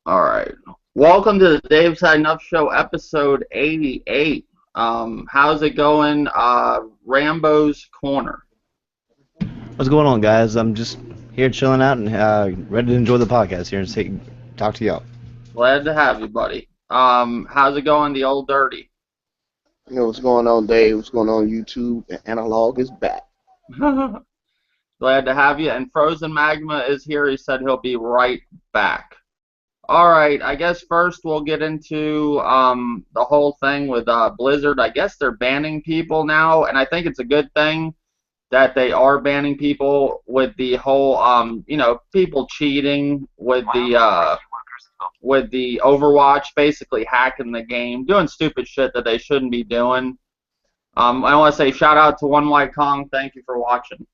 All right. Welcome to the Dave's HadeNuFF Show, episode 88. How's it going? Rambo's Corner. What's going on, guys? I'm just here chilling out and ready to enjoy the podcast here and talk to y'all. Glad to have you, buddy. How's it going, the old dirty? What's going on, Dave? What's going on YouTube? The analog is back. Glad to have you. And Frozen Magma is here. He said he'll be right back. All right. I guess first we'll get into the whole thing with Blizzard. I guess they're banning people now, and I think it's a good thing that they are banning people with the whole, people cheating with the Overwatch, basically hacking the game, doing stupid shit that they shouldn't be doing. I want to say shout out to One White Kong. Thank you for watching.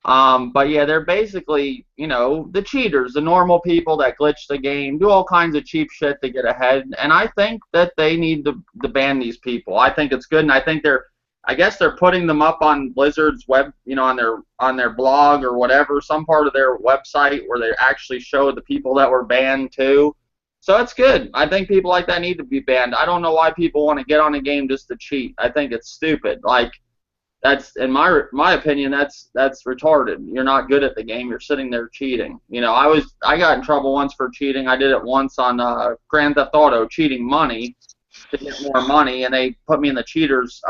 But yeah, they're basically, the cheaters, the normal people that glitch the game, do all kinds of cheap shit to get ahead. And I think that they need to ban these people. I think it's good, and I guess they're putting them up on Blizzard's web, on their blog or whatever, some part of their website where they actually show the people that were banned too. So it's good. I think people like that need to be banned. I don't know why people want to get on a game just to cheat. I think it's stupid. Like, that's in my opinion, that's retarded. You're not good at the game. You're sitting there cheating. I got in trouble once for cheating. I did it once on Grand Theft Auto, cheating money to get more money, and they put me in the cheaters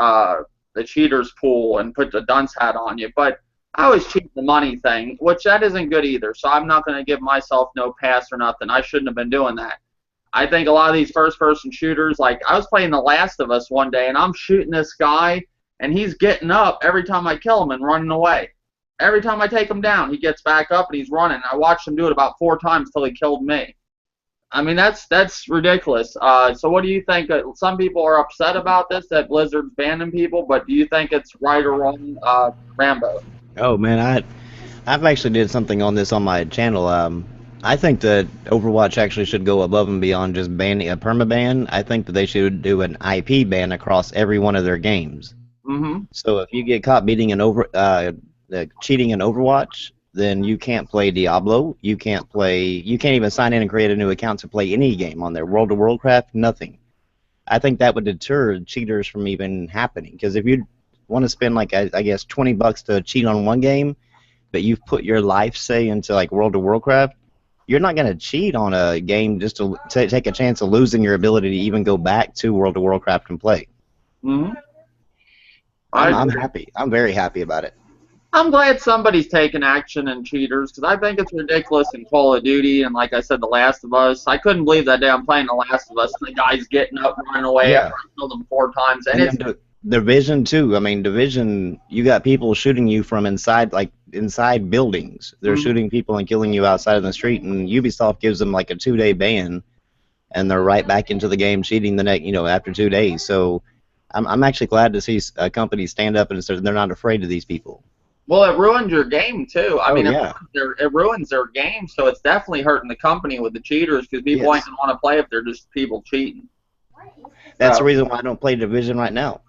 pool and put the dunce hat on you. But I always cheat the money thing, which that isn't good either. So I'm not going to give myself no pass or nothing. I shouldn't have been doing that. I think a lot of these first-person shooters, like I was playing The Last of Us one day, and I'm shooting this guy, and he's getting up every time I kill him and running away. Every time I take him down, he gets back up and he's running. I watched him do it about 4 times till he killed me. I mean, that's ridiculous. So what do you think? Some people are upset about this, that Blizzard's banning people, but do you think it's right or wrong, Rambo? Oh man, I've actually did something on this on my channel. I think that Overwatch actually should go above and beyond just banning a permaban. I think that they should do an IP ban across every one of their games. Mm-hmm. So if you get caught cheating in Overwatch, then you can't play Diablo. You can't even sign in and create a new account to play any game on there. World of Warcraft, nothing. I think that would deter cheaters from even happening. Because if you want to spend like I guess $20 to cheat on one game, but you've put your life say into like World of Warcraft, you're not going to cheat on a game just to take a chance of losing your ability to even go back to World of Warcraft and play. Mm-hmm. I'm happy. I'm very happy about it. I'm glad somebody's taking action and cheaters, because I think it's ridiculous in Call of Duty, and like I said, The Last of Us. I couldn't believe that day I'm playing The Last of Us, and the guy's getting up, running away Yeah. after I killed him 4 times, and And it's then Division too. I mean, Division, you got people shooting you from inside buildings. They're Mhm. shooting people and killing you outside in the street, and Ubisoft gives them like a 2-day ban, and they're right back into the game cheating after 2 days. So I'm actually glad to see a company stand up and say they're not afraid of these people. Well, it ruins your game too. I Oh mean, yeah, it ruins their game, so it's definitely hurting the company with the cheaters, because people ain't yes. gonna want to play if they're just people cheating. That's the So, reason why I don't play Division right now.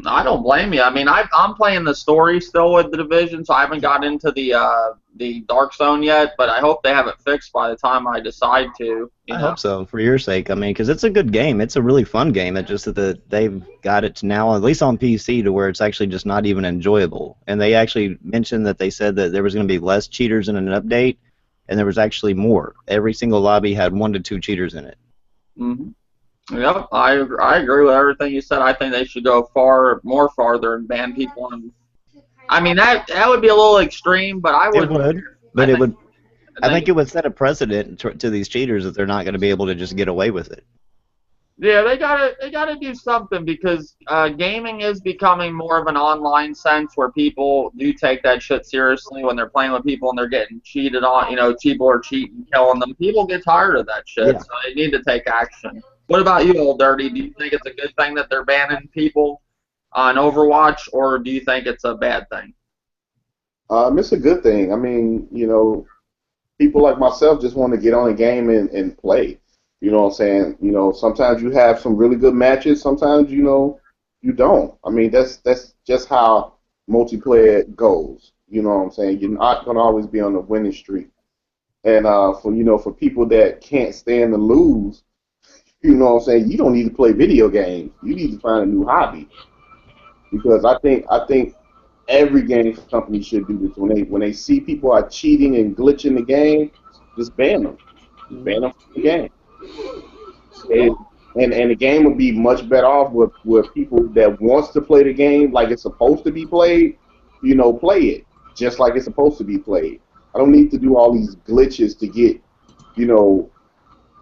I don't blame you. I mean, I'm playing the story still with the Division, so I haven't got into the Dark Zone yet. But I hope they have it fixed by the time I decide to. I hope so, for your sake. I mean, because it's a good game. It's a really fun game. It's just that they've got it to now, at least on PC, to where it's actually just not even enjoyable. And they actually mentioned that they said that there was going to be less cheaters in an update, and there was actually more. Every single lobby had 1 to 2 cheaters in it. Mm-hmm. Yep, I agree with everything you said. I think they should go more farther and ban people. And I mean, that would be a little extreme, but I It would. would, I but it think, would. I I think think it would set a precedent to these cheaters that they're not going to be able to just get away with it. Yeah, they gotta do something, because gaming is becoming more of an online sense where people do take that shit seriously when they're playing with people and they're getting cheated on. People are cheating, killing them. People get tired of that shit, Yeah. so they need to take action. What about you, Old Dirty? Do you think it's a good thing that they're banning people on Overwatch, or do you think it's a bad thing? It's a good thing. I mean, people like myself just want to get on a game and play. You know what I'm saying? Sometimes you have some really good matches. Sometimes, you don't. I mean, that's just how multiplayer goes. You know what I'm saying? You're not gonna always be on the winning streak. And for people that can't stand to lose, you know what I'm saying, you don't need to play video games. You need to find a new hobby. Because I think every game company should do this. When they see people are cheating and glitching the game, just ban them. Just ban them from the game. And the game would be much better off with people that wants to play the game like it's supposed to be played, play it just like it's supposed to be played. I don't need to do all these glitches to get,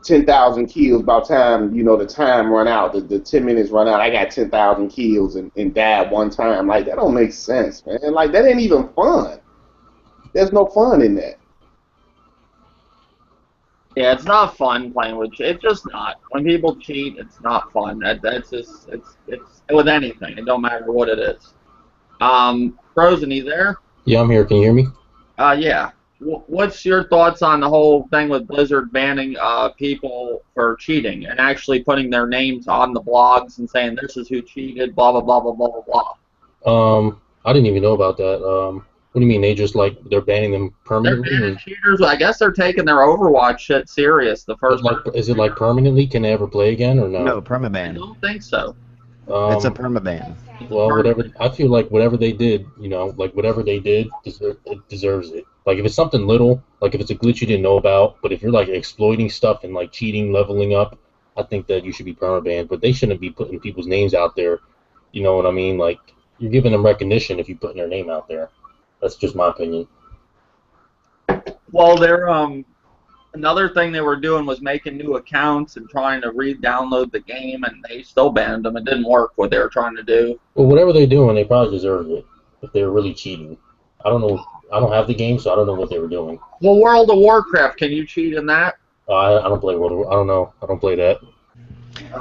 10,000 kills by the time, the time run out, the 10 minutes run out. I got 10,000 kills and died one time. Like, that don't make sense, man. Like, that ain't even fun. There's no fun in that. Yeah, it's not fun playing with cheat. It's just not. When people cheat, it's not fun. That's just it's with anything. It don't matter what it is. Frozen, you there? Yeah, I'm here. Can you hear me? Yeah. What's your thoughts on the whole thing with Blizzard banning people for cheating and actually putting their names on the blogs and saying this is who cheated, blah blah blah blah blah blah? I didn't even know about that. What do you mean? They're banning them permanently? They're banning cheaters. I guess they're taking their Overwatch shit serious. The first. Is it like permanently? Can they ever play again or no? No, I permaban. don't think so. It's a permaban. Well, whatever. I feel like whatever they did, whatever they did, it deserves it. Like if it's something little, like if it's a glitch you didn't know about, but if you're like exploiting stuff and like cheating, leveling up, I think that you should be permabanned. But they shouldn't be putting people's names out there. You know what I mean? Like you're giving them recognition if you're putting their name out there. That's just my opinion. Well, they're another thing they were doing was making new accounts and trying to re-download the game, and they still banned them. It didn't work what they were trying to do. Well, whatever they're doing, they probably deserved it if they were really cheating. I don't know. I don't have the game, so I don't know what they were doing. Well, World of Warcraft, can you cheat in that? I don't play World of War. I don't know. I don't play that.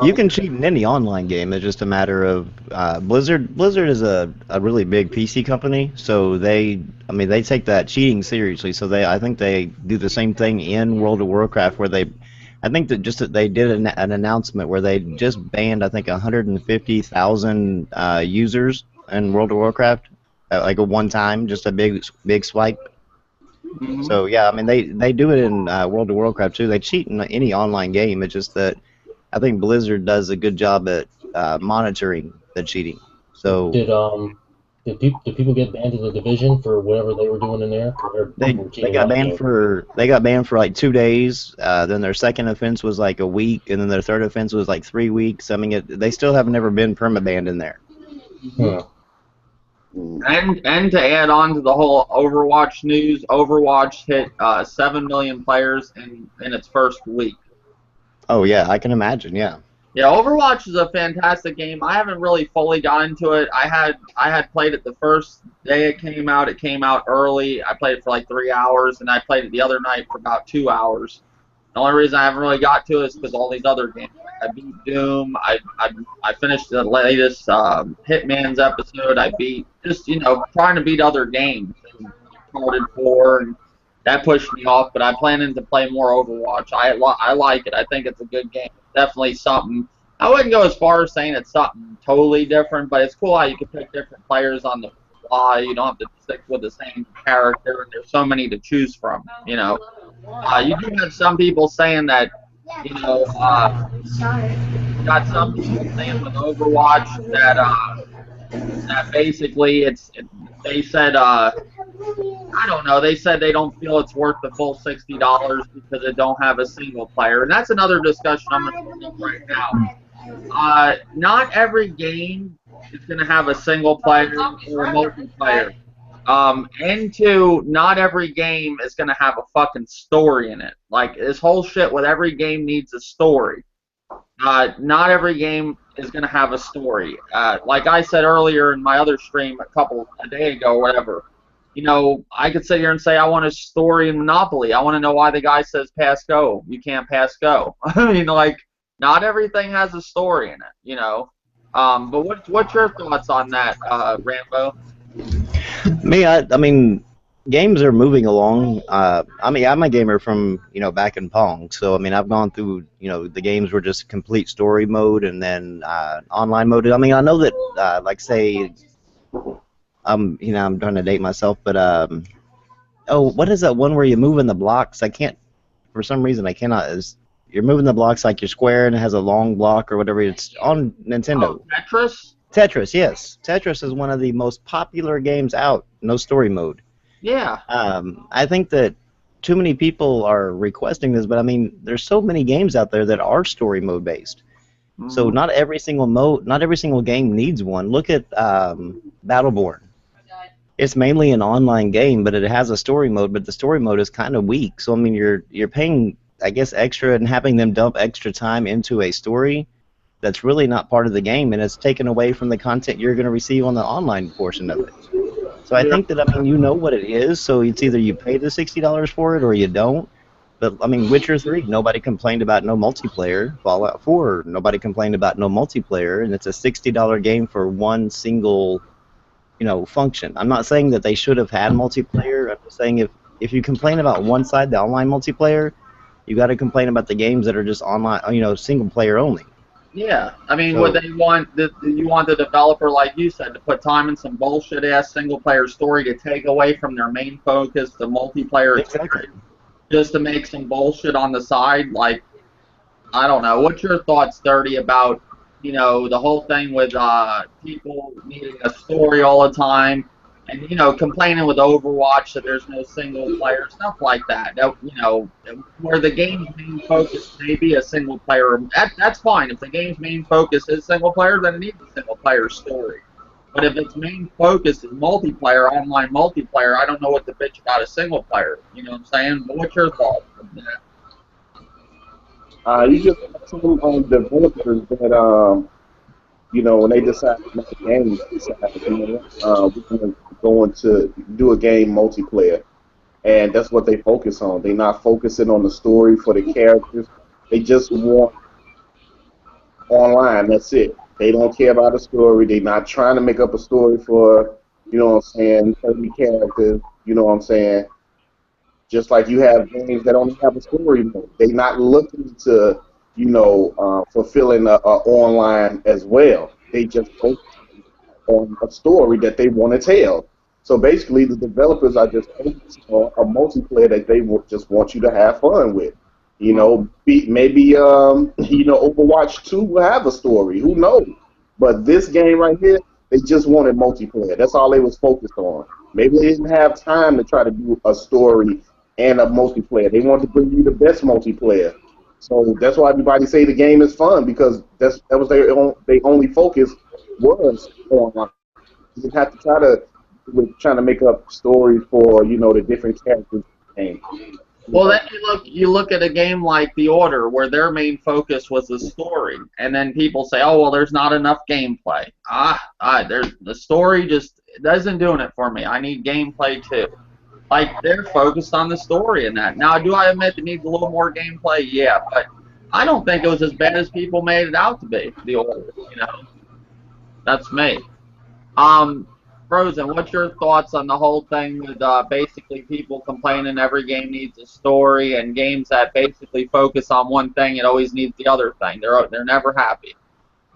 You can cheat in any online game. It's just a matter of Blizzard. Blizzard is a really big PC company, so they take that cheating seriously. So I think they do the same thing in World of Warcraft, where they did an announcement where they just banned 150,000 users in World of Warcraft, like a one time, just a big swipe. Mm-hmm. So yeah, they do it in World of Warcraft too. They cheat in any online game. It's just that I think Blizzard does a good job at monitoring the cheating. So did people get banned in the division for whatever they were doing in there? They got banned for like 2 days. Then their second offense was like a week, and then their third offense was like 3 weeks. They still have never been permabanned in there. Huh. And to add on to the whole Overwatch news, Overwatch hit 7 million players in its first week. Oh yeah, I can imagine. Yeah. Yeah, Overwatch is a fantastic game. I haven't really fully got into it. I had played it the first day it came out. It came out early. I played it for like 3 hours, and I played it the other night for about 2 hours. The only reason I haven't really got to it is because all these other games. I beat Doom. I finished the latest Hitman's episode. I beat trying to beat other games. Uncharted 4 and that pushed me off, but I'm planning to play more Overwatch. I like it. I think it's a good game. Definitely something. I wouldn't go as far as saying it's something totally different, but it's cool how you can pick different players on the fly. You don't have to stick with the same character, and there's so many to choose from. You do have some people saying that, got some people saying with Overwatch that basically they said I don't know. They said they don't feel it's worth the full $60 because it don't have a single player, and that's another discussion I'm going to have right now. Not every game is going to have a single player or a multiplayer. And two, not every game is going to have a fucking story in it. Like this whole shit with every game needs a story. Not every game is going to have a story. Like I said earlier in my other stream a day ago, whatever. I could sit here and say I want a story in Monopoly. I want to know why the guy says pass go. You can't pass go. Not everything has a story in it, But what's your thoughts on that, Rambo? Me, I mean, games are moving along. I'm a gamer from back in Pong, so I've gone through the games were just complete story mode and then online mode. I know that like say. I'm trying to date myself, but what is that one where you move in the blocks? I can't for some reason I cannot. You're moving the blocks like you're square and it has a long block or whatever. It's on Nintendo. Oh, Tetris? Tetris, yes. Tetris is one of the most popular games out. No story mode. Yeah. I think that too many people are requesting this, but I mean, there's so many games out there that are story mode based. So not every single game needs one. Look at Battleborn. It's mainly an online game, but it has a story mode. But the story mode is kind of weak. So I mean, you're paying, I guess, extra and having them dump extra time into a story that's really not part of the game, and it's taken away from the content you're going to receive on the online portion of it. So I think that, I mean, you know what it is, so it's either you pay the $60 for it or you don't. But, I mean, Witcher 3, nobody complained about no multiplayer. Fallout 4, nobody complained about no multiplayer, and it's a $60 game for one single, function. I'm not saying that they should have had multiplayer. I'm just saying if you complain about one side, the online multiplayer, you got to complain about the games that are just online, single player only. Yeah, I mean, would they want you want the developer, like you said, to put time in some bullshit ass single player story to take away from their main focus, the multiplayer experience, just to make some bullshit on the side? Like, I don't know. What's your thoughts, Dirty, about the whole thing with people needing a story all the time, and complaining with Overwatch that there's no single player, stuff like that. Where the game's main focus may be a single player. That's fine. If the game's main focus is single player, then it needs a single player story. But if its main focus is multiplayer, online multiplayer, I don't know what the bitch about a single player. You know what I'm saying? But what's your thoughts on that? You just have some developers that when they decide to make a game, they decide, we're going to go into do a game multiplayer, and that's what they focus on. They're not focusing on the story for the characters. They just want online. That's it. They don't care about the story. They're not trying to make up a story for 30 characters. You know what I'm saying? Just like you have games that only have a story mode. They're not looking to, fulfilling a online as well. They just focus on a story that they want to tell. So basically, the developers are just focused on a multiplayer that they just want you to have fun with. Maybe Overwatch 2 will have a story. Who knows? But this game right here, they just wanted multiplayer. That's all they was focused on. Maybe they didn't have time to try to do a story and a multiplayer. They wanted to bring you the best multiplayer. So that's why everybody say the game is fun, because that was their only focus was on. You didn't have to trying to make up stories for the different characters in the game. Well, then you look at a game like The Order, where their main focus was the story, and then people say, oh well, there's not enough gameplay. There's the story just isn't doing it for me. I need gameplay too. Like, they're focused on the story in that. Now, do I admit it needs a little more gameplay? Yeah, but I don't think it was as bad as people made it out to be, The Order, That's me. Frozen, what's your thoughts on the whole thing with basically people complaining every game needs a story, and games that basically focus on one thing, it always needs the other thing? They're never happy.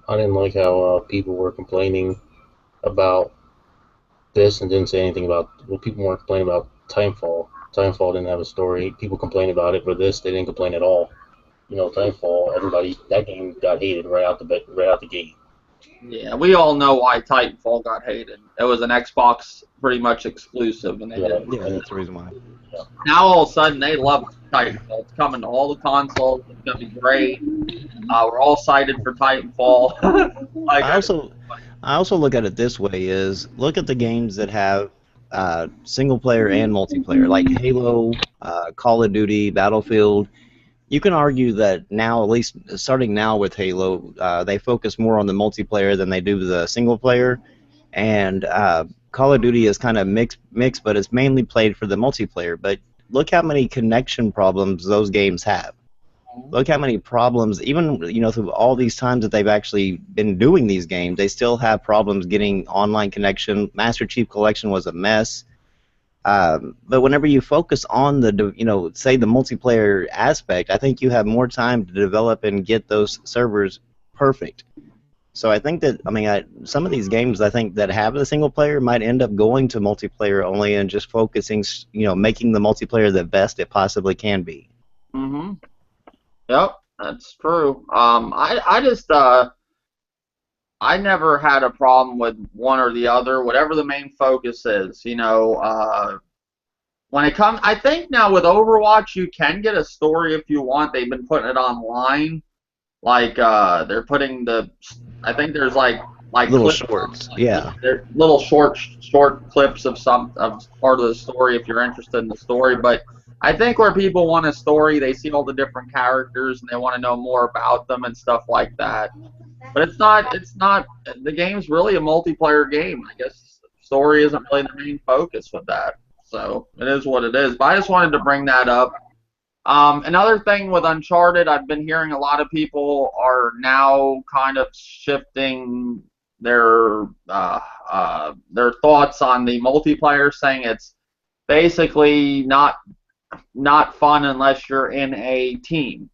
I didn't like how people were complaining about this and didn't say anything about, people weren't complaining about Timefall. Timefall didn't have a story. People complained about it. For this, they didn't complain at all. Timefall, that game got hated right out the gate. Yeah, we all know why Titanfall got hated. It was an Xbox pretty much exclusive, and that's the reason why. Yeah. Now all of a sudden they love Titanfall. It's coming to all the consoles. It's gonna be great. We're all excited for Titanfall. I also look at it this way: is look at the games that have single player and multiplayer, like Halo, Call of Duty, Battlefield. You can argue that now, at least starting now with Halo, they focus more on the multiplayer than they do the single player, and Call of Duty is kind of mixed, but it's mainly played for the multiplayer. But look how many connection problems those games have. Look how many problems, even through all these times that they've actually been doing these games, they still have problems getting online connection. Master Chief Collection was a mess. But whenever you focus on the, say the multiplayer aspect, I think you have more time to develop and get those servers perfect. So I think that, some of these games I think that have the single player might end up going to multiplayer only and just focusing, making the multiplayer the best it possibly can be. Mm-hmm. Yep, that's true. I just I never had a problem with one or the other, whatever the main focus is. When it comes, I think now with Overwatch, you can get a story if you want. They've been putting it online. Like they're putting I think there's like Little clips shorts, yeah, yeah. they're little short clips of some of part of the story if you're interested in the story. But I think where people want a story, they see all the different characters and they want to know more about them and stuff like that. But it's not the game's really a multiplayer game. I guess story isn't really the main focus with that. So it is what it is. But I just wanted to bring that up. Another thing with Uncharted, I've been hearing a lot of people are now kind of shifting their their thoughts on the multiplayer, saying it's basically not fun unless you're in a team,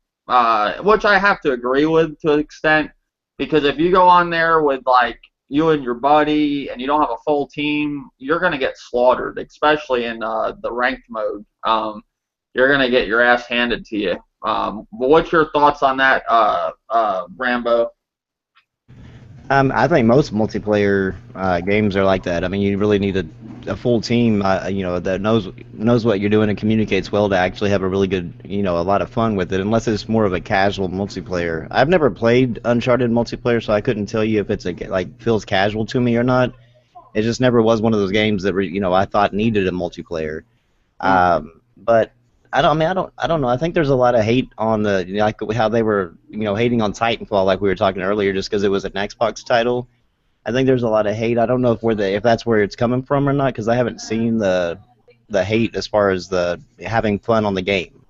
which I have to agree with to an extent, because if you go on there with like you and your buddy and you don't have a full team, you're gonna get slaughtered, especially in the ranked mode. You're gonna get your ass handed to you. But what's your thoughts on that, Rambo? I think most multiplayer games are like that. I mean, you really need a full team, that knows what you're doing and communicates well to actually have a really good, a lot of fun with it. Unless it's more of a casual multiplayer. I've never played Uncharted multiplayer, so I couldn't tell you if it's like feels casual to me or not. It just never was one of those games that I thought needed a multiplayer. But I don't know. I think there's a lot of hate on like how they were, hating on Titanfall, like we were talking earlier, just because it was an Xbox title. I think there's a lot of hate. I don't know if that's where it's coming from or not, because I haven't seen the hate as far as the having fun on the game.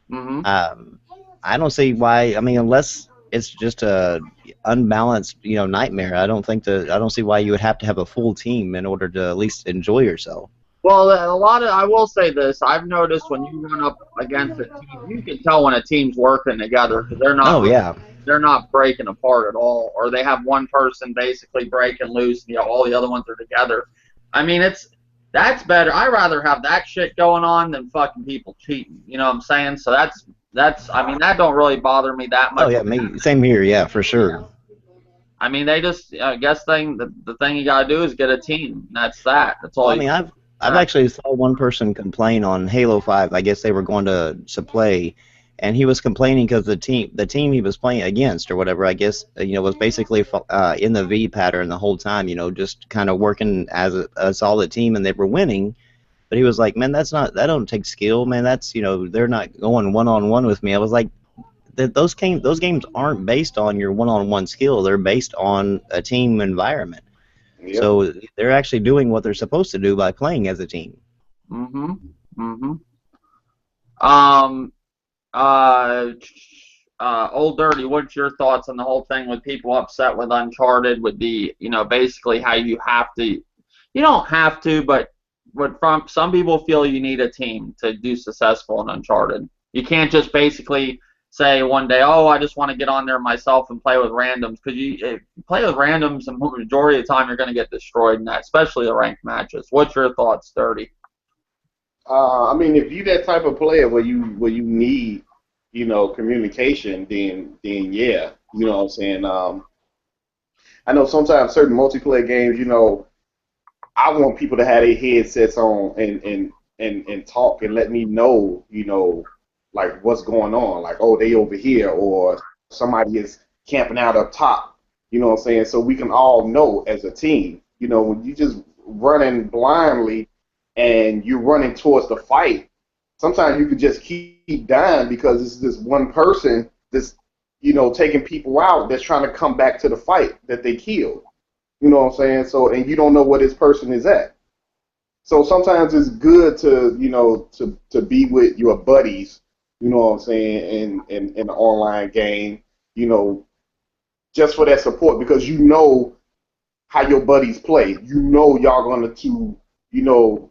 Mm-hmm. I don't see why. I mean, unless it's just a unbalanced, nightmare. I don't see why you would have to have a full team in order to at least enjoy yourself. Well, I will say this. I've noticed when you run up against a team, you can tell when a team's working together because Oh yeah. they're not breaking apart at all, or they have one person basically breaking loose, and all the other ones are together. I mean, that's better. I'd rather have that shit going on than fucking people cheating. You know what I'm saying? So that's. I mean, that don't really bother me that Oh much. yeah, me same here. Yeah, for sure. I mean, they just I guess the thing you gotta do is get a team. That's that. That's all Well, I you. mean, I've actually saw one person complain on Halo 5. I guess they were going to play, and he was complaining because the team he was playing against or whatever, I guess, was basically in the V pattern the whole time. Just kind of working as a solid team, and they were winning. But he was like, man, that don't take skill, man. That's they're not going one on one with me. I was like, those games aren't based on your one on one skill. They're based on a team environment. Yep. So they're actually doing what they're supposed to do by playing as a team. Mm-hmm. Mm-hmm. Um. Uh, Old Dirty, what's your thoughts on the whole thing with people upset with Uncharted, with the, basically how you have to, you don't have to, but from some people feel you need a team to do successful in Uncharted. You can't just basically say one day, oh, I just want to get on there myself and play with randoms, because if you play with randoms, the majority of the time you're going to get destroyed in that, especially the ranked matches. What's your thoughts, Dirty? I mean, if you that type of player where you need, communication, then yeah, you know what I'm saying. I know sometimes certain multiplayer games, I want people to have their headsets on and talk and let me know, like what's going on. Like, oh, they over here, or somebody is camping out up top. You know what I'm saying? So we can all know as a team. When you just running blindly and you're running towards the fight, sometimes you could just keep dying because it's this one person that's, taking people out that's trying to come back to the fight that they killed. You know what I'm saying? So, and you don't know where this person is at. So sometimes it's good to, to be with your buddies, you know what I'm saying, in an online game, you know, just for that support, because you know how your buddies play. You know y'all gonna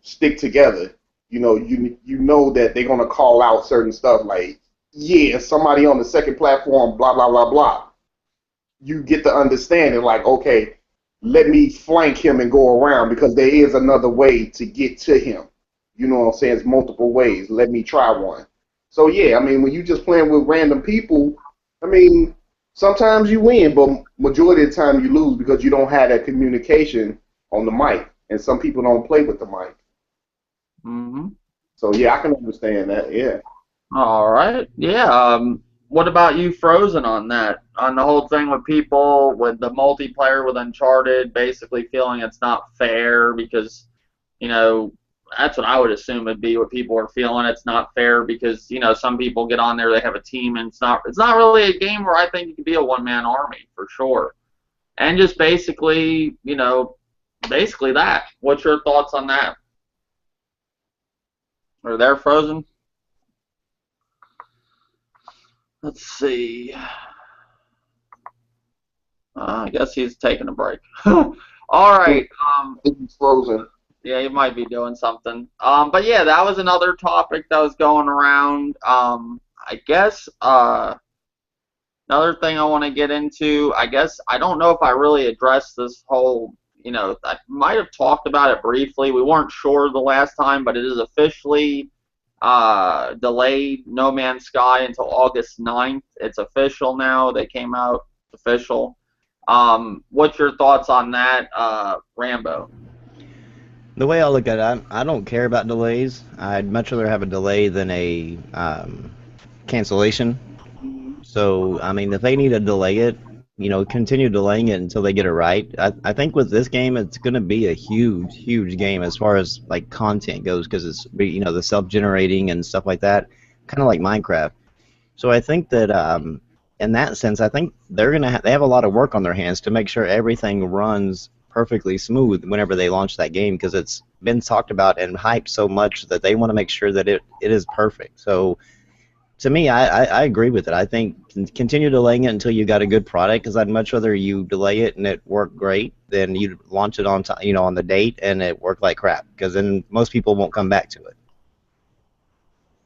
stick together. You know that they're gonna call out certain stuff like, yeah, somebody on the second platform, blah blah blah blah. You get the understanding like, okay, let me flank him and go around because there is another way to get to him. You know what I'm saying? It's multiple ways. Let me try one. So yeah, I mean, when you just playing with random people, I mean, sometimes you win, but majority of the time you lose because you don't have that communication on the mic, and some people don't play with the mic. Mm-hmm. So yeah, I can understand that. Yeah. All right. Yeah. What about you, Frozen, on that? On the whole thing with people with the multiplayer with Uncharted, basically feeling it's not fair because, you know, that's what I would assume would be what people are feeling. It's not fair because, you know, some people get on there, they have a team, and it's not really a game where I think you can be a one-man army for sure. And just basically, you know, basically that. What's your thoughts on that? Are there, Frozen? Let's see. I guess he's taking a break. All right. It's frozen. Yeah, he might be doing something. But yeah, that was another topic that was going around. I guess another thing I want to get into. I guess I don't know if I really addressed this whole. You know, I might have talked about it briefly. We weren't sure the last time, but it is officially delayed No Man's Sky until August 9th. It's official now. They came out official. What's your thoughts on that, Rambo? The way I look at it, I don't care about delays. I'd much rather have a delay than a cancellation. So, I mean, if they need to delay it, you know, continue delaying it until they get it right. I think with this game, it's going to be a huge, huge game as far as like content goes, because it's, you know, the self-generating and stuff like that, kind of like Minecraft. So I think that in that sense, I think they're gonna they have a lot of work on their hands to make sure everything runs perfectly smooth whenever they launch that game, because it's been talked about and hyped so much that they want to make sure that it is perfect. So to me, I agree with it. I think continue delaying it until you got a good product, because I'd much rather you delay it and it worked great than you launch it on time, you know, on the date and it worked like crap, because then most people won't come back to it.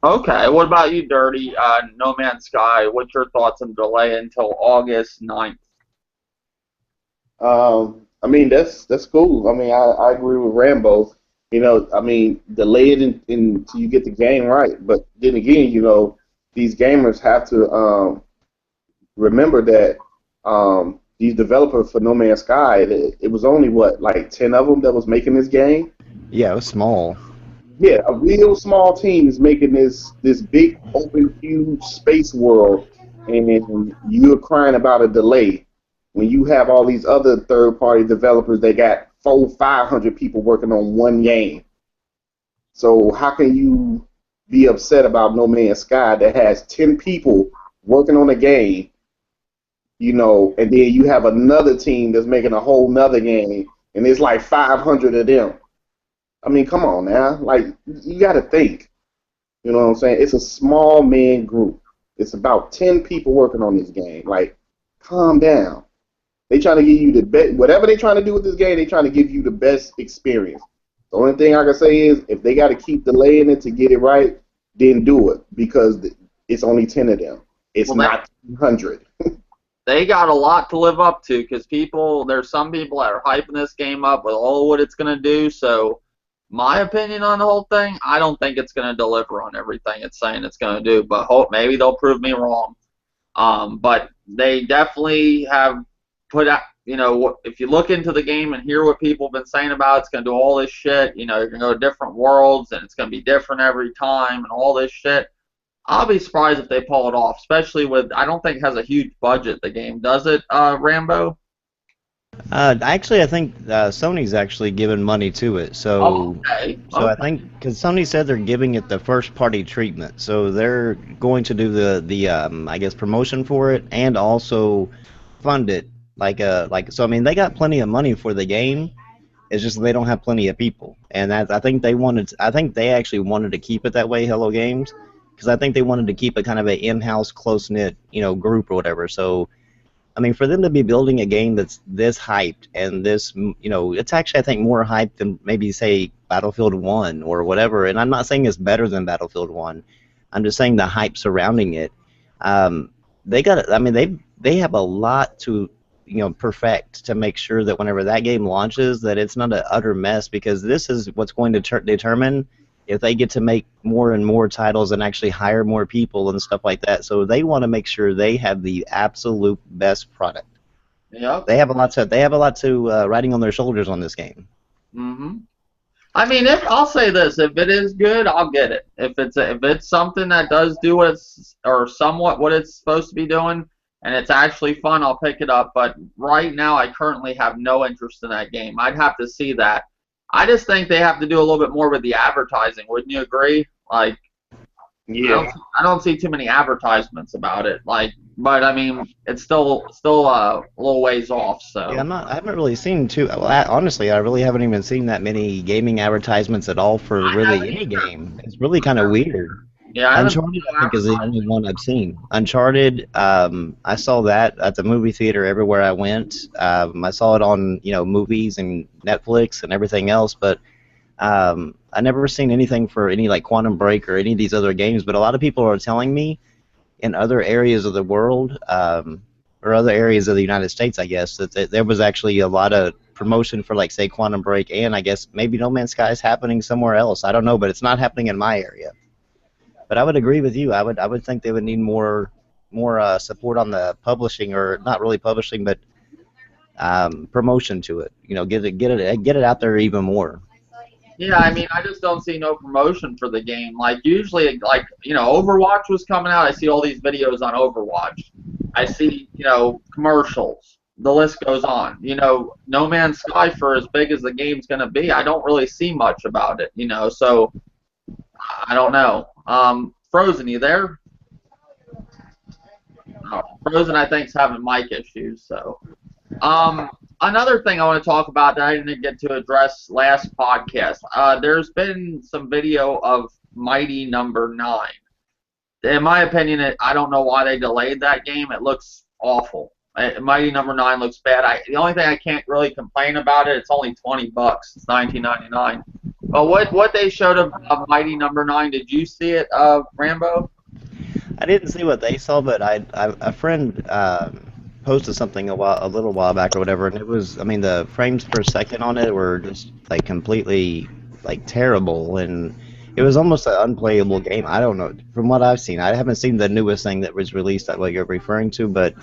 Okay, what about you, Dirty? No Man's Sky, what's your thoughts on delay until August 9th? I mean, that's cool. I mean, I agree with Rambo. You know, I mean, delay it until you get the game right. But then again, you know, these gamers have to remember that these developers for No Man's Sky, it was only what, like 10 of them that was making this game. Yeah, it was small. Yeah, a real small team is making this big, open, huge space world, and you're crying about a delay when you have all these other third-party developers. They got 500 people working on one game. So how can you be upset about No Man's Sky that has 10 people working on a game, you know, and then you have another team that's making a whole nother game, and it's like 500 of them? I mean, come on now. Like, you got to think. You know what I'm saying? It's a small man group. It's about 10 people working on this game. Like, calm down. They trying to give you the best. Whatever they trying to do with this game, they trying to give you the best experience. The only thing I can say is, if they got to keep delaying it to get it right, then do it, because it's only 10 of them. It's not 100. They got a lot to live up to, because there's some people that are hyping this game up with all what it's going to do. So my opinion on the whole thing, I don't think it's going to deliver on everything it's saying it's going to do, but maybe they'll prove me wrong. But they definitely have put out, you know, if you look into the game and hear what people have been saying about it, it's going to do all this shit. You know, you're going to go to different worlds, and it's going to be different every time, and all this shit. I'll be surprised if they pull it off, especially with, I don't think it has a huge budget, the game. Does it, Rambo? Actually, I think Sony's actually given money to it. So, okay. I think, because Sony said they're giving it the first party treatment, so they're going to do the I guess promotion for it and also fund it. So I mean, they got plenty of money for the game. It's just they don't have plenty of people, and I think they actually wanted to keep it that way, Hello Games, because I think they wanted to keep it kind of an in-house, close-knit, you know, group or whatever. So I mean, for them to be building a game that's this hyped and this, you know, it's actually, I think, more hyped than maybe, say, Battlefield 1 or whatever. And I'm not saying it's better than Battlefield 1. I'm just saying the hype surrounding it. I mean, they have a lot to, you know, perfect to make sure that whenever that game launches, that it's not an utter mess, because this is what's going to determine if they get to make more and more titles and actually hire more people and stuff like that. So they want to make sure they have the absolute best product. Yep. They have a lot to riding on their shoulders on this game. Mm-hmm. I mean, if I'll say this, if it is good, I'll get it. If it's something that does do what it's or somewhat what it's supposed to be doing, and it's actually fun, I'll pick it up. But right now, I currently have no interest in that game. I'd have to see that. I just think they have to do a little bit more with the advertising. Wouldn't you agree? Like, Yeah. I don't see too many advertisements about it. Like, but I mean, it's still a little ways off. So Yeah, I haven't really seen too. Well, honestly, I really haven't even seen that many gaming advertisements at all for really any game. It's really kind of weird. yeah, I haven't Uncharted, I think, is the only one I've seen. Uncharted, I saw that at the movie theater everywhere I went. I saw it on, movies and Netflix and everything else, but I never seen anything for any like Quantum Break or any of these other games. But a lot of people are telling me in other areas of the world, or other areas of the United States, I guess, that there was actually a lot of promotion for, like, say, Quantum Break, and I guess maybe No Man's Sky is happening somewhere else. I don't know, but it's not happening in my area. But I would agree with you. I would think they would need more support on the publishing, or not really publishing, but promotion to it. Get it out there even more. Yeah, I mean, I just don't see no promotion for the game. Like, usually, like, Overwatch was coming out. I see all these videos on Overwatch. I see, commercials. The list goes on. No Man's Sky, for as big as the game's going to be, I don't really see much about it, so I don't know. Frozen, you there? Oh, Frozen, I think, is having mic issues, so. Another thing I want to talk about that I didn't get to address last podcast. There's been some video of Mighty Number 9. In my opinion, I don't know why they delayed that game. It looks awful. Mighty Number 9 looks bad. The only thing I can't really complain about it, it's only $20. It's $19.99. But what they showed of Mighty Number 9, did you see it, Rambo? I didn't see what they saw, but a friend posted something a little while back or whatever, and it was, I mean, the frames per second on it were just like completely like terrible, and it was almost an unplayable game. I don't know. From what I've seen, I haven't seen the newest thing that was released that what you're referring to, but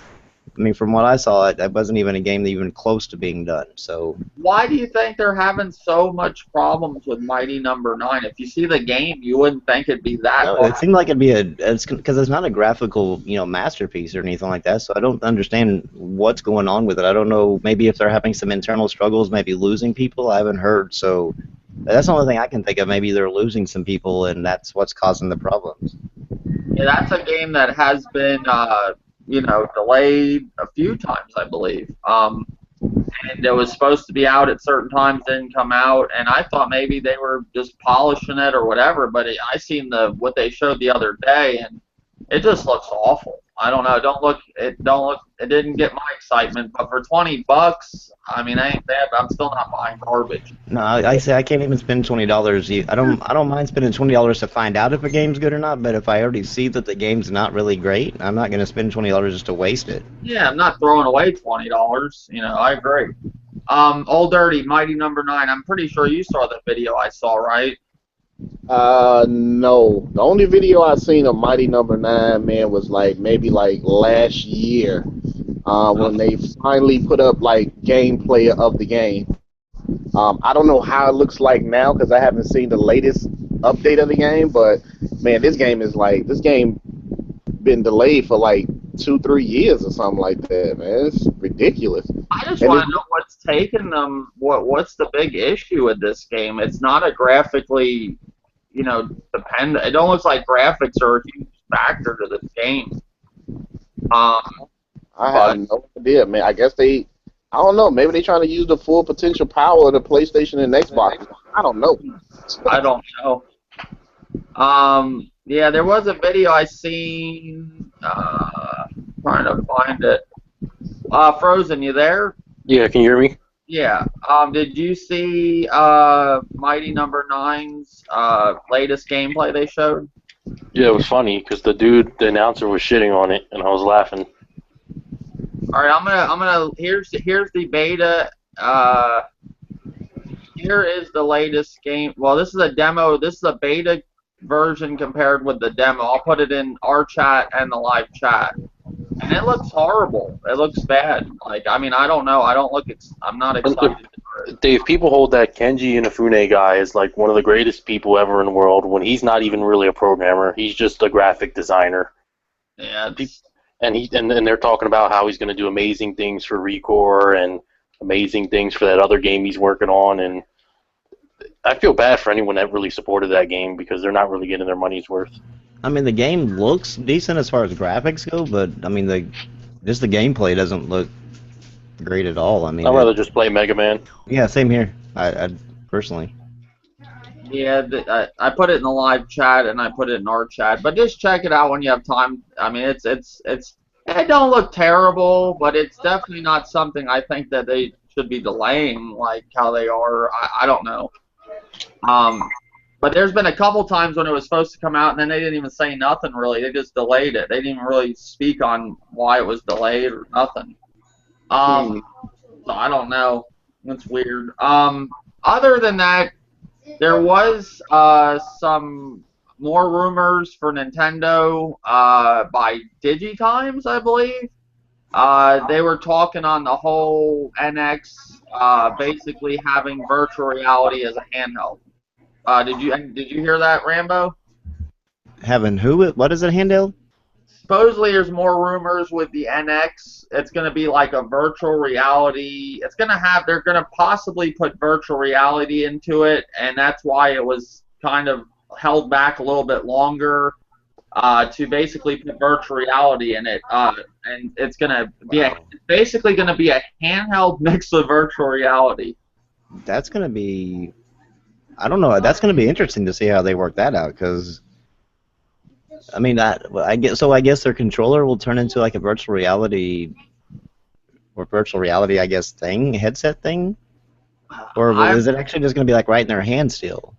I mean, from what I saw, it wasn't even a game that even close to being done. So why do you think they're having so much problems with Mighty Number 9? If you see the game, you wouldn't think it'd be that. No, it seemed like it'd be it's because it's not a graphical, masterpiece or anything like that. So I don't understand what's going on with it. I don't know. Maybe if they're having some internal struggles, maybe losing people. I haven't heard. So that's the only thing I can think of. Maybe they're losing some people, and that's what's causing the problems. Yeah, that's a game that has been, delayed a few times, I believe. And it was supposed to be out at certain times, didn't come out, and I thought maybe they were just polishing it or whatever. But I seen what they showed the other day, and it just looks awful. I don't know. It didn't get my excitement. But for $20, I mean, I ain't bad. But I'm still not buying garbage. No, I say I can't even spend $20. I don't mind spending $20 to find out if a game's good or not. But if I already see that the game's not really great, I'm not going to spend $20 just to waste it. Yeah, I'm not throwing away $20. I agree. Old Dirty, Mighty Number 9. I'm pretty sure you saw the video I saw, right? No. The only video I seen of Mighty Number 9, man, was maybe last year, when they finally put up gameplay of the game. I don't know how it looks like now because I haven't seen the latest update of the game, but man, this game been delayed for 2-3 years or something like that, man. It's ridiculous. I just want to know what's taking them. What's the big issue with this game? It's not a graphically, dependent. It almost like graphics are a huge factor to this game. I have no idea, man. I guess I don't know. Maybe they're trying to use the full potential power of the PlayStation and Xbox. I don't know. I don't know. Yeah, there was a video I seen. Trying to find it. Frozen, you there? Yeah, can you hear me? Yeah. Did you see Mighty Number 9's latest gameplay they showed? Yeah, it was funny because the announcer was shitting on it, and I was laughing. All right, I'm gonna. Here's the beta Here is the latest game. Well, this is a demo. This is a beta version compared with the demo. I'll put it in our chat and the live chat. And it looks horrible. It looks bad. Like, I mean, I don't know. I'm not excited for it. Dave, people hold that Kenji Inafune guy as like one of the greatest people ever in the world when he's not even really a programmer. He's just a graphic designer. Yeah, And they're talking about how he's going to do amazing things for Recore and amazing things for that other game he's working on. And I feel bad for anyone that really supported that game because they're not really getting their money's worth. I mean, the game looks decent as far as graphics go, but I mean, just the gameplay doesn't look great at all. I mean, I'd rather just play Mega Man. yeah, same here. I personally. yeah. I put it in the live chat and I put it in our chat. But just check it out when you have time. I mean, it don't look terrible, but it's definitely not something I think that they should be delaying like how they are. I don't know. But there's been a couple times when it was supposed to come out and then they didn't even say nothing really. They just delayed it. They didn't even really speak on why it was delayed or nothing. So I don't know. It's weird. Other than that, there was some more rumors for Nintendo by Digitimes, I believe. They were talking on the whole NX basically having virtual reality as a handheld. Did you hear that, Rambo? Having who? What is it, handheld? Supposedly, there's more rumors with the NX. It's going to be like a virtual reality. They're going to possibly put virtual reality into it, and that's why it was kind of held back a little bit longer to basically put virtual reality in it. And it's going to be basically going to be a handheld mix of virtual reality. That's going to be, I don't know. That's going to be interesting to see how they work that out, because I mean, I guess their controller will turn into like a virtual reality, I guess, headset thing, or is it actually just going to be like right in their hand still?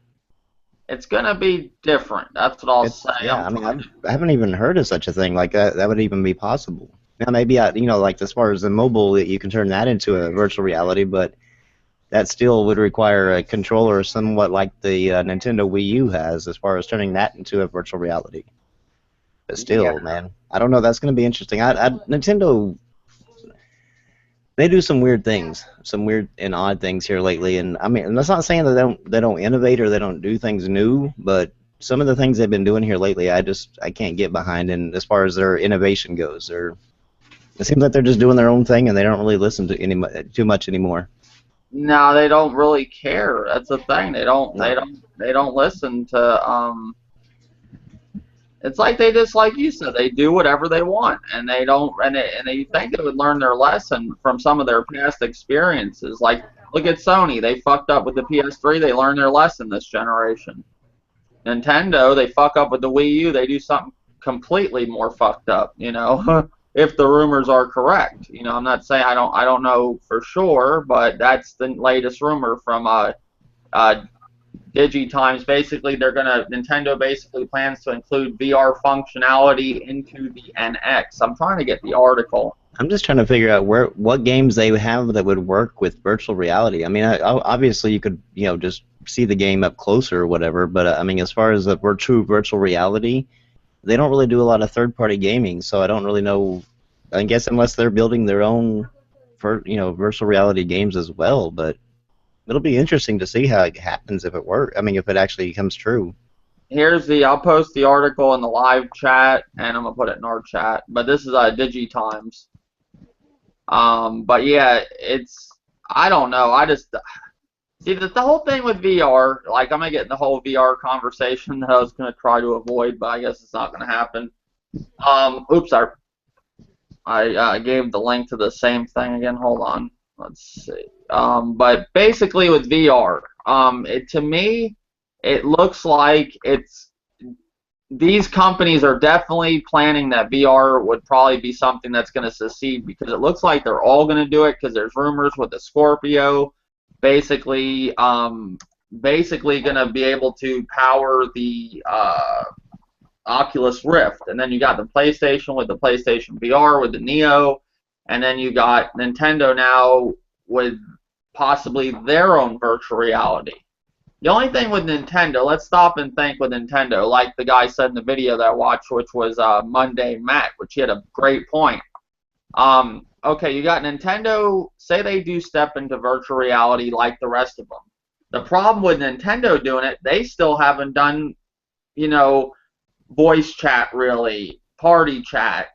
It's going to be different. That's what I'll say. Yeah, I mean, I haven't even heard of such a thing like that. That would even be possible. Now, maybe like as far as the mobile, you can turn that into a virtual reality, but that still would require a controller somewhat like the Nintendo Wii U has, as far as turning that into a virtual reality. But still, yeah, man, I don't know. That's going to be interesting. Nintendo, they do some weird things, some weird and odd things here lately. And I mean, that's not saying that they don't innovate or they don't do things new, but some of the things they've been doing here lately, I can't get behind. And as far as their innovation goes, it seems like they're just doing their own thing and they don't really listen to too much anymore. No, they don't really care. That's the thing. They don't listen to. It's like they just, like you said, they do whatever they want, and they don't, and they think they would learn their lesson from some of their past experiences. Like, look at Sony. They fucked up with the PS3. They learned their lesson this generation. Nintendo, they fuck up with the Wii U. They do something completely more fucked up. You know, if the rumors are correct. You know, I'm not saying I don't know for sure, but that's the latest rumor from Digitimes. Basically, Nintendo basically plans to include VR functionality into the NX. I'm trying to get the article. I'm just trying to figure out what games they have that would work with virtual reality. I mean, obviously you could just see the game up closer or whatever, but I mean, as far as the true virtual reality, they don't really do a lot of third-party gaming, so I don't really know. I guess unless they're building their own, virtual reality games as well, but it'll be interesting to see how it happens if it works. I mean, if it actually comes true. I'll post the article in the live chat, and I'm gonna put it in our chat. But this is Digitimes. But yeah, I don't know. I just see the whole thing with VR. Like, I'm gonna get in the whole VR conversation that I was gonna try to avoid, but I guess it's not gonna happen. Oops, I gave the link to the same thing again. Hold on. Let's see. But basically with VR, to me, it looks like these companies are definitely planning that VR would probably be something that's going to succeed, because it looks like they're all going to do it, because there's rumors with the Scorpio basically going to be able to power the Oculus Rift, and then you got the PlayStation with the PlayStation VR with the Neo. And then you got Nintendo now with possibly their own virtual reality. The only thing with Nintendo, let's stop and think with Nintendo, like the guy said in the video that I watched, which was Monday Mac, which he had a great point. Okay, you got Nintendo, say they do step into virtual reality like the rest of them. The problem with Nintendo doing it, they still haven't done, you know, voice chat really, party chat,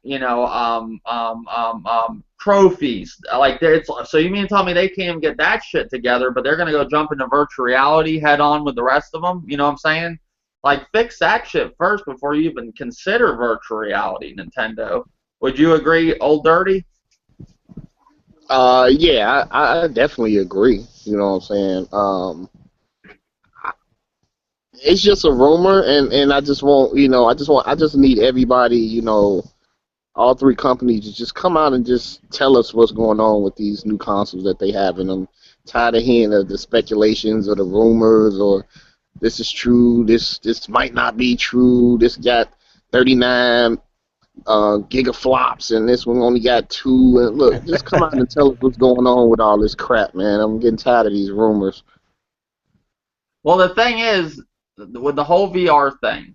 trophies. Like it's so you mean to tell me they can't even get that shit together, but they're gonna go jump into virtual reality head on with the rest of them? You know what I'm saying? Like fix that shit first before you even consider virtual reality, Nintendo. Would you agree, Old Dirty? Yeah, I definitely agree. You know what I'm saying? It's just a rumor, and I just want, I just need everybody, all three companies to just come out and just tell us what's going on with these new consoles that they have, and I'm tired of hearing the speculations or the rumors or this is true, this might not be true, this got 39 gigaflops and this one only got 2. And look, just come out and tell us what's going on with all this crap, man. I'm getting tired of these rumors. Well, the thing is, with the whole VR thing,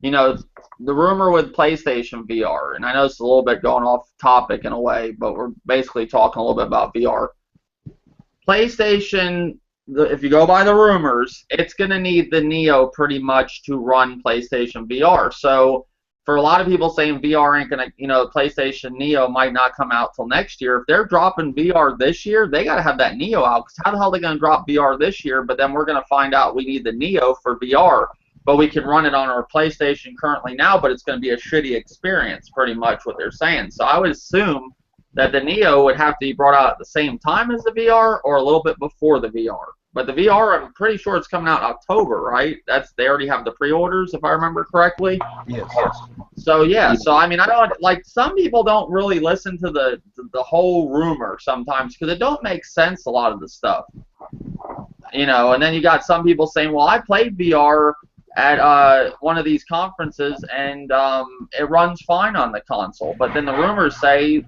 the rumor with PlayStation VR, and I know it's a little bit going off topic in a way, but we're basically talking a little bit about VR. PlayStation, if you go by the rumors, it's going to need the Neo pretty much to run PlayStation VR. So for a lot of people saying VR ain't going to, PlayStation Neo might not come out till next year. If they're dropping VR this year, they got to have that Neo out, because how the hell are they going to drop VR this year, but then we're going to find out we need the Neo for VR, but we can run it on our PlayStation currently now, but it's going to be a shitty experience, pretty much what they're saying. So I would assume that the Neo would have to be brought out at the same time as the VR or a little bit before the VR. But the VR, I'm pretty sure it's coming out in October, right? They already have the pre-orders, if I remember correctly. Yes. So yeah, I mean, I don't like, some people don't really listen to the whole rumor sometimes, because it don't make sense, a lot of the stuff. And then you got some people saying, well, I played VR at one of these conferences and it runs fine on the console, but then the rumors say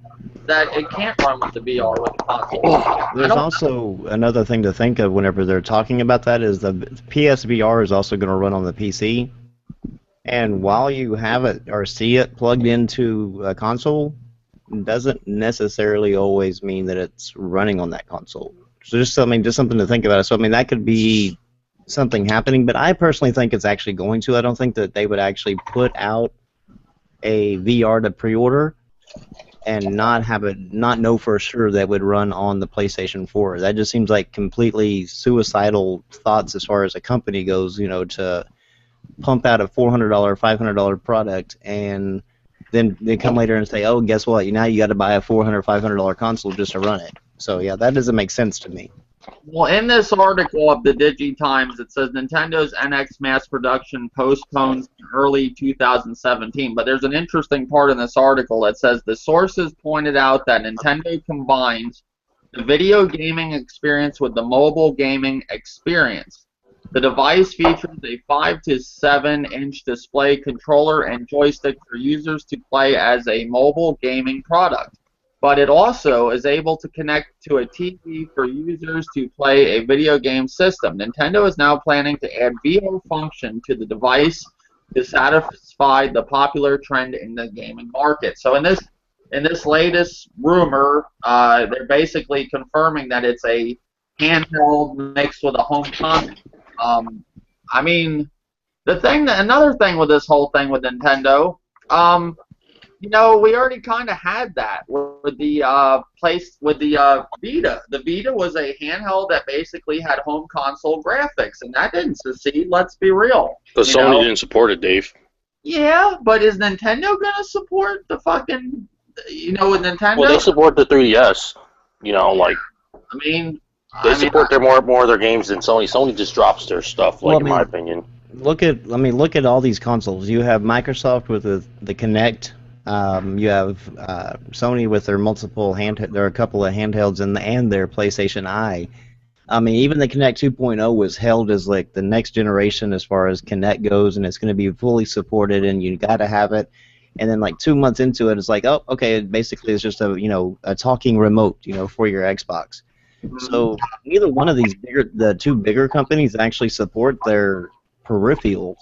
that it can't run with the VR with the console. There's also another thing to think of whenever they're talking about that is the PSVR is also going to run on the PC. And while you have it or see it plugged into a console, doesn't necessarily always mean that it's running on that console. So just something to think about. So I mean, that could be something happening, but I personally think it's actually going to. I don't think that they would actually put out a VR to pre-order and not know for sure that would run on the PlayStation 4. That just seems like completely suicidal thoughts as far as a company goes, to pump out a $400, $500 product and then they come later and say, oh, guess what? Now you got to buy a $400, $500 console just to run it. So yeah, that doesn't make sense to me. Well, in this article of the DigiTimes, it says Nintendo's NX mass production postpones to early 2017. But there's an interesting part in this article that says the sources pointed out that Nintendo combines the video gaming experience with the mobile gaming experience. The device features a 5 to 7 inch display, controller, and joystick for users to play as a mobile gaming product. But it also is able to connect to a TV for users to play a video game system. Nintendo is now planning to add VR function to the device to satisfy the popular trend in the gaming market. So in this latest rumor, they're basically confirming that it's a handheld mixed with a home console. I mean, another thing with this whole thing with Nintendo, we already kind of had that with the Vita. The Vita was a handheld that basically had home console graphics, and that didn't succeed. Let's be real. Because Sony didn't support it, Dave. Yeah, but is Nintendo gonna support the fucking, with Nintendo? Well, they support the 3DS. I mean, they support more of their games than Sony. Sony just drops their stuff, in my opinion. Look at all these consoles. You have Microsoft with the Kinect. You have Sony with their multiple there are a couple of handhelds and their PlayStation Eye. I mean, even the Kinect 2.0 was held as like the next generation as far as Kinect goes, and it's going to be fully supported, and you got to have it. And then like 2 months into it, it's like, oh, okay, basically it's just a talking remote, for your Xbox. So neither one of these the two bigger companies actually support their peripherals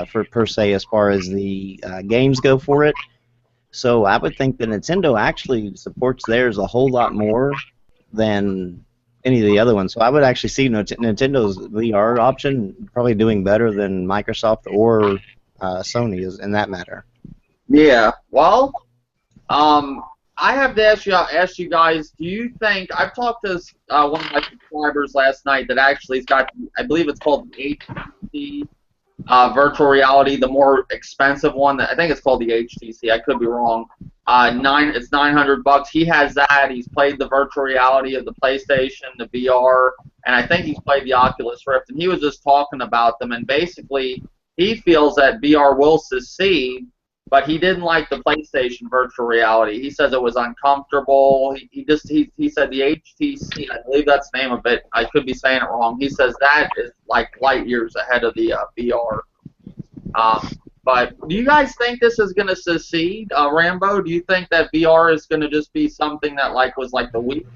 for per se as far as the games go for it. So I would think that Nintendo actually supports theirs a whole lot more than any of the other ones. So I would actually see Nintendo's VR option probably doing better than Microsoft or Sony is in that matter. Yeah. Well, I have to ask you guys. Do you think I've talked to one of my subscribers last night that actually has got, I believe it's called the HTC virtual reality, the more expensive one. I think it's called the HTC. I could be wrong. It's $900. He has that. He's played the virtual reality of the PlayStation, the VR, and I think he's played the Oculus Rift. And he was just talking about them. And basically, he feels that VR will succeed, but he didn't like the PlayStation virtual reality. He says it was uncomfortable. He said the HTC, I believe that's the name of it. I could be saying it wrong. He says that is like light years ahead of the VR. But do you guys think this is going to succeed, Rambo? Do you think that VR is going to just be something that was like the Wii?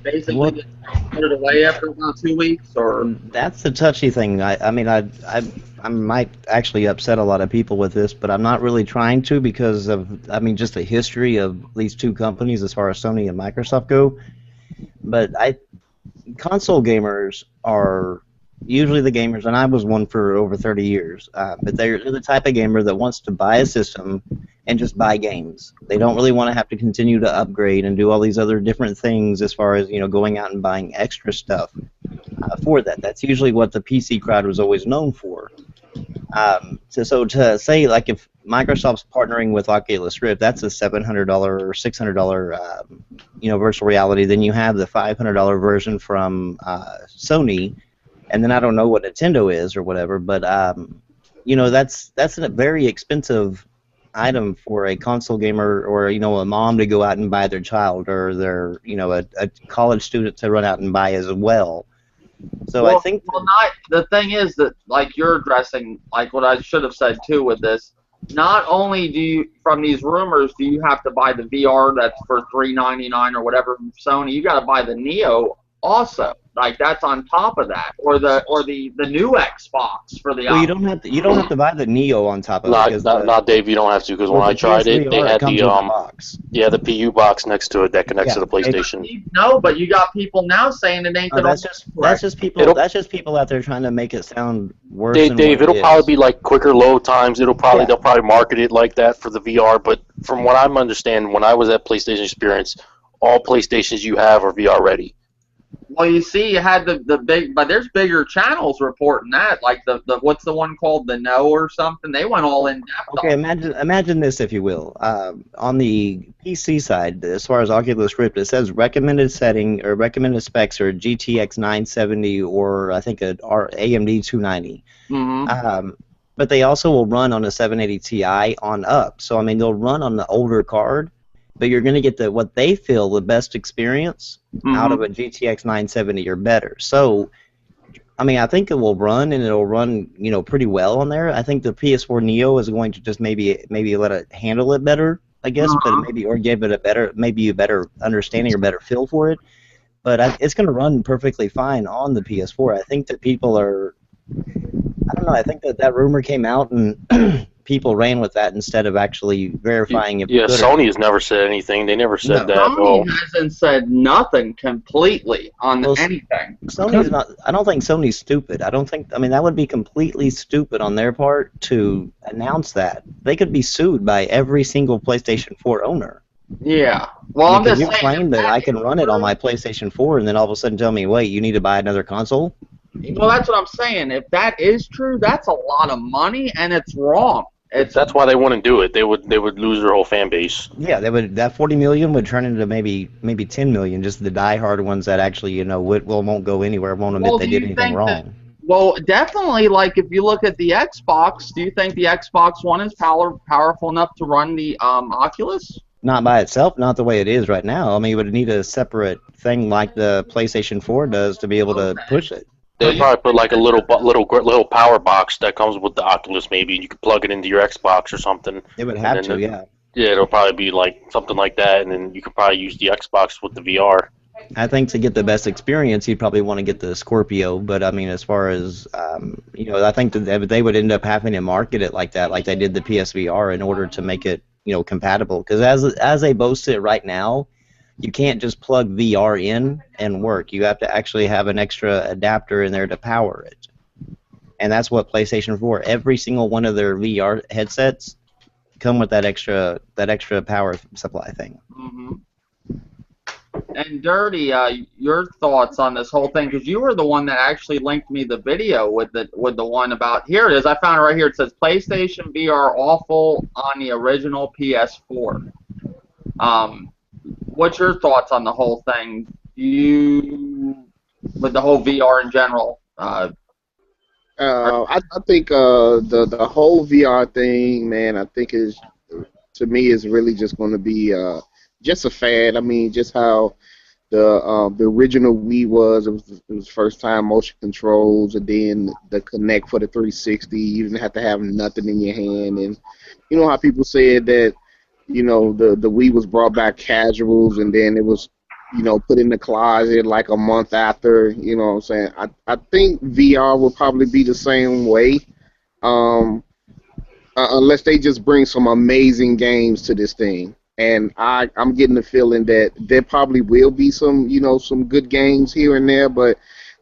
Basically, just put it away after about 2 weeks, or that's the touchy thing. I mean, I might actually upset a lot of people with this, but I'm not really trying to because of, I mean, just the history of these two companies as far as Sony and Microsoft go. But console gamers are usually the gamers, and I was one for over 30 years, but they're the type of gamer that wants to buy a system and just buy games. They don't really want to have to continue to upgrade and do all these other different things as far as, going out and buying extra stuff for that. That's usually what the PC crowd was always known for. So to say, like, if Microsoft's partnering with Oculus Rift, that's a $700 or $600 virtual reality. Then you have the $500 version from Sony, and then I don't know what Nintendo is or whatever, but that's a very expensive item for a console gamer or a mom to go out and buy their child, or their a college student to run out and buy as well. So I think the thing is that, like, you're addressing, like what I should have said too with this. Not only do you, from these rumors, do you have to buy the VR that's for $399 or whatever from Sony, you got to buy the Neo also. Like, that's on top of that, or the new Xbox for the. Well, you don't have to buy the Neo on top of it. Not Dave. You don't have to, because when I tried it, they had the PU box next to it that connects to the PlayStation. No, but you got people now saying it ain't. That's just people out there trying to make it sound worse. Dave, it'll probably be like quicker load times. They'll probably market it like that for the VR. But from what I'm understanding, when I was at PlayStation Experience, all PlayStations you have are VR ready. Well, you see, you had the big, but there's bigger channels reporting that, like the what's the one called, the No or something? They went all in depth. Okay, imagine this, if you will. On the PC side, as far as Oculus Rift, it says recommended setting or recommended specs are GTX 970 or I think AMD 290. Mm-hmm. But they also will run on a 780 Ti on up. So I mean, they'll run on the older card, but you're going to get what they feel the best experience out of a GTX 970 or better. So, I mean, I think it will run, and it'll run, pretty well on there. I think the PS4 Neo is going to just maybe let it handle it better, I guess, but or give it a better understanding or better feel for it. But it's going to run perfectly fine on the PS4. I think that people are, I don't know, I think that rumor came out and people ran with that instead of actually verifying if Sony has never said anything. They never said that at all. Sony hasn't said nothing completely on anything. Sony's not. I don't think Sony's stupid. I mean, that would be completely stupid on their part to announce that. They could be sued by every single PlayStation 4 owner. Yeah. Well, I'm just saying. You claim that I can run it on my PlayStation 4 and then all of a sudden tell me, wait, you need to buy another console? Well, that's what I'm saying. If that is true, that's a lot of money, and it's wrong. That's why they wouldn't do it. They would lose their whole fan base. Yeah, they would. That 40 million would turn into maybe 10 million. Just the diehard ones that actually won't go anywhere, won't admit they did anything wrong. Well, definitely. Like, if you look at the Xbox, do you think the Xbox One is powerful enough to run the Oculus? Not by itself, not the way it is right now. I mean, you would need a separate thing like the PlayStation 4 does to be able to push it. They'd probably put like a little power box that comes with the Oculus, maybe, and you could plug it into your Xbox or something. It would have to, yeah. Yeah, it'll probably be like something like that, and then you could probably use the Xbox with the VR. I think to get the best experience, you'd probably want to get the Scorpio. But I mean, as far as I think that they would end up having to market it like that, like they did the PSVR, in order to make it compatible. Because as they boast it right now, you can't just plug VR in and work. You have to actually have an extra adapter in there to power it. And that's what PlayStation 4. Every single one of their VR headsets come with that extra power supply thing. Mm-hmm. And Dirty, your thoughts on this whole thing? Because you were the one that actually linked me the video with the one about. Here it is. I found it right here. It says PlayStation VR awful on the original PS4. What's your thoughts on the whole thing? With the whole VR in general. I think the whole VR thing, man, I think to me is really just going to be just a fad. I mean, just how the original Wii was. It was first time motion controls, and then the Kinect for the 360. You didn't have to have nothing in your hand, and you know how people said that the Wii was brought back casuals, and then it was put in the closet like a month after. You know what I'm saying? I think VR will probably be the same way, unless they just bring some amazing games to this thing. And I'm getting the feeling that there probably will be some good games here and there, but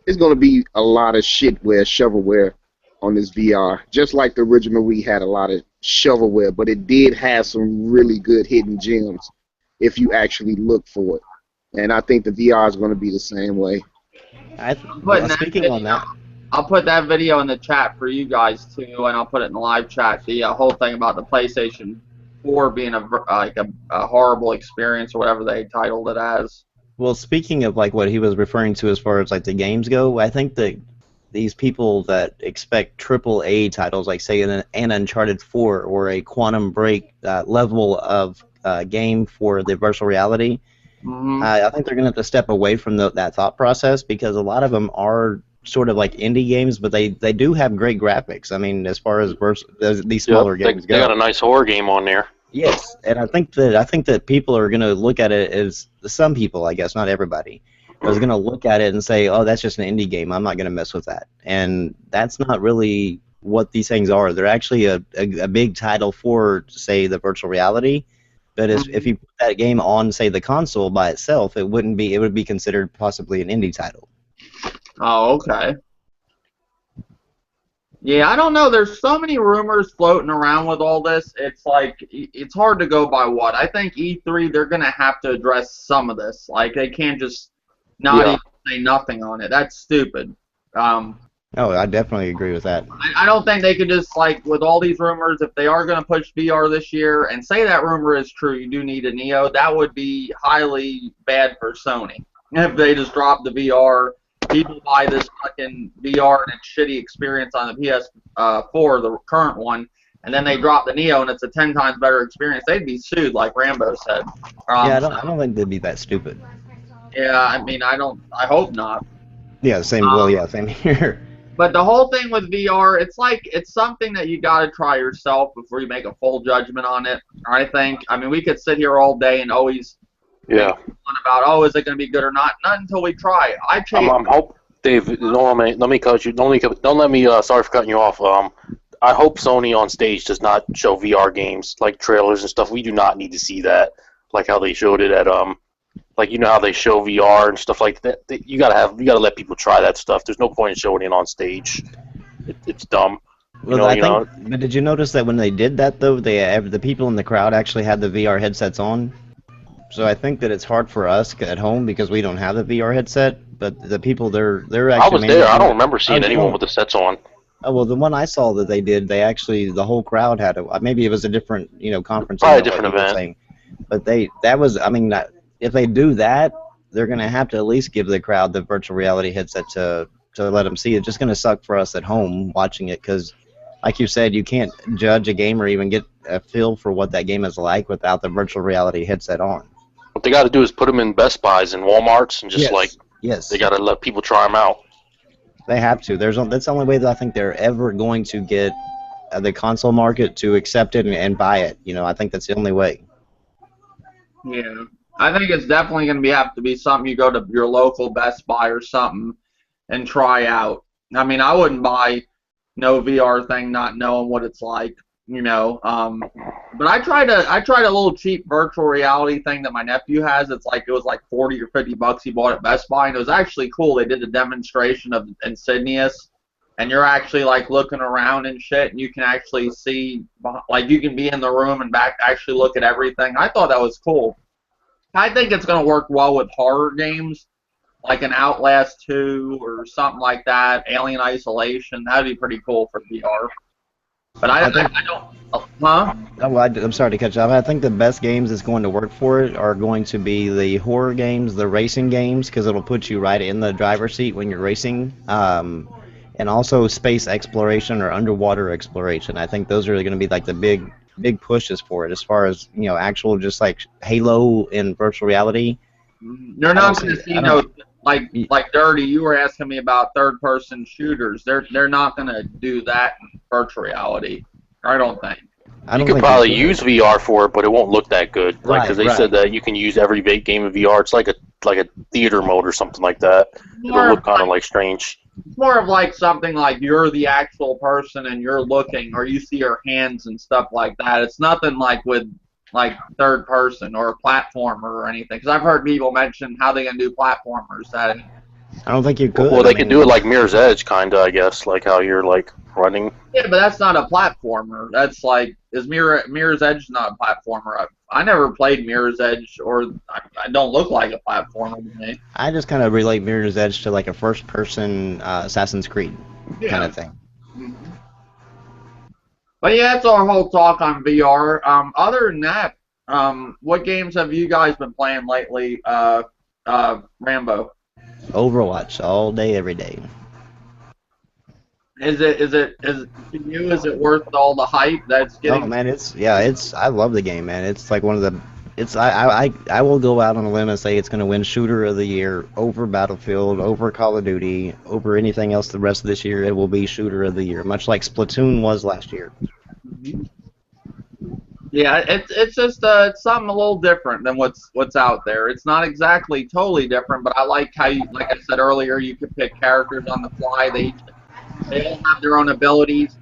it's going to be a lot of shovelware on this VR. Just like the original Wii had a lot of shovelware, but it did have some really good hidden gems if you actually look for it. And I think the VR is going to be the same way. Speaking on that, I'll put that video in the chat for you guys too, and I'll put it in the live chat. The whole thing about the PlayStation 4 being a horrible experience or whatever they titled it as. Well, speaking of like what he was referring to as far as like the games go, I think that these people that expect AAA titles like say an Uncharted 4 or a Quantum Break level of game for the virtual reality, I think they're going to have to step away from that thought process, because a lot of them are sort of like indie games, but they do have great graphics. I mean, as far as these smaller games go. They got a nice horror game on there. Yes, and I think that people are going to look at it as, some people, I guess, not everybody, is going to look at it and say, oh, that's just an indie game, I'm not going to mess with that. And that's not really what these things are. They're actually a big title for, say, the virtual reality. But if you put that game on, say, the console by itself, it would be considered possibly an indie title. Oh, okay. Yeah, I don't know. There's so many rumors floating around with all this. It's like, it's hard to go by what. I think E3, they're going to have to address some of this. Like, they can't just not even say nothing on it. That's stupid. Oh, I definitely agree with that. I don't think they could just, like, with all these rumors, if they are going to push VR this year, and say that rumor is true, you do need a Neo, that would be highly bad for Sony. If they just drop the VR, people buy this fucking VR and its shitty experience on the PS4, the current one, and then they drop the Neo and it's a 10 times better experience, they'd be sued, like Rambo said. Yeah, I don't think they'd be that stupid. Yeah, I mean, I hope not. Yeah, same here. But the whole thing with VR, it's something that you got to try yourself before you make a full judgment on it. I think. I mean, we could sit here all day and always about, oh, is it going to be good or not? Not until we try. I'm hope, Dave. Don't let me cut you. Don't let me. Sorry for cutting you off. I hope Sony on stage does not show VR games like trailers and stuff. We do not need to see that, like how they showed it at like how they show VR and stuff like that. You gotta let people try that stuff. There's no point in showing it on stage. It's dumb. But did you notice that when they did that though, the people in the crowd actually had the VR headsets on? So I think that it's hard for us at home because we don't have the VR headset. But the people they're actually. I was there. I don't remember seeing anyone with the sets on. Oh, well, the one I saw that they did, the whole crowd had it. Maybe it was a different conference. Probably a different event. But if they do that, they're going to have to at least give the crowd the virtual reality headset to let them see. It's just going to suck for us at home watching it because, like you said, you can't judge a game or even get a feel for what that game is like without the virtual reality headset on. What they got to do is put them in Best Buys and Walmarts and just they got to let people try them out. They have to. That's the only way that I think they're ever going to get the console market to accept it and buy it. I think that's the only way. Yeah. I think it's definitely going to have to be something you go to your local Best Buy or something and try out. I mean, I wouldn't buy no VR thing not knowing what it's like, you know. But I tried a little cheap virtual reality thing that my nephew has. It was like 40 or 50 bucks he bought at Best Buy, and it was actually cool. They did a demonstration of Insidious, and you're actually like looking around and shit, and you can actually see, like you can be in the room and back actually look at everything. I thought that was cool. I think it's going to work well with horror games, like an Outlast 2 or something like that, Alien Isolation. That'd be pretty cool for VR. But I don't, huh? Oh, I'm sorry to cut you off. I think the best games that's going to work for it are going to be the horror games, the racing games, because it'll put you right in the driver's seat when you're racing. And also space exploration or underwater exploration. I think those are going to be like the big pushes for it as far as, you know, actual just like Halo in virtual reality. You're not going to see no like Dirty. You were asking me about third-person shooters. They're not going to do that in virtual reality. I don't think. You could probably use VR for it, but it won't look that good. Like, because they said that you can use every game of VR. It's like a theater mode or something like that. It'll look kind of like strange. It's more of like something like you're the actual person and you're looking, or you see your hands and stuff like that. It's nothing like with like third person or a platformer or anything. Because I've heard people mention how they can do platformers. That I don't think you could. Well, they could do it like Mirror's Edge, kind of, I guess, like how you're like running. Yeah, but that's not a platformer. That's like Mirror's Edge not a platformer. I never played Mirror's Edge, or I don't look like a platformer to me. I just kind of relate Mirror's Edge to like a first-person Assassin's Creed kind of thing. Mm-hmm. But yeah, that's our whole talk on VR. Other than that, what games have you guys been playing lately, Rambo? Overwatch all day, every day. Is it worth all the hype that's getting? Oh man, I love the game, man. It's like one of the, I will go out on a limb and say it's going to win Shooter of the Year over Battlefield, over Call of Duty, over anything else the rest of this year. It will be Shooter of the Year, much like Splatoon was last year. Yeah, it's just it's something a little different than what's out there. It's not exactly totally different, but I like how like I said earlier, you can pick characters on the fly. They all have their own abilities.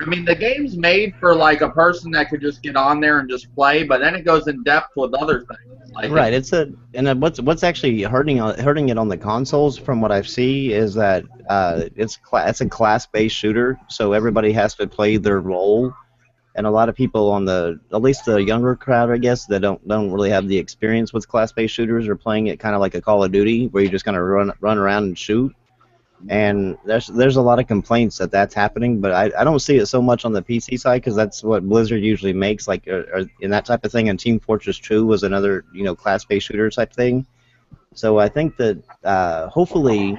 I mean, the game's made for like a person that could just get on there and just play, but then it goes in depth with other things. Like right. What's actually hurting it on the consoles, from what I see, is that it's a class-based shooter, so everybody has to play their role. And a lot of people at least the younger crowd, I guess, that don't really have the experience with class-based shooters, are playing it kind of like a Call of Duty, where you just kind of run around and shoot. And there's a lot of complaints that's happening, but I don't see it so much on the PC side, because that's what Blizzard usually makes, like in that type of thing. And Team Fortress 2 was another class-based shooter type thing. So I think that hopefully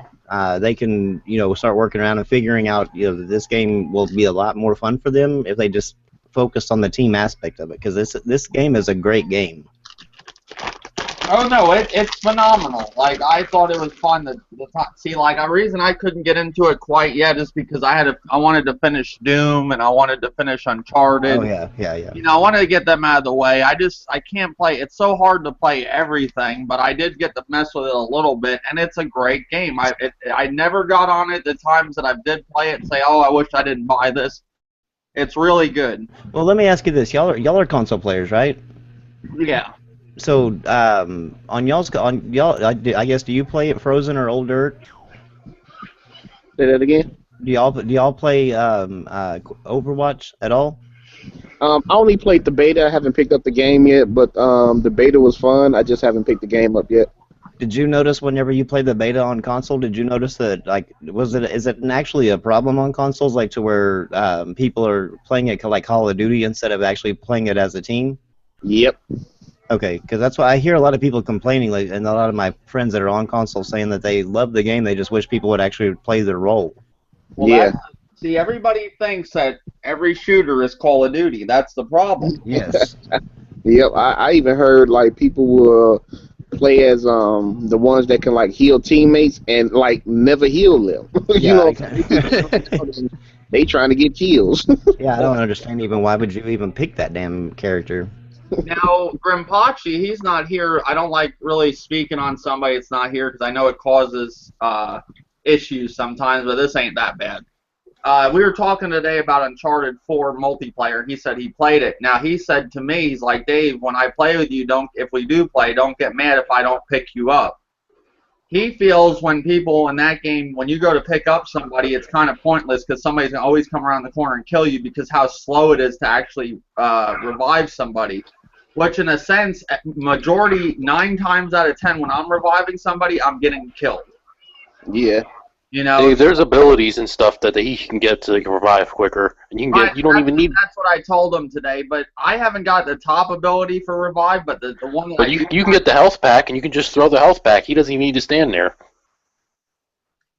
they can start working around and figuring out that this game will be a lot more fun for them if they just focused on the team aspect of it, because this game is a great game. Oh no, it's phenomenal. Like, I thought it was fun to see. Like, a reason I couldn't get into it quite yet is because I wanted to finish Doom and I wanted to finish Uncharted. Oh yeah. I wanted to get them out of the way. I can't play. It's so hard to play everything, but I did get to mess with it a little bit, and it's a great game. I never got on it the times that I did play it and say, oh, I wish I didn't buy this. It's really good. Well, let me ask you this: y'all are console players, right? Yeah. So, on y'all, I guess, do you play it Frozen or Old Dirt? Say that again. Do y'all play Overwatch at all? I only played the beta. I haven't picked up the game yet, but the beta was fun. I just haven't picked the game up yet. Did you notice whenever you played the beta on console? Did you notice that is it actually a problem on consoles, like to where people are playing it like Call of Duty instead of actually playing it as a team? Yep. Okay, because that's why I hear a lot of people complaining, and a lot of my friends that are on console saying that they love the game. They just wish people would actually play their role. Well, yeah. See, everybody thinks that every shooter is Call of Duty. That's the problem. Yes. Yep. I even heard like people will play as the ones that can like heal teammates and like never heal them. They trying to get kills. Yeah, I don't understand even why would you even pick that damn character. Now, Grimpachi, he's not here. I don't like really speaking on somebody that's not here because I know it causes issues sometimes, but this ain't that bad. We were talking today about Uncharted 4 multiplayer. He said he played it. Now, he said to me, he's like, Dave, when I play with you, if we do play, don't get mad if I don't pick you up. He feels when people in that game, when you go to pick up somebody, it's kind of pointless because somebody's going to always come around the corner and kill you because how slow it is to actually revive somebody. Which, in a sense, majority, 9 times out of 10, when I'm reviving somebody, I'm getting killed. Yeah. You know, Dave, there's abilities and stuff that he can get to revive quicker, and you can get. You don't even need. That's what I told him today, but I haven't got the top ability for revive, but the one that But you can get the health pack, and you can just throw the health pack. He doesn't even need to stand there.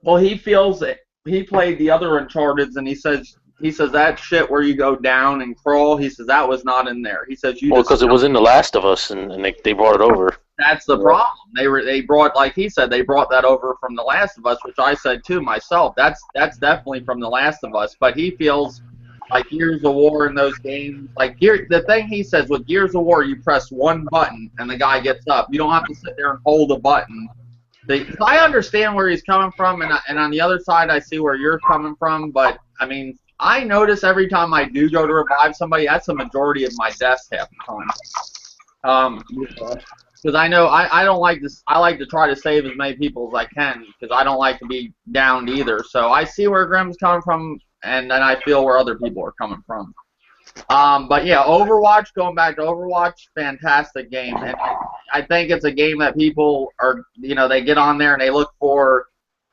Well, he feels it. He played the other Uncharted's, and he says that shit where you go down and crawl. He says that was not in there. He says Well, because it was in The Last of Us, and they brought it over. That's the problem. They brought, like he said, they brought that over from The Last of Us, which I said too myself. That's definitely from The Last of Us. But he feels like Gears of War in those games, like the thing he says with Gears of War, you press one button and the guy gets up. You don't have to sit there and hold a button. I understand where he's coming from, and on the other side, I see where you're coming from. But I mean, I notice every time I do go to revive somebody, that's the majority of my deaths half the time. Because I know I don't like this. I like to try to save as many people as I can because I don't like to be downed either. So I see where Grim's coming from, and then I feel where other people are coming from. But yeah, Overwatch. Going back to Overwatch, fantastic game, and I think it's a game that people are, they get on there and they look for,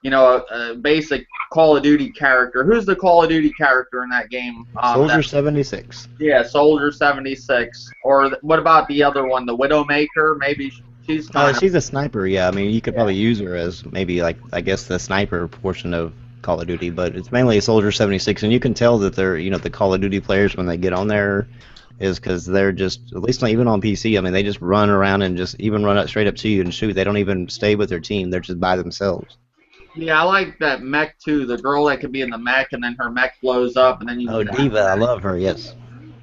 a basic Call of Duty character. Who's the Call of Duty character in that game? Soldier 76. Yeah, Soldier 76. Or what about the other one, the Widowmaker? Maybe she's kind She's a sniper, yeah. I mean, you could probably use her as maybe, like, I guess the sniper portion of Call of Duty, but it's mainly Soldier 76, and you can tell that they're, the Call of Duty players when they get on there is because they're just, at least not even on PC, I mean, they just run around and just even run up straight up to you and shoot. They don't even stay with their team. They're just by themselves. Yeah, I like that mech too. The girl that could be in the mech, and then her mech blows up, and then you. Oh, Diva, I love her. Yes.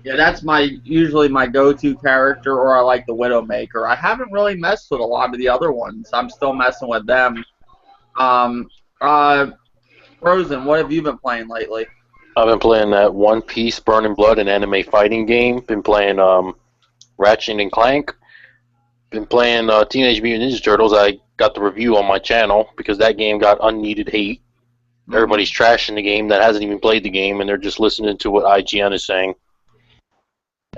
Yeah, that's usually my go-to character, or I like the Widowmaker. I haven't really messed with a lot of the other ones. I'm still messing with them. Frozen, what have you been playing lately? I've been playing that One Piece Burning Blood and anime fighting game. Been playing Ratchet and Clank. Been playing Teenage Mutant Ninja Turtles. I got the review on my channel because that game got unneeded hate. Everybody's trashing the game that hasn't even played the game, and they're just listening to what IGN is saying.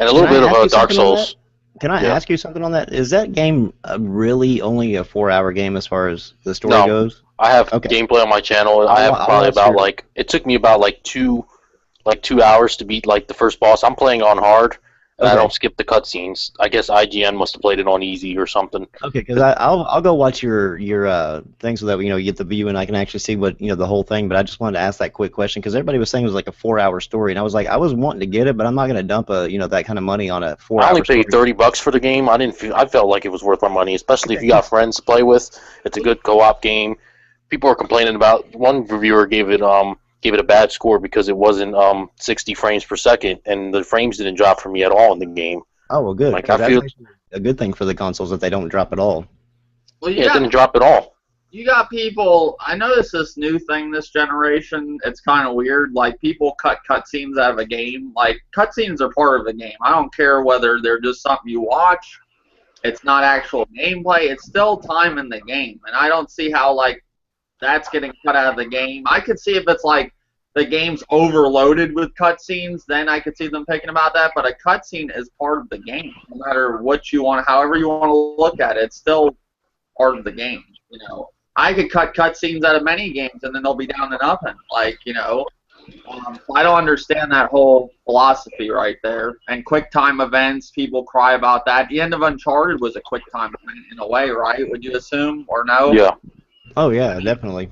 And a little bit of Dark Souls. Can I ask you something on that? Is that game really only a 4-hour game as far as the story goes? I have gameplay on my channel. I have probably about it took me about two hours to beat the first boss. I'm playing on hard. And I don't skip the cutscenes. I guess IGN must have played it on easy or something. Okay, because I'll go watch your thing so that you get the view and I can actually see what the whole thing. But I just wanted to ask that quick question because everybody was saying it was like a 4-hour story, and I was like, I was wanting to get it, but I'm not going to dump that kind of money on a 4-hour. I only paid $30 for the game. I felt like it was worth my money, especially if you got friends to play with. It's a good co-op game. People are complaining about. One reviewer gave it a bad score because it wasn't 60 frames per second, and the frames didn't drop for me at all in the game. Oh, well, good. I feel a good thing for the consoles that they don't drop at all. Well, it didn't drop at all. You got people. I noticed this new thing this generation. It's kind of weird. Like, people cut cutscenes out of a game. Like, cutscenes are part of the game. I don't care whether they're just something you watch. It's not actual gameplay. It's still time in the game, and I don't see how that's getting cut out of the game. I could see if it's like the game's overloaded with cutscenes, then I could see them thinking about that. But a cutscene is part of the game, no matter what you want, however you want to look at it. It's still part of the game. I could cut cutscenes out of many games, and then they'll be down to nothing. I don't understand that whole philosophy right there. And quick time events, people cry about that. The end of Uncharted was a quick time event in a way, right? Would you assume, or no? Yeah. Oh, yeah, definitely.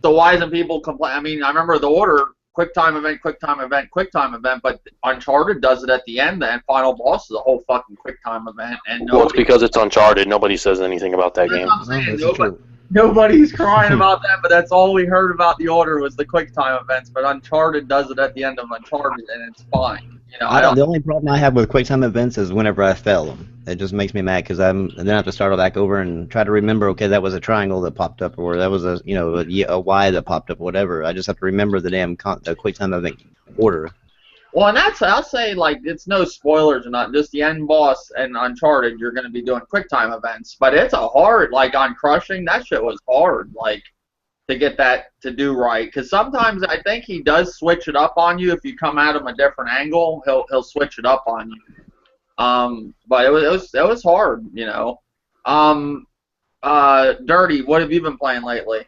So why isn't people complain? I mean, I remember the order, quick time event, quick time event, quick time event, but Uncharted does it at the end, and final boss is a whole fucking quick time event. And it's because it's Uncharted. Nobody says anything about that game. Nobody's crying about that, but that's all we heard about the order was the quick time events. But Uncharted does it at the end of Uncharted, and it's fine. You know, I don't. The only problem I have with QuickTime events is whenever I fail them. It just makes me mad because and then I have to start all back over and try to remember. Okay, that was a triangle that popped up, or that was a a Y that popped up, whatever. I just have to remember the damn the QuickTime event order. Well, and I'll say, like, it's no spoilers or nothing. Just the end boss and Uncharted, you're going to be doing QuickTime events. But it's a hard, like, on Crushing, that shit was hard, like, to get that to do right. Because sometimes I think he does switch it up on you. If you come at him a different angle, he'll switch it up on you. But it was hard, you know. Dirty, what have you been playing lately?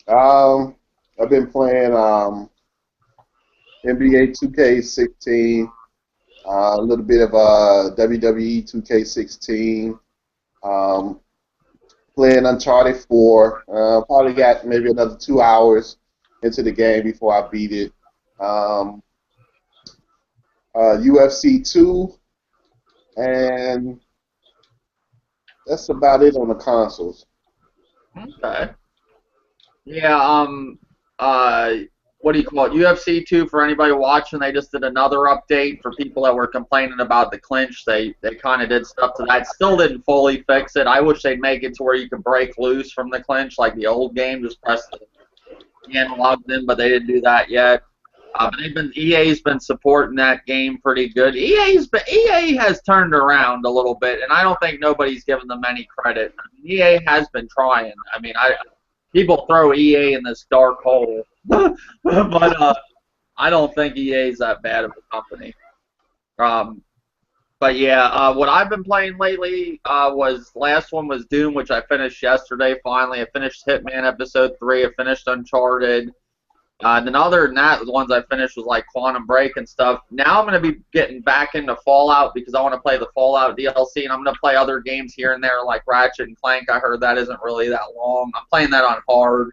I've been playing NBA 2K16, a little bit of WWE 2K16, playing Uncharted 4. Probably got maybe another 2 hours into the game before I beat it. UFC 2, and that's about it on the consoles. Okay. Yeah, what do you call it? UFC 2, for anybody watching, they just did another update for people that were complaining about the clinch. They kind of did stuff to that. Still didn't fully fix it. I wish they'd make it to where you could break loose from the clinch like the old game, just press the analog in, but they didn't do that yet. EA's been supporting that game pretty good. EA has turned around a little bit, and I don't think nobody's given them any credit. I mean, EA has been trying. I mean, people throw EA in this dark hole, but I don't think EA is that bad of a company. But yeah, what I've been playing lately last one was Doom, which I finished yesterday. Finally, I finished Hitman Episode 3. I finished Uncharted. And then other than that, the ones I finished was like Quantum Break and stuff. Now I'm going to be getting back into Fallout because I want to play the Fallout DLC, and I'm going to play other games here and there like Ratchet and Clank. I heard that isn't really that long. I'm playing that on hard.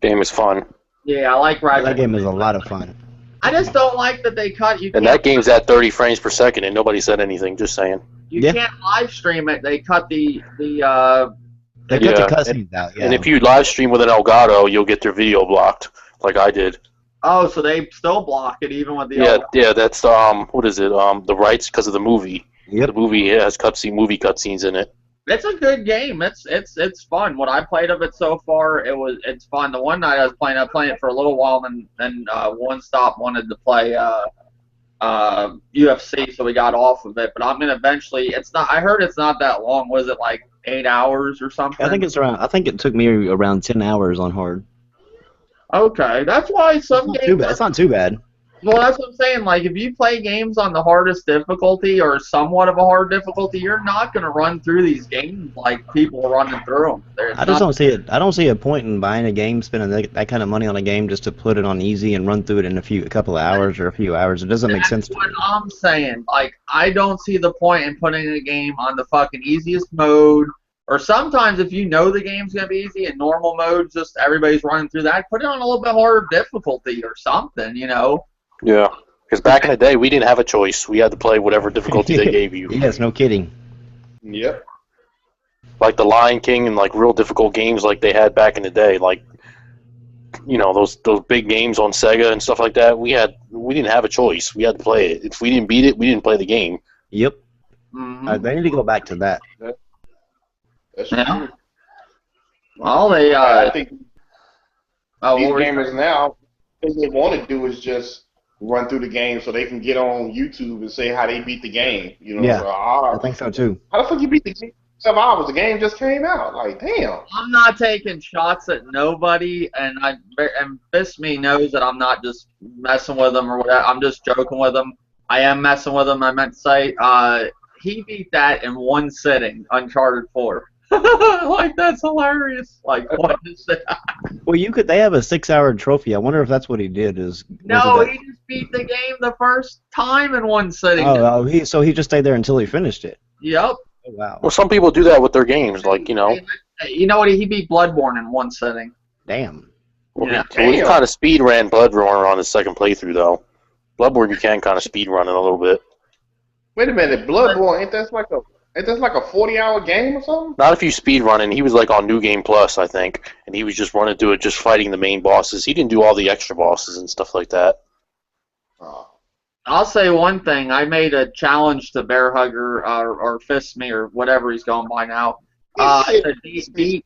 Game is fun. Yeah, I like Ratchet. That game is a lot of fun. I just don't like that they cut you. And that game's at 30 frames per second, and nobody said anything. Just saying. You can't live stream it. They cut the They cut the cutscenes out, yeah. And if you live stream with an Elgato, you'll get their video blocked, like I did. Oh, so they still block it even with the Yeah, that's what is it? The rights because of the movie. Yep. The movie has movie cutscenes in it. It's a good game. It's fun. What I played of it so far, it's fun. The one night I was playing it for a little while, and then One Stop wanted to play UFC, so we got off of it. But I'm gonna eventually. It's not. I heard it's not that long. Was it like 8 hours or something? I think it took me around 10 hours on hard. Okay, that's why some games. It's not too bad. Well, that's what I'm saying. Like, if you play games on the hardest difficulty or somewhat of a hard difficulty, you're not going to run through these games like people running through them. I just don't see it. I don't see a point in buying a game, spending that kind of money on a game just to put it on easy and run through it in a couple of hours or a few hours. It doesn't make sense to me. That's what I'm saying. Like, I don't see the point in putting a game on the fucking easiest mode. Or sometimes if you know the game's going to be easy in normal mode, just everybody's running through that, put it on a little bit harder difficulty or something, you know? Yeah, because back in the day, we didn't have a choice. We had to play whatever difficulty they gave you. Yes, no kidding. Yep. Like the Lion King and like real difficult games like they had back in the day, like those big games on Sega and stuff like that. We didn't have a choice. We had to play it. If we didn't beat it, we didn't play the game. Yep. Mm-hmm. They need to go back to that. That's true. Well, I think these gamers now, what they want to do is just run through the game so they can get on YouTube and say how they beat the game. Yeah, I think so too. How the fuck you beat the game? 7 hours. The game just came out. Like, damn. I'm not taking shots at nobody, and Bisme knows that I'm not just messing with him or whatever. I'm just joking with him. I am messing with him. I meant to say he beat that in one sitting, Uncharted 4. Like, that's hilarious. Like, what is that? Well, they have a 6-hour trophy. I wonder if that's what he did. No, he just beat the game the first time in one sitting. So he just stayed there until he finished it. Yep. Oh, wow. Well, some people do that with their games, like, You know what? He beat Bloodborne in one sitting. Damn. Well, Yeah. he kind of speed ran Bloodborne on his second playthrough, though. Bloodborne, you can kind of speed run it a little bit. Wait a minute, Bloodborne, ain't that like a 40-hour game or something? Not if you speed run, and he was like on New Game Plus, I think, and he was just running through it, just fighting the main bosses. He didn't do all the extra bosses and stuff like that. I'll say one thing. I made a challenge to Bear Hugger or Fist Me or whatever he's going by now. To beat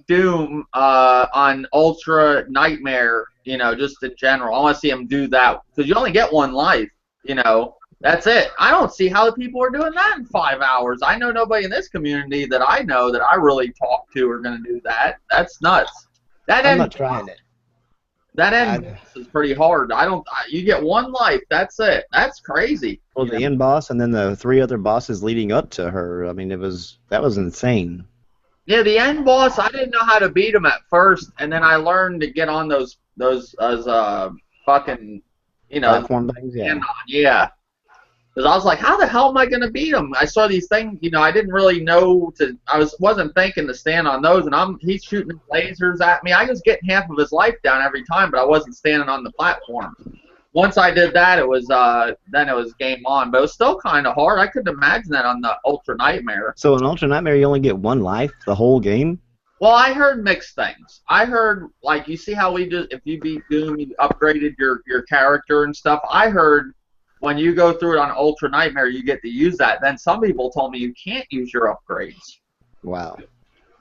Doom on Ultra Nightmare. You know, just in general. I want to see him do that because you only get one life. You know, that's it. I don't see how the people are doing that in 5 hours. I know nobody in this community that I know that I really talk to are going to do that. That's nuts. I'm not trying it. That end boss is pretty hard. You get one life. That's it. That's crazy. Well, the end boss and then the 3 other bosses leading up to her. I mean, that was insane. Yeah, the end boss. I didn't know how to beat him at first, and then I learned to get on those fucking platform things. Yeah. Yeah. Because I was like, how the hell am I going to beat him? I saw these things, I didn't really know wasn't thinking to stand on those, and he's shooting lasers at me. I was getting half of his life down every time, but I wasn't standing on the platform. Once I did that, then it was game on. But it was still kind of hard. I couldn't imagine that on the Ultra Nightmare. So in Ultra Nightmare, you only get one life the whole game? Well, I heard mixed things. I heard, like, you see how if you beat Doom, you upgraded your character and stuff. I heard when you go through it on Ultra Nightmare, you get to use that. Then some people told me you can't use your upgrades. Wow.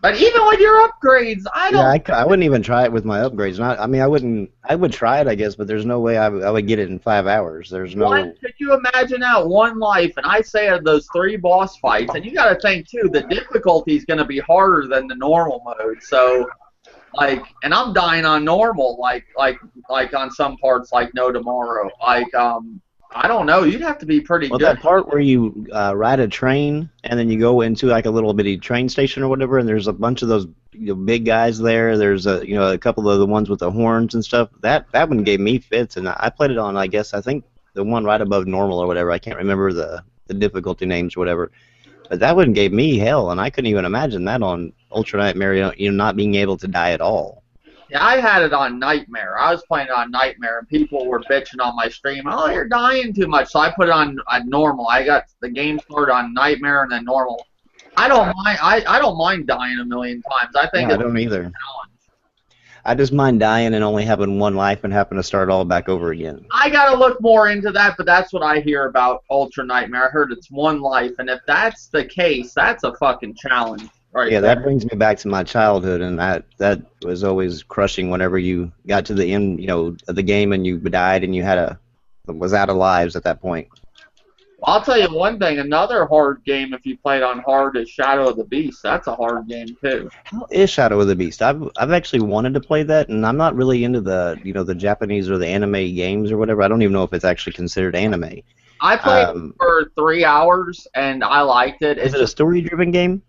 But even with your upgrades, I don't... Yeah, I wouldn't even try it with my upgrades. I would try it, I guess, but there's no way I would get it in 5 hours. There's no... Could you imagine that one life, and I say of those 3 boss fights, and you got to think, too, the difficulty is going to be harder than the normal mode, so... and I'm dying on normal, like on some parts, like No Tomorrow. I don't know. You'd have to be pretty good. That part where you ride a train and then you go into like a little bitty train station or whatever, and there's a bunch of those big guys there. There's a couple of the ones with the horns and stuff. That one gave me fits, and I played it on. I think the one right above normal or whatever. I can't remember the difficulty names or whatever. But that one gave me hell, and I couldn't even imagine that on Ultra Nightmare. Not being able to die at all. Yeah, I had it on Nightmare. I was playing it on Nightmare, and people were bitching on my stream. Oh, you're dying too much. So I put it on normal. I got the game started on Nightmare and then normal. I don't mind. I don't mind dying a million times. I think I don't either. I just mind dying and only having one life and having to start all back over again. I gotta look more into that, but that's what I hear about Ultra Nightmare. I heard it's one life, and if that's the case, that's a fucking challenge. Right yeah, there. That brings me back to my childhood, and that was always crushing whenever you got to the end, of the game and you died and you was out of lives at that point. Well, I'll tell you one thing. Another hard game, if you played on hard, is Shadow of the Beast. That's a hard game too. How is Shadow of the Beast? I've actually wanted to play that, and I'm not really into the Japanese or the anime games or whatever. I don't even know if it's actually considered anime. I played for 3 hours and I liked it. Is it a story-driven game?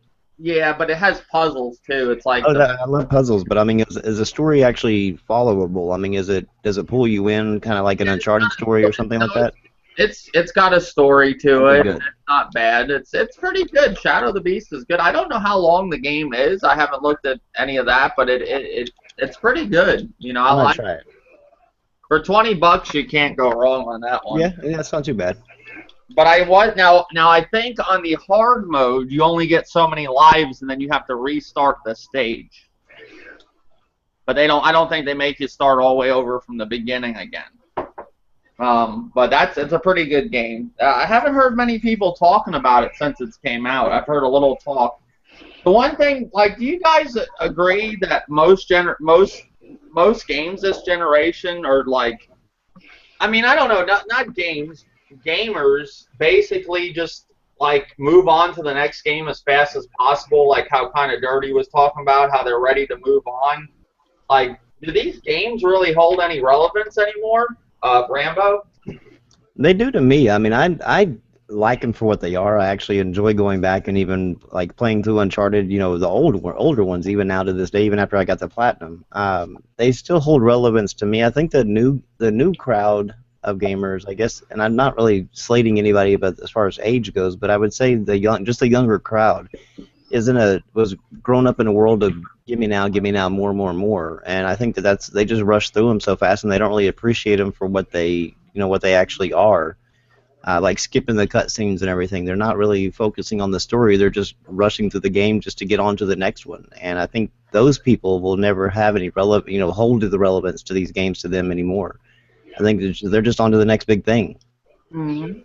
Yeah, but it has puzzles too. It's like I love puzzles, but I mean, is the story actually followable? I mean, does it pull you in, kind of like an Uncharted story or something like that? It's got a story to it. Good. It's not bad. It's pretty good. Shadow of the Beast is good. I don't know how long the game is. I haven't looked at any of that, but it's pretty good. I like try it. For $20, you can't go wrong on that one. Yeah, that's not too bad. But now I think on the hard mode you only get so many lives and then you have to restart the stage. But I don't think they make you start all the way over from the beginning again. But it's a pretty good game. I haven't heard many people talking about it since it came out. I've heard a little talk. The one thing, do you guys agree that most games this generation are I don't know, not games. Gamers basically just move on to the next game as fast as possible, like how kind of Dirty was talking about, how they're ready to move on. Do these games really hold any relevance anymore, Rambo? They do to me. I mean, I like them for what they are. I actually enjoy going back and even playing through Uncharted, the older ones, even now to this day, even after I got the platinum. They still hold relevance to me. I think the new crowd of gamers, I guess, and I'm not really slating anybody but as far as age goes, but I would say the younger crowd was grown up in a world of give me now, more, and I think they just rush through them so fast and they don't really appreciate them for what they actually are. like skipping the cutscenes and everything. They're not really focusing on the story. They're just rushing through the game just to get on to the next one. And I think those people will never have any hold to the relevance to these games to them anymore. I think they're just on to the next big thing. Mhm.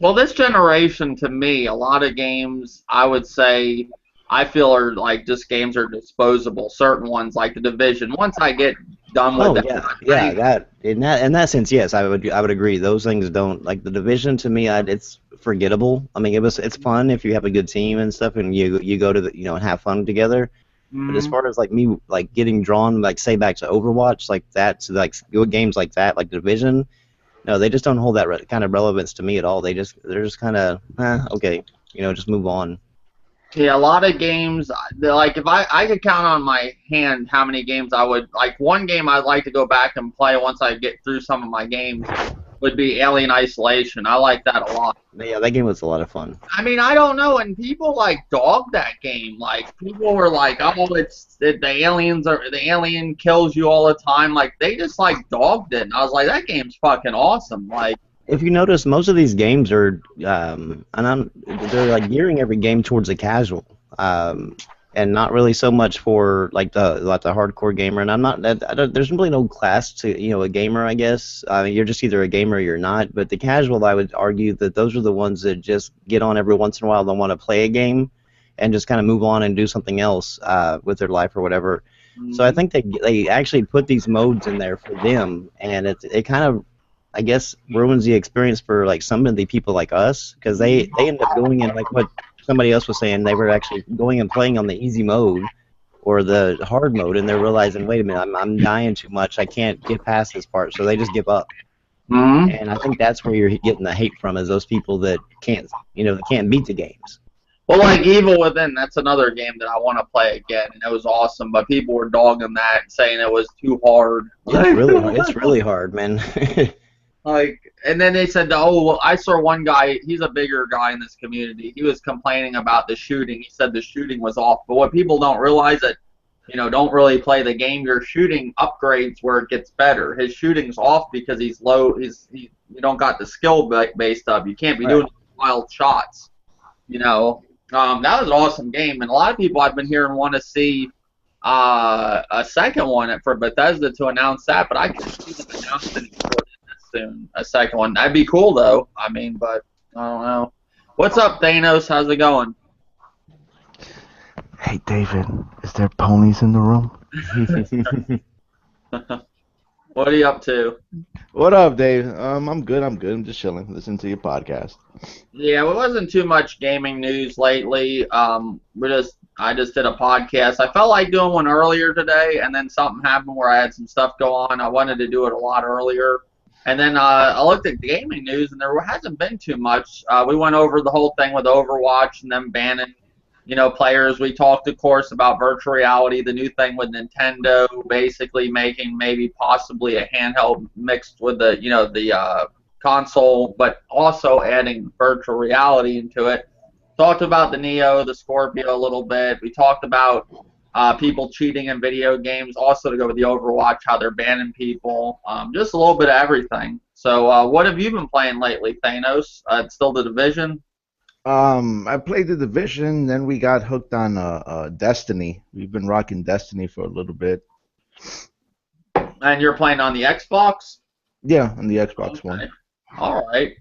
Well, this generation, to me, a lot of games, I would say, I feel are like just games are disposable. Certain ones, like the Division. Once I get done with Oh that, yeah, that in that sense, yes, I would agree. Those things don't like the Division to me. It's forgettable. I mean, it's fun if you have a good team and stuff, and you go to the and have fun together. But as Mhm. far as like me like getting drawn like say back to Overwatch like that to like good games like that like Division, no, they just don't hold that kind of relevance to me at all. They're just kind of okay, just move on. Yeah, a lot of games. Like if I could count on my hand how many games I would like. One game I'd like to go back and play once I get through some of my games would be Alien Isolation. I like that a lot. But yeah, that game was a lot of fun. I mean, I don't know, and people like dogged that game. Like people were like, "Oh, the alien kills you all the time." Like they just like dogged it, and I was like, "That game's fucking awesome!" Like, If you notice, most of these games are, they're like gearing every game towards a casual, and not really so much for like the hardcore gamer. And there's really no class to a gamer, I guess. You're just either a gamer or you're not. But the casual, I would argue that those are the ones that just get on every once in a while. They want to play a game, and just kind of move on and do something else with their life or whatever. So I think they actually put these modes in there for them, and it kind of I guess ruins the experience for like some of the people like us because they end up going in like what somebody else was saying they were actually going and playing on the easy mode or the hard mode and they're realizing wait a minute I'm dying too much I can't get past this part so they just give up mhm. and I think that's where you're getting the hate from is those people that can't that can't beat the games. Well, like Evil Within, that's another game that I want to play again, and it was awesome. But people were dogging that and saying it was too hard. Yeah, it's really hard, man. Like, and then they said, oh, well, I saw one guy, he's a bigger guy in this community. He was complaining about the shooting. He said the shooting was off. But what people don't realize that, don't really play the game, your shooting upgrades where it gets better. His shooting's off because he's low. You don't got the skill based up. You can't be doing wild shots. That was an awesome game. And a lot of people I've been hearing want to see a second one for Bethesda to announce that. But I can see them announcing soon, a second one. That'd be cool, though. I mean, but I don't know. What's up, Thanos? How's it going? Hey, David, is there ponies in the room? What are you up to? What up, Dave? I'm good. I'm just chilling, listening to your podcast. Yeah, it wasn't too much gaming news lately. I just did a podcast. I felt like doing one earlier today, and then something happened where I had some stuff go on. I wanted to do it a lot earlier. And then I looked at gaming news, and there hasn't been too much. We went over the whole thing with Overwatch and them banning, players. We talked, of course, about virtual reality, the new thing with Nintendo, basically making maybe possibly a handheld mixed with the console, but also adding virtual reality into it. Talked about the Neo, the Scorpio a little bit. We talked about people cheating in video games, also to go with the Overwatch, how they're banning people, just a little bit of everything. So what have you been playing lately, Thanos? It's still the Division? I played the Division, then we got hooked on Destiny. We've been rocking Destiny for a little bit. And you're playing on the Xbox? Yeah, on the Xbox One. All right.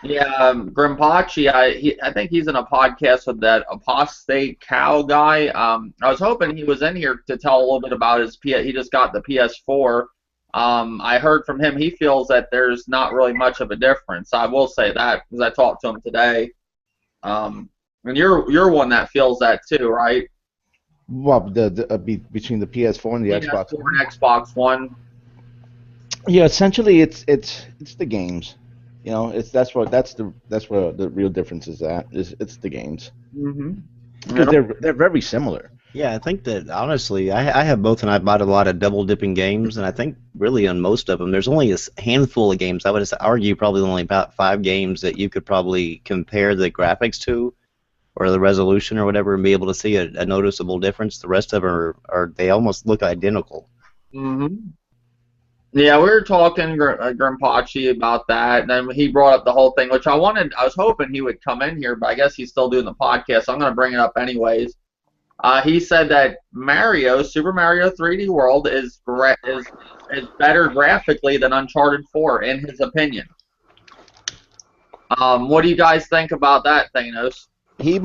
Yeah, Grimpachi, I think he's in a podcast with that Apostate Cow guy. I was hoping he was in here to tell a little bit about he just got the PS4. I heard from him he feels that there's not really much of a difference. I will say that because I talked to him today. And you're one that feels that too, right? What between the PS4 and the Xbox PS4 and Xbox One. Yeah, essentially it's the games. That's where the real difference is at. It's the games. Because they're very similar. Yeah, I think that honestly, I have both, and I bought a lot of double dipping games, and I think really on most of them, there's only a handful of games. I would argue probably only about 5 games that you could probably compare the graphics to, or the resolution or whatever, and be able to see a noticeable difference. The rest of them are they almost look identical. Yeah, we were talking Grimpachi about that, and then he brought up the whole thing, which I was hoping he would come in here, but I guess he's still doing the podcast, so I'm going to bring it up anyways. He said that Super Mario 3D World is better graphically than Uncharted 4, in his opinion. What do you guys think about that, Thanos? He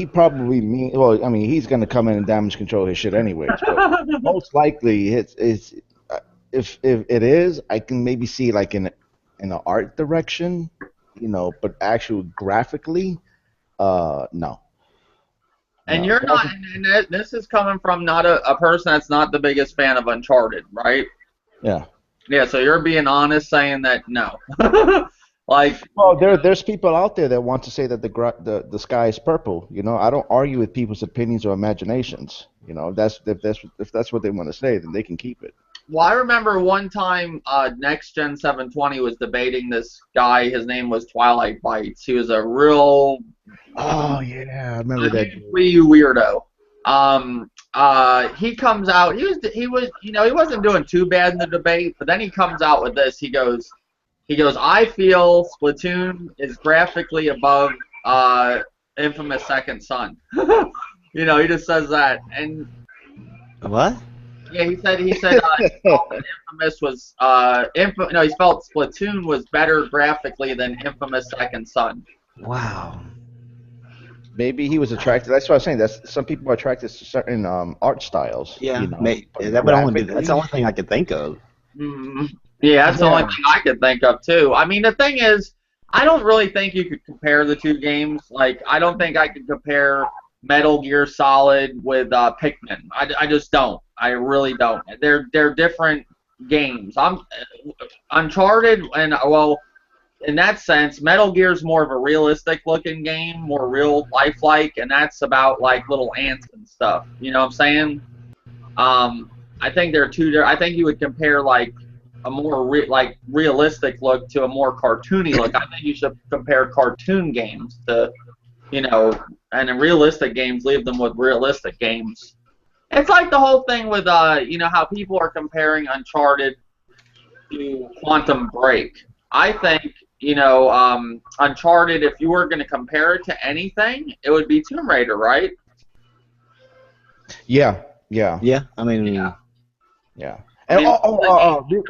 probably mean. Well, I mean, he's gonna come in and damage control his shit anyways. But most likely, it's if it is, I can maybe see like in an art direction, but actual graphically, no. And No. you're not, and this is coming from not a person that's not the biggest fan of Uncharted, right? Yeah. Yeah, so you're being honest saying that no. Like, well, there's people out there that want to say that the sky is purple. I don't argue with people's opinions or imaginations. If that's what they want to say, then they can keep it. Well, I remember one time Next Gen 720 was debating this guy. His name was Twilight Bites. He was a real I remember that. Wii U weirdo. He comes out. He wasn't doing too bad in the debate, but then he comes out with this. He goes, I feel Splatoon is graphically above Infamous Second Son. He just says that. And what? Yeah, he said he felt that Infamous was he felt Splatoon was better graphically than Infamous Second Son. Wow. Maybe he was attracted. That's what I was saying. That's some people are attracted to certain art styles. Yeah, that would only be. That's the only thing I could think of. Mm-hmm. Yeah, that's the only thing I could think of too. I mean, the thing is, I don't really think you could compare the two games. Like, I don't think I could compare Metal Gear Solid with Pikmin. I just don't. I really don't. They're different games. Uncharted, and well, in that sense, Metal Gear's more of a realistic looking game, more real lifelike, and that's about like little ants and stuff. You know what I'm saying? I think there are two. I think you would compare like a more realistic look to a more cartoony look. I think you should compare cartoon games to, and in realistic games, leave them with realistic games. It's like the whole thing with how people are comparing Uncharted to Quantum Break. I think Uncharted, if you were going to compare it to anything, it would be Tomb Raider, right? Yeah. I mean, yeah. And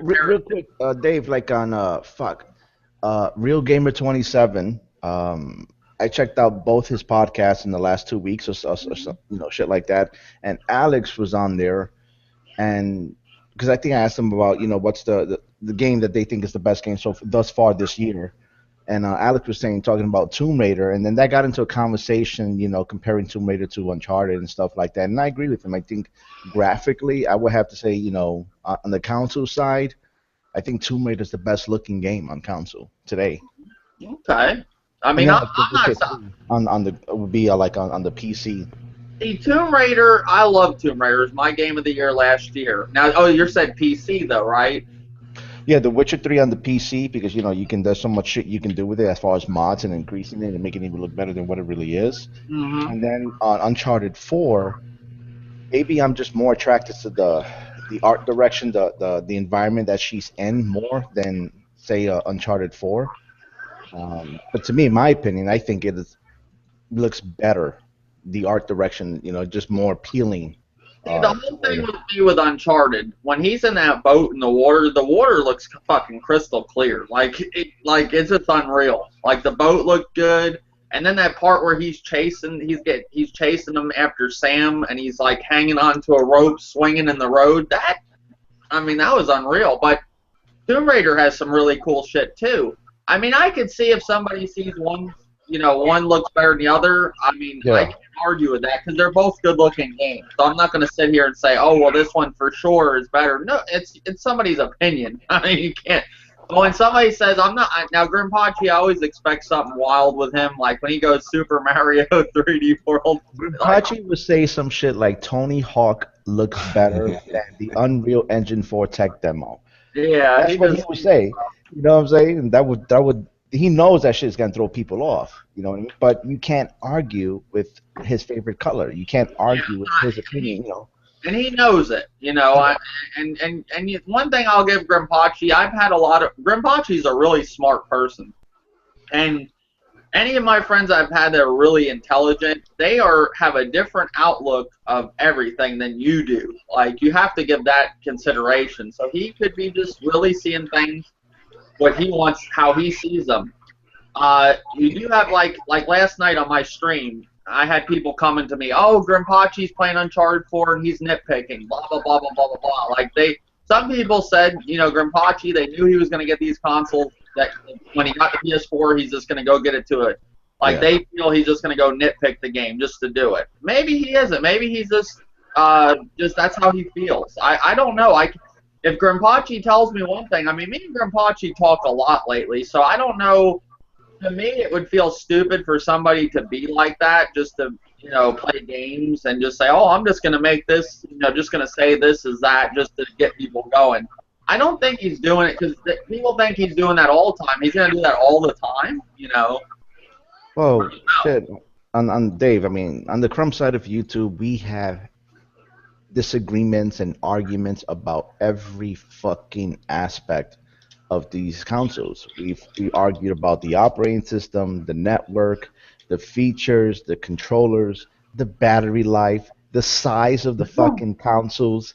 real quick, Dave, like on Real Gamer 27. I checked out both his podcasts in the last 2 weeks or shit like that. And Alex was on there, and because I think I asked him about what's the game that they think is the best game thus far this year. And Alex was talking about Tomb Raider, and then that got into a conversation, comparing Tomb Raider to Uncharted and stuff like that. And I agree with him. I think graphically, I would have to say, on the console side, I think Tomb Raider is the best looking game on console today. Okay. I mean, I'm not on the would be like on the PC. See, Tomb Raider, I love Tomb Raider. It's my game of the year last year. Now, you said PC though, right? Yeah, The Witcher 3 on the PC because there's so much shit you can do with it as far as mods and increasing it and making it even look better than what it really is. Mm-hmm. And then on Uncharted 4, maybe I'm just more attracted to the art direction, the environment that she's in more than say Uncharted 4. But to me, in my opinion, I think looks better. The art direction, just more appealing. See, the whole thing with me with Uncharted, when he's in that boat in the water looks fucking crystal clear. It's just unreal. Like, the boat looked good, and then that part where he's chasing them after Sam, and he's like hanging onto a rope, swinging in the road. That was unreal. But Tomb Raider has some really cool shit too. I mean, I could see if somebody sees one looks better than the other. I mean, I can't argue with that because they're both good-looking games. So I'm not going to sit here and say, oh, well, this one for sure is better. No, it's somebody's opinion. I mean, you can't. But when somebody says, now Grimpachi, I always expect something wild with him, like when he goes Super Mario 3D World. Grimpachi would say some shit like Tony Hawk looks better than the Unreal Engine 4 tech demo. Yeah. That's what he would say. You know what I'm saying? And that would he knows that shit's gonna throw people off, you know what I mean? But you can't argue with his favorite color. You can't argue with his opinion, and he knows it, you know. One thing I'll give Grimpachi, I've had a lot of Grimpachi's a really smart person, and any of my friends I've had that are really intelligent, they have a different outlook of everything than you do. Like, you have to give that consideration. So he could be just really seeing things what he wants, how he sees them. You do have, like last night on my stream, I had people coming to me, oh, Grimpachi's playing Uncharted 4 and he's nitpicking, blah, blah, blah, blah, blah, blah, blah. Like, some people said, you know, Grimpachi, they knew he was going to get these consoles, that when he got the PS4, he's just going to go get it to it. Like, they feel he's just going to go nitpick the game just to do it. Maybe he isn't. Maybe he's just that's how he feels. I don't know. If Grimpachi tells me one thing, I mean, me and Grimpachi talk a lot lately, so I don't know. To me, it would feel stupid for somebody to be like that, just to, you know, play games and just say, oh, I'm just going to make this, you know, just going to say this is that just to get people going. I don't think he's doing it because people think he's doing that all the time. He's going to do that all the time, you know. Well, shit. On Dave, I mean, on the Crumb side of YouTube, we have disagreements and arguments about every fucking aspect of these consoles. We argued about the operating system, the network, the features, the controllers, the battery life, the size of the fucking consoles,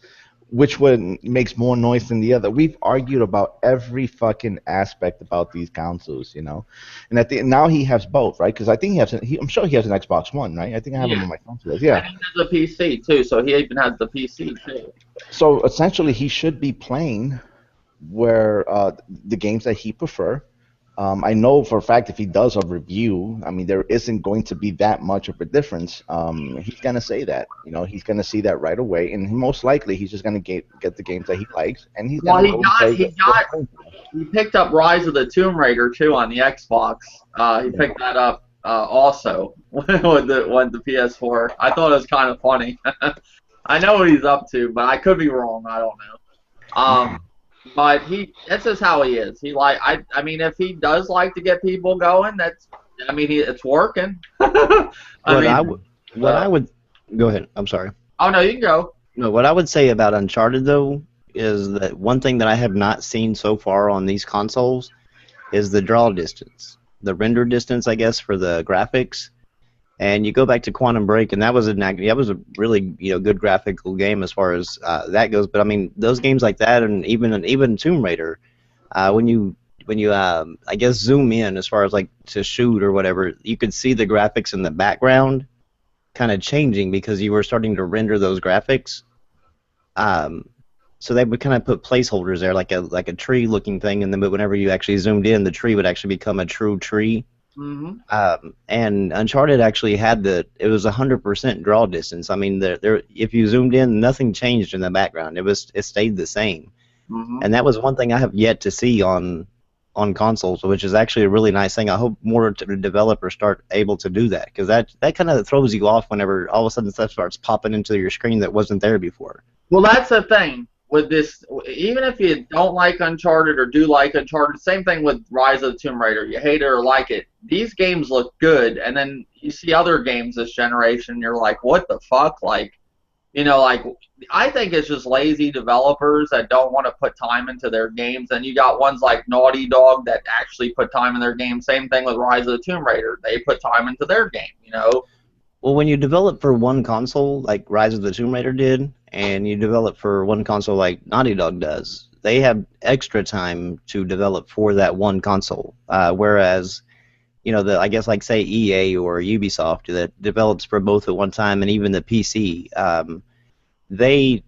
which one makes more noise than the other. We've argued about every fucking aspect about these consoles, you know. And now he has both, right? Because I think I'm sure he has an Xbox One, right? I think I have him on my console. Yeah. And he has a PC too, so he even has the PC too. So essentially, he should be playing where the games that he prefer. I know for a fact if he does a review, I mean, there isn't going to be that much of a difference. He's going to say that. You know, he's going to see that right away, and most likely he's just going to get the games that he likes, and he's going to he picked up Rise of the Tomb Raider, too, on the Xbox. He picked that up also with the PS4. I thought it was kind of funny. I know what he's up to, but I could be wrong. I don't know. But that's just how he is. I mean, if he does like to get people going, it's working. I would go ahead. I'm sorry. Oh no, you can go. No, what I would say about Uncharted though is that one thing that I have not seen so far on these consoles is the draw distance, the render distance, I guess, for the graphics. And you go back to Quantum Break, and that was a really good graphical game as far as that goes. But I mean, those games like that, and even Tomb Raider, when you I guess zoom in as far as like to shoot or whatever, you could see the graphics in the background kind of changing because you were starting to render those graphics. So they would kind of put placeholders there, like a tree-looking thing, and then whenever you actually zoomed in, the tree would actually become a true tree. Mm-hmm. And Uncharted actually had it was 100% draw distance. I mean, if you zoomed in, nothing changed in the background. It stayed the same. Mm-hmm. And that was one thing I have yet to see on consoles, which is actually a really nice thing. I hope more developers start able to do that, because that kind of throws you off whenever all of a sudden stuff starts popping into your screen that wasn't there before. Well, that's the thing with this. Even if you don't like Uncharted or do like Uncharted, same thing with Rise of the Tomb Raider. You hate it or like it. These games look good, and then you see other games this generation, and you're like, what the fuck? Like, I think it's just lazy developers that don't want to put time into their games, and you got ones like Naughty Dog that actually put time in their game. Same thing with Rise of the Tomb Raider. They put time into their game, Well, when you develop for one console, like Rise of the Tomb Raider did, and you develop for one console like Naughty Dog does, they have extra time to develop for that one console. Whereas, I guess like say EA or Ubisoft that develops for both at one time, and even the PC, they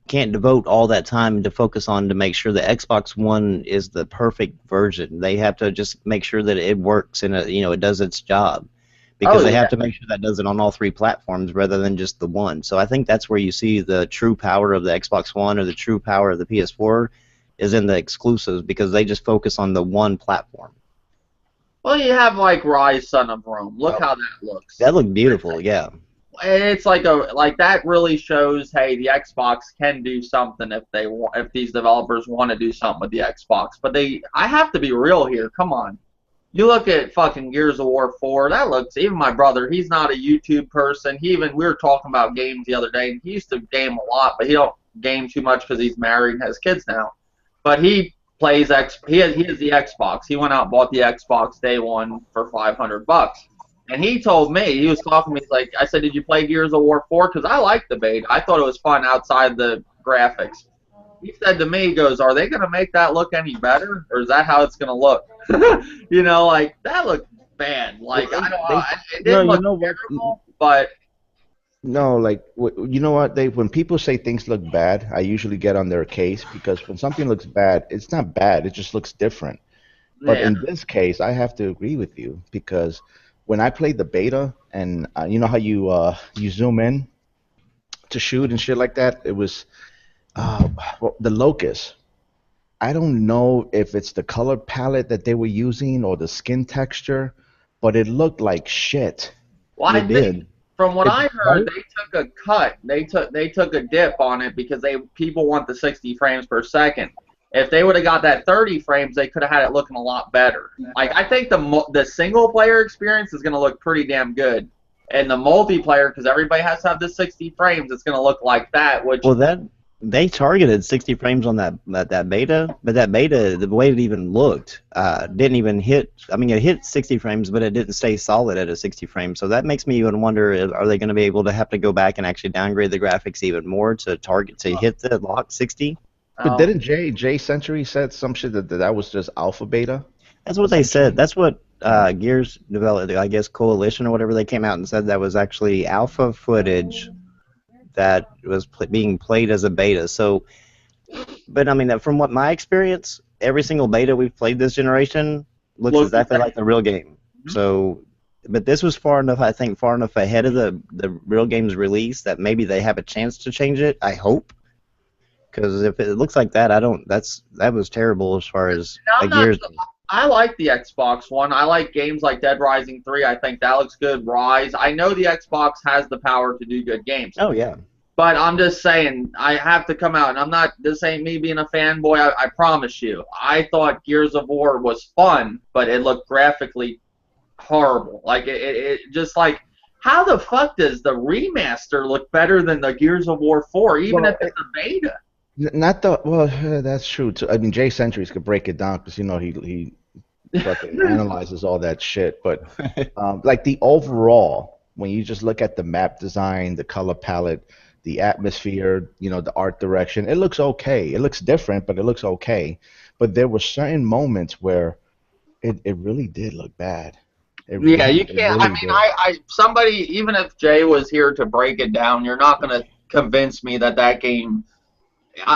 can't devote all that time to focus on to make sure the Xbox One is the perfect version. They have to just make sure that it works and it does its job. Because they have to make sure that does it on all three platforms rather than just the one. So I think that's where you see the true power of the Xbox One or the true power of the PS4 is in the exclusives, because they just focus on the one platform. Well, you have like Rise, Son of Rome. Look how that looks. That looked beautiful, yeah. It's like that really shows, hey, the Xbox can do something if these developers want to do something with the Xbox. But I have to be real here. Come on. You look at fucking Gears of War 4, that looks, even my brother, he's not a YouTube person. We were talking about games the other day, and he used to game a lot, but he don't game too much because he's married and has kids now. But he plays he has the Xbox. He went out and bought the Xbox day one for $500. And he told me, he was talking to me, he's like, I said, did you play Gears of War 4? Because I liked the beta. I thought it was fun outside the graphics. He said to me, he goes, are they going to make that look any better? Or is that how it's going to look? You know, like, that looked bad. Like, I don't know. It didn't look terrible, but... No, like, you know what, Dave? When people say things look bad, I usually get on their case because when something looks bad, it's not bad. It just looks different. But in this case, I have to agree with you because when I played the beta, and you know how you zoom in to shoot and shit like that, it was well, the locust. I don't know if it's the color palette that they were using or the skin texture, but it looked like shit. Well, I think, from what I heard, they took a cut. They took a dip on it because people want the 60 frames per second. If they would have got that 30 frames, they could have had it looking a lot better. Like, I think the single player experience is going to look pretty damn good, and the multiplayer, because everybody has to have the 60 frames, it's going to look like that. Which they targeted 60 frames on that beta, but that beta, the way it even looked, didn't even hit. I mean, it hit 60 frames, but it didn't stay solid at a 60 frame. So that makes me even wonder: are they going to be able to have to go back and actually downgrade the graphics even more to hit the lock 60? But didn't Jay Century said some shit that was just alpha beta? That's what they said. That's what Gears developed, I guess, Coalition or whatever, they came out and said that was actually alpha footage that was being played as a beta. So, but I mean, from what my experience, every single beta we've played this generation looks exactly like the real game. So, but this was far enough ahead of the real game's release that maybe they have a chance to change it. I hope. Because if it looks like that, that was terrible as far as Gears. I like the Xbox One. I like games like Dead Rising 3. I think that looks good. Rise. I know the Xbox has the power to do good games. Oh, yeah. But I'm just saying, I have to come out, and I'm not, this ain't me being a fanboy, I promise you. I thought Gears of War was fun, but it looked graphically horrible. Like, it just like, how the fuck does the remaster look better than the Gears of War 4, even if it's a beta? That's true too. I mean, Jay Centuries could break it down because you know he fucking analyzes all that shit. But like the overall, when you just look at the map design, the color palette, the atmosphere, you know, the art direction, it looks okay. It looks different, but it looks okay. But there were certain moments where it really did look bad. Yeah, you can't. Really I mean, somebody, even if Jay was here to break it down, you're not going to convince me that game.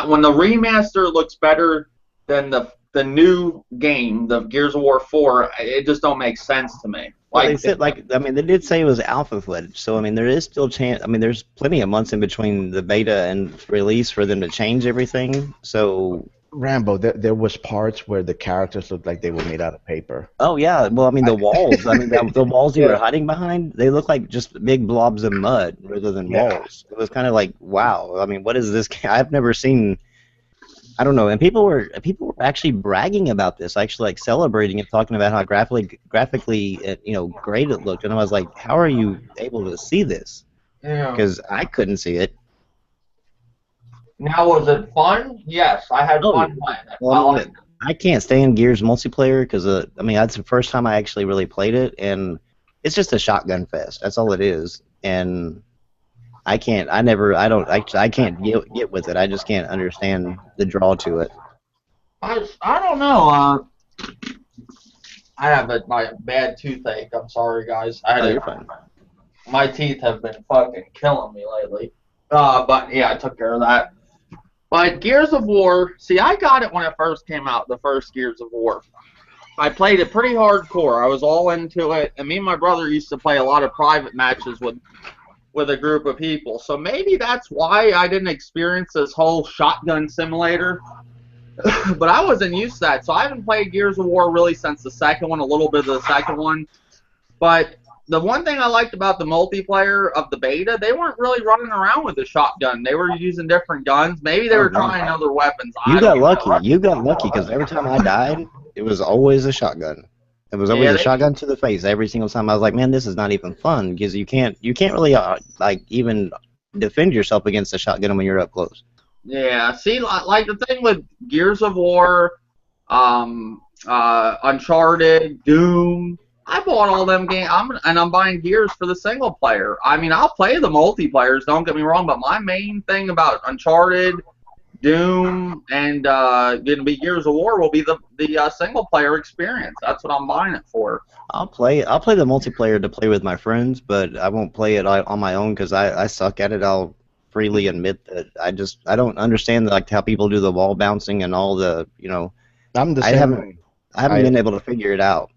When the remaster looks better than the new game, the Gears of War 4, it just don't make sense to me. Well, they said, they did say it was alpha footage, so I mean, there is still chance. I mean, there's plenty of months in between the beta and release for them to change everything. So Rambo, there was parts where the characters looked like they were made out of paper. Oh yeah, well I mean the walls. I mean the walls you were hiding behind, they look like just big blobs of mud rather than walls. It was kind of like, wow. I mean, what is this? I've never seen. I don't know. And people were actually bragging about this, actually like celebrating it, talking about how graphically great it looked. And I was like, how are you able to see this? Yeah. Because I couldn't see it. Now, was it fun? Yes, I had fun playing it. Well, I can't stand Gears multiplayer because I mean that's the first time I actually really played it, and it's just a shotgun fest. That's all it is, and I can't get with it. I just can't understand the draw to it. I don't know. I have my bad toothache. I'm sorry, guys. You're fine. My teeth have been fucking killing me lately. But yeah, I took care of that. But Gears of War, see, I got it when it first came out, the first Gears of War. I played it pretty hardcore. I was all into it, and me and my brother used to play a lot of private matches with a group of people. So maybe that's why I didn't experience this whole shotgun simulator. But I wasn't used to that, so I haven't played Gears of War really since the second one, a little bit of the second one. But the one thing I liked about the multiplayer of the beta, they weren't really running around with a shotgun. They were using different guns. Maybe they were trying other weapons. You got lucky. You got lucky because every time I died, it was always a shotgun. It was always a shotgun to the face every single time. I was like, man, this is not even fun because you can't really like even defend yourself against a shotgun when you're up close. Yeah, see, like the thing with Gears of War, Uncharted, Doom. I bought all them games, and I'm buying Gears for the single player. I mean, I'll play the multiplayers. Don't get me wrong, but my main thing about Uncharted, Doom, and gonna be Gears of War will be the single player experience. That's what I'm buying it for. I'll play the multiplayer to play with my friends, but I won't play it on my own because I suck at it. I'll freely admit that I don't understand like how people do the wall bouncing and all the I'm the same way. I haven't been able to figure it out.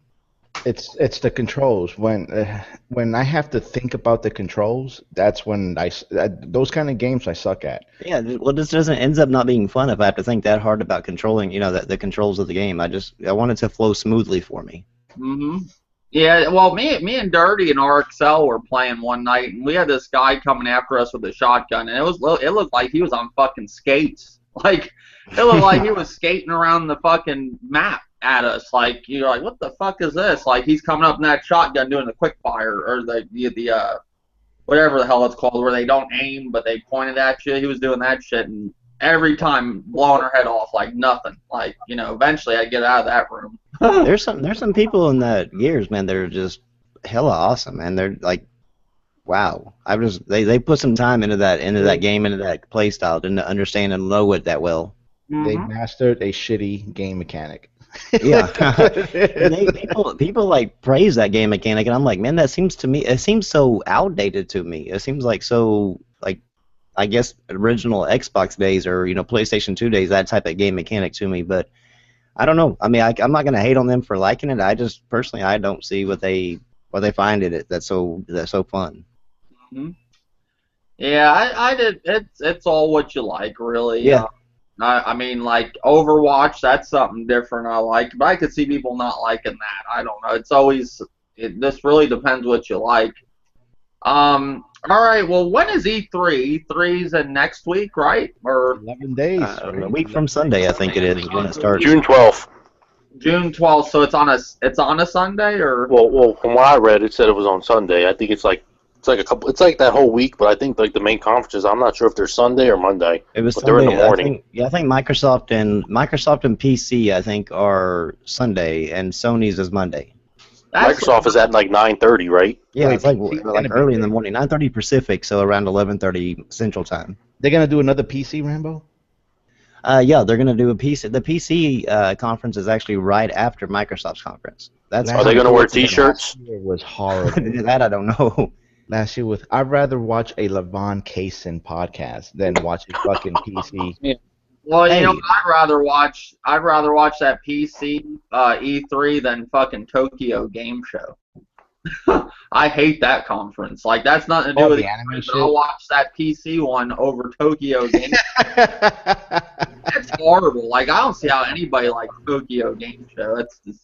It's the controls. When I have to think about the controls, that's when those kind of games I suck at. Yeah, well, this ends up not being fun if I have to think that hard about controlling, the controls of the game. I want it to flow smoothly for me. Yeah, well, me and Dirty and RXL were playing one night, and we had this guy coming after us with a shotgun, and it looked like he was on fucking skates. Like, it looked like he was skating around the fucking map at us. Like, you're like, what the fuck is this? Like, he's coming up in that shotgun doing the quick fire, or the whatever the hell it's called, where they don't aim, but they pointed at you. He was doing that shit, and every time blowing her head off like nothing. Like, eventually I'd get out of that room. There's some people in that Gears, man, they're just hella awesome, man. They're like, wow. They put some time into that game, into that play style, didn't understand and know it that well. They mastered a shitty game mechanic. Yeah. people like praise that game mechanic, and I'm like, man, it seems so outdated to me. It seems like so, like, I guess original Xbox days or PlayStation 2 days, that type of game mechanic to me. But I don't know. I mean, I'm not gonna hate on them for liking it. I just personally I don't see what they find in it that's so fun. Yeah, I did. It's all what you like, really. Yeah. I mean, like Overwatch, that's something different I like, but I could see people not liking that. I don't know. This really depends what you like. All right. Well, when is E3? E3's in next week, right? Or 11 days. A week from Sunday, I think it is when it starts. June 12th. June 12th. So it's on a Sunday, or? Well, from what I read, it said it was on Sunday. I think it's like that whole week, but I think like the main conferences, I'm not sure if they're Sunday or Monday. It was but Sunday. They're in the morning. I think Microsoft and PC, I think, are Sunday, and Sony's is Monday. Microsoft is at like 9:30, right? Yeah, it's like early in the morning, 9:30 Pacific, so around 11:30 Central Time. They're gonna do another PC, Rambo? Yeah, they're gonna do a PC. The PC conference is actually right after Microsoft's conference. Are they gonna wear T-shirts? Last year was horrible. That I don't know. Last year I'd rather watch a Levon Kaysen podcast than watch a fucking PC. Yeah. Well, I'd rather watch that PC E3 than fucking Tokyo Game Show. I hate that conference. Like, that's nothing to do with the anime shit. I'll watch that PC one over Tokyo Game Show. That's horrible. Like, I don't see how anybody likes Tokyo Game Show. That's just...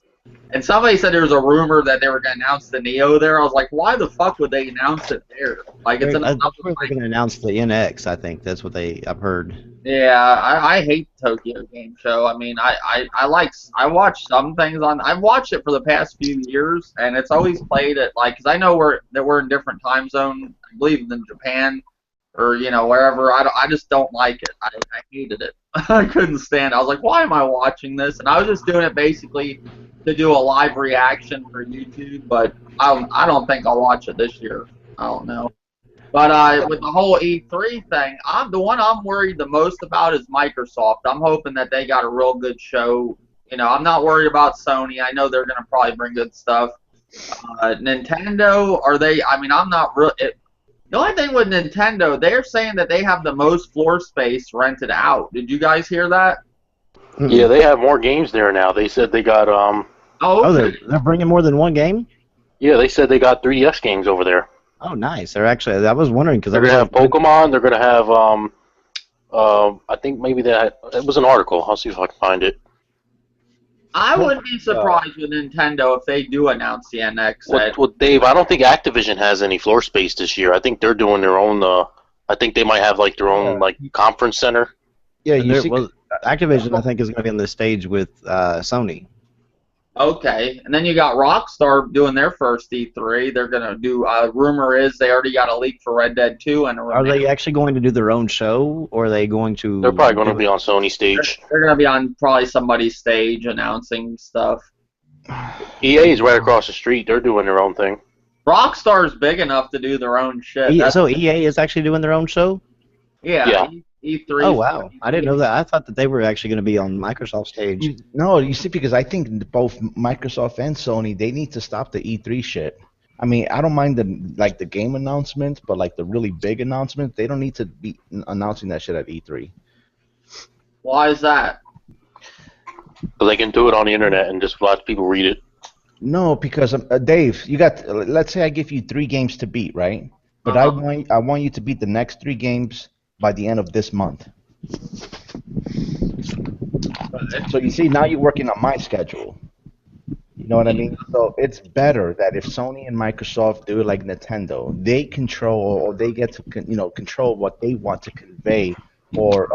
And somebody said there was a rumor that they were going to announce the Neo there. I was like, why the fuck would they announce it there? Like, it's they're going to announce the NX. I think that's what I've heard. Yeah, I hate Tokyo Game Show. I mean, I watch some things on. I've watched it for the past few years, and it's always played at because I know we're in different time zone. I believe in Japan or wherever. I just don't like it. I hated it. I couldn't stand it. I was like, why am I watching this? And I was just doing it basically to do a live reaction for YouTube, but I don't think I'll watch it this year. I don't know. But with the whole E3 thing, the one I'm worried the most about is Microsoft. I'm hoping that they got a real good show. I'm not worried about Sony. I know they're going to probably bring good stuff. Nintendo, are they? I mean, I'm not real. The only thing with Nintendo, they're saying that they have the most floor space rented out. Did you guys hear that? Yeah, they have more games there now. They said they got they're bringing more than one game? Yeah, they said they got 3DS games over there. Oh, nice. They're actually. I was wondering because they're gonna have Pokemon. They're gonna have I think maybe it was an article. I'll see if I can find it. I wouldn't be surprised with Nintendo if they do announce the NX. Well, Dave, I don't think Activision has any floor space this year. I think they're doing their own. I think they might have like their own conference center. Yeah, Activision I think is going to be on the stage with Sony. Okay, and then you got Rockstar doing their first E3. They're gonna do. Rumor is they already got a leak for Red Dead 2 and a Are they actually going to do their own show, or are they going to? They're probably going to do be it? on Sony stage. They're gonna be on probably somebody's stage announcing stuff. EA is right across the street. They're doing their own thing. Rockstar's big enough to do their own shit. So EA is actually doing their own show? Yeah. E3. Oh wow, I didn't know that. I thought that they were actually going to be on Microsoft stage. No, you see, because I think both Microsoft and Sony, they need to stop the E3 shit. I mean, I don't mind the game announcements, but like the really big announcements, they don't need to be announcing that shit at E3. Why is that? So they can do it on the internet and just let people read it. No, because Dave, you got. Let's say I give you 3 games to beat, right? But I want you to beat the next 3 games by the end of this month. So you see, now you're working on my schedule. You know what I mean? So it's better that if Sony and Microsoft do it like Nintendo, they control, or they get to control what they want to convey or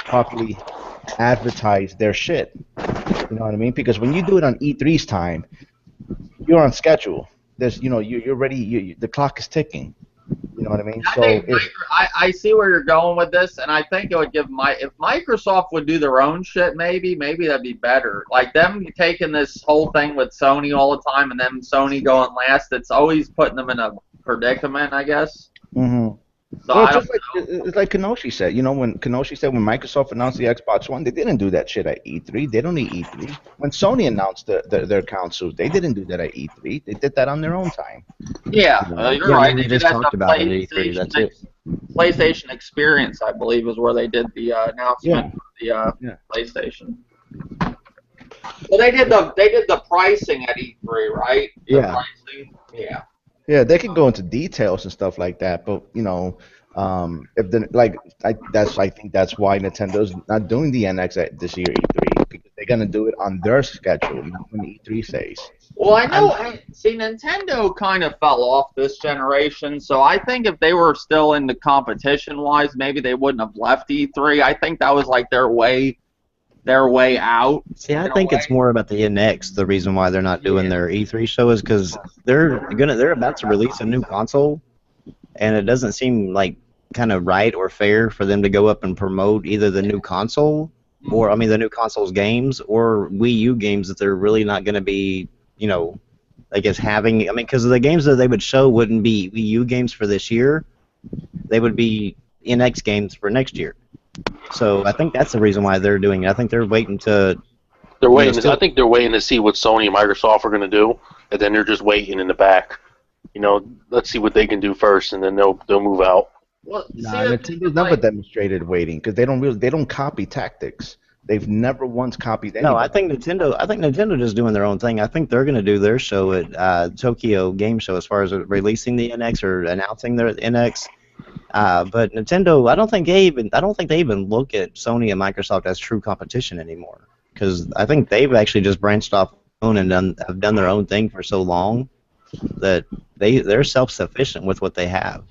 properly advertise their shit. You know what I mean? Because when you do it on E3's time, you're on schedule. There's you're ready. The clock is ticking. You know what I mean? I see where you're going with this, and I think it would give if Microsoft would do their own shit, maybe that'd be better. Like them taking this whole thing with Sony all the time, and then Sony going last. It's always putting them in a predicament, I guess. Mm-hmm. So well, it's like Kenoshi said. When Kenoshi said when Microsoft announced the Xbox One, they didn't do that shit at E3. They don't need E3. When Sony announced their consoles, they didn't do that at E3. They did that on their own time. Yeah, you're right. They just talked about it at E3. That's it. PlayStation Experience, I believe, is where they did the announcement for the PlayStation. Well, they did the pricing at E3, right? Yeah. Yeah. Yeah, they can go into details and stuff like that, but if I think that's why Nintendo's not doing the NX at this year E3, because they're gonna do it on their schedule, not when E3 says. Well, I know. See, Nintendo kind of fell off this generation, so I think if they were still into competition-wise, maybe they wouldn't have left E3. I think that was like their way out. See, I think it's more about the NX. The reason why they're not doing their E3 show is because they're about to release a new console, and it doesn't seem like kind of right or fair for them to go up and promote either the new console, or the new console's games, or Wii U games that they're really not going to be, I guess having. Because the games that they would show wouldn't be Wii U games for this year; they would be NX games for next year. So I think that's the reason why they're doing it. I think they're waiting to. I think they're waiting to see what Sony and Microsoft are going to do, and then they're just waiting in the back. Let's see what they can do first, and then they'll move out. Well, Nintendo's never demonstrated waiting because they don't copy tactics. They've never once copied anything. No, I think Nintendo just doing their own thing. I think they're going to do their show at Tokyo Game Show as far as releasing the NX or announcing their NX. But Nintendo, I don't think they even look at Sony and Microsoft as true competition anymore. Because I think they've actually just branched off and have done their own thing for so long that they're self-sufficient with what they have.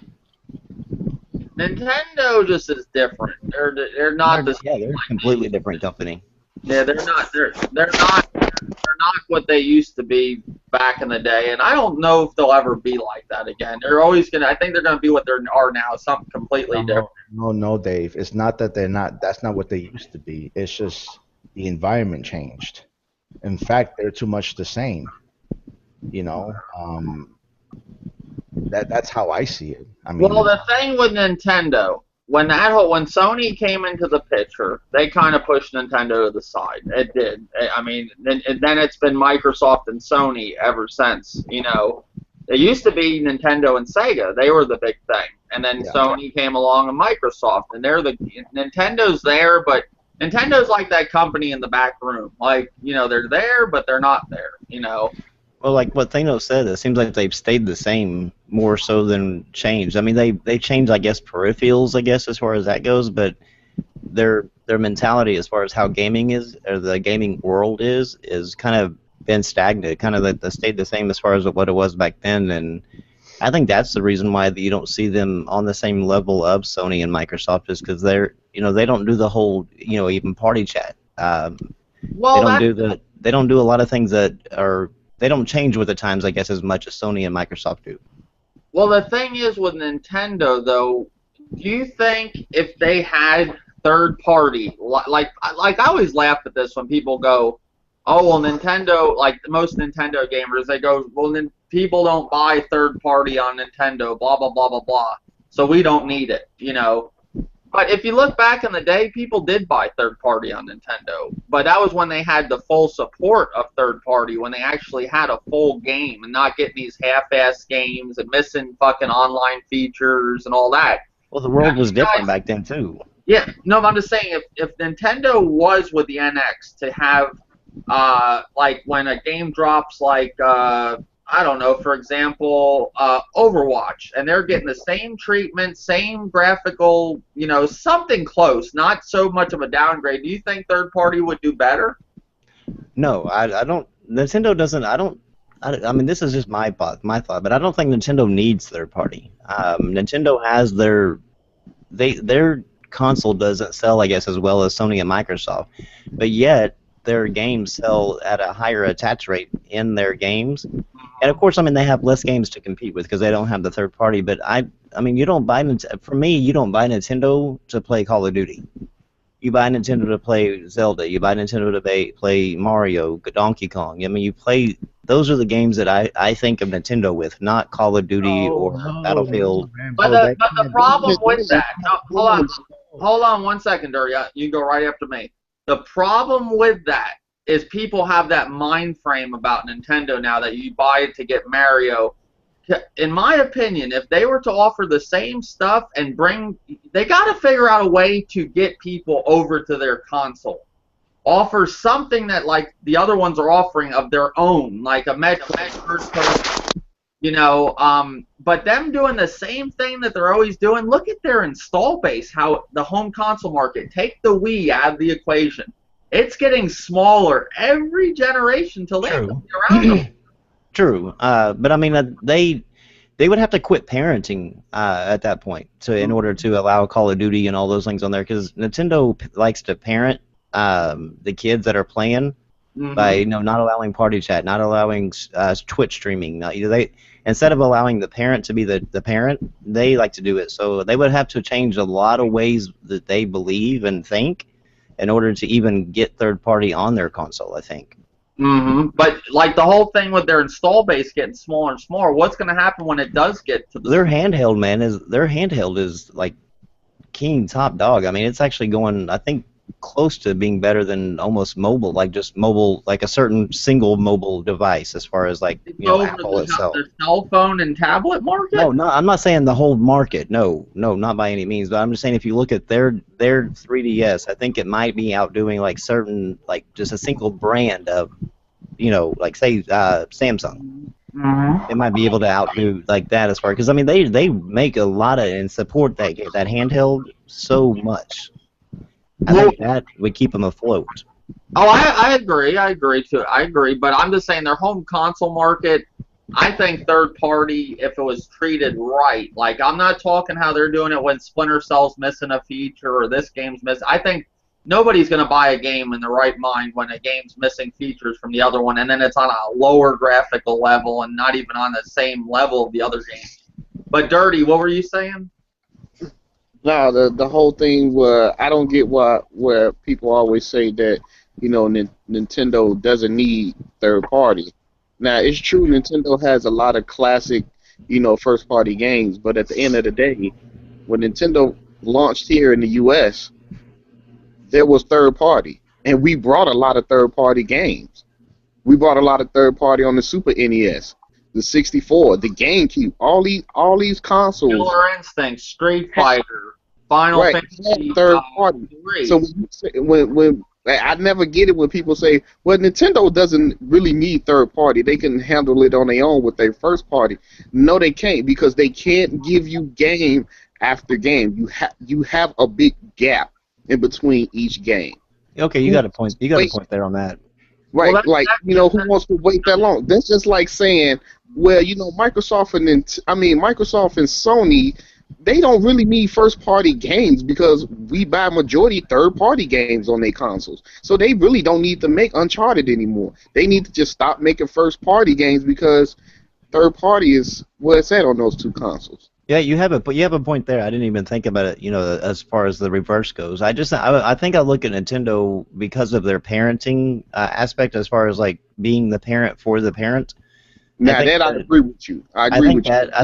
Nintendo just is different. They're not this. Yeah, they're a completely different company. Yeah, they're not. They're not what they used to be back in the day, and I don't know if they'll ever be like that again. They're always gonna. I think they're gonna be what they are now, something completely different. No, Dave. It's not that they're not. That's not what they used to be. It's just the environment changed. In fact, they're too much the same. That's how I see it. Well, the thing with Nintendo, when Sony came into the picture, they kind of pushed Nintendo to the side. It did. Then it's been Microsoft and Sony ever since. It used to be Nintendo and Sega. They were the big thing. And then Sony came along and Microsoft, and Nintendo's there, but Nintendo's like that company in the back room. Like, they're there, but they're not there. Well, like what Thanos said, it seems like they've stayed the same more so than changed. They changed, I guess, peripherals, I guess, as far as that goes, but their mentality as far as how gaming is, or the gaming world is kind of been stagnant, kind of stayed the same as far as what it was back then, and I think that's the reason why you don't see them on the same level of Sony and Microsoft, is because they don't do the whole, even party chat. They don't do they don't do a lot of things that are they don't change with the times, I guess, as much as Sony and Microsoft do. Well, the thing is with Nintendo, though, do you think if they had third party, like I always laugh at this when people go, oh, well, Nintendo, like most Nintendo gamers, they go, well, people don't buy third party on Nintendo, blah, blah, blah, blah, blah, so we don't need it, you know. But if you look back in the day, people did buy third party on Nintendo. But that was when they had the full support of third party, when they actually had a full game and not getting these half-ass games and missing fucking online features and all that. Well, the world was different back then, too. Yeah, no, I'm just saying, if Nintendo was with the NX to have, like, when a game drops, like, I don't know, for example, Overwatch, and they're getting the same treatment, same graphical, you know, something close, not so much of a downgrade. Do you think third party would do better? No, I don't. Nintendo doesn't. I mean, this is just my thought, but I don't think Nintendo needs third party. Nintendo has their console doesn't sell, I guess, as well as Sony and Microsoft, but yet their games sell at a higher attach rate in their games. And of course, I mean, they have less games to compete with because they don't have the third party. But I mean, you don't buy for me, you don't buy Nintendo to play Call of Duty. You buy Nintendo to play Zelda. You buy Nintendo to play Mario, Donkey Kong. I mean, you play. Those are the games that I think of Nintendo with, not Call of Duty or Battlefield. But the problem with that, no, hold on 1 second, Dirty. You go right after me. The problem with that is people have that mind frame about Nintendo now that you buy it to get Mario. In my opinion, if they were to offer the same stuff and they got to figure out a way to get people over to their console. Offer something that, like, the other ones are offering of their own, like a Metroid, you know, but them doing the same thing that they're always doing, look at their install base, how the home console market, take the Wii out of the equation. It's getting smaller every generation till they have to be around. True, but I mean, they would have to quit parenting at that point in order to allow Call of Duty and all those things on there, because Nintendo likes to parent the kids that are playing by not allowing party chat, not allowing Twitch streaming. Instead of allowing the parent to be the parent, they like to do it. So they would have to change a lot of ways that they believe and think in order to even get third party on their console, I think. But like the whole thing with their install base getting smaller and smaller, what's going to happen when it does get to their handheld? Their handheld is like king top dog. I mean, it's actually going, I think, close to being better than almost mobile, like just mobile, like a certain single mobile device as far as like Apple itself. The cell phone and tablet market? No, I'm not saying the whole market. No, not by any means. But I'm just saying if you look at their 3DS, I think it might be outdoing like certain, like just a single brand of, like say Samsung. It might be able to outdo like that as far, because I mean they make a lot of and support that handheld so much. I think that would keep them afloat. Oh, I agree too. I agree, but I'm just saying their home console market, I think third party, if it was treated right, like I'm not talking how they're doing it when Splinter Cell's missing a feature or this game's missing. I think nobody's going to buy a game in the right mind when a game's missing features from the other one, and then it's on a lower graphical level and not even on the same level of the other games. But Dirty, what were you saying? No, the whole thing where I don't get where people always say that, Nintendo doesn't need third party. Now, it's true Nintendo has a lot of classic, first party games, but at the end of the day, when Nintendo launched here in the US, there was third party, and we brought a lot of third party games. We brought a lot of third party on the Super NES, the 64, the GameCube, all these consoles. Killer Instinct, Street Fighter, Final Fantasy, third party. 3. So when I never get it when people say, well, Nintendo doesn't really need third party. They can handle it on their own with their first party. No, they can't, because they can't give you game after game. You have a big gap in between each game. Okay, you got a point. You got a point there on that. Right, well, who wants to wait that long? That's just like saying, well, Microsoft and Sony they don't really need first-party games because we buy majority third-party games on their consoles. So they really don't need to make Uncharted anymore. They need to just stop making first-party games because third-party is where it's at on those two consoles. Yeah, you have a point there. I didn't even think about it, as far as the reverse goes. I think I look at Nintendo because of their parenting aspect, as far as like being the parent for the parent. Now I agree with you. I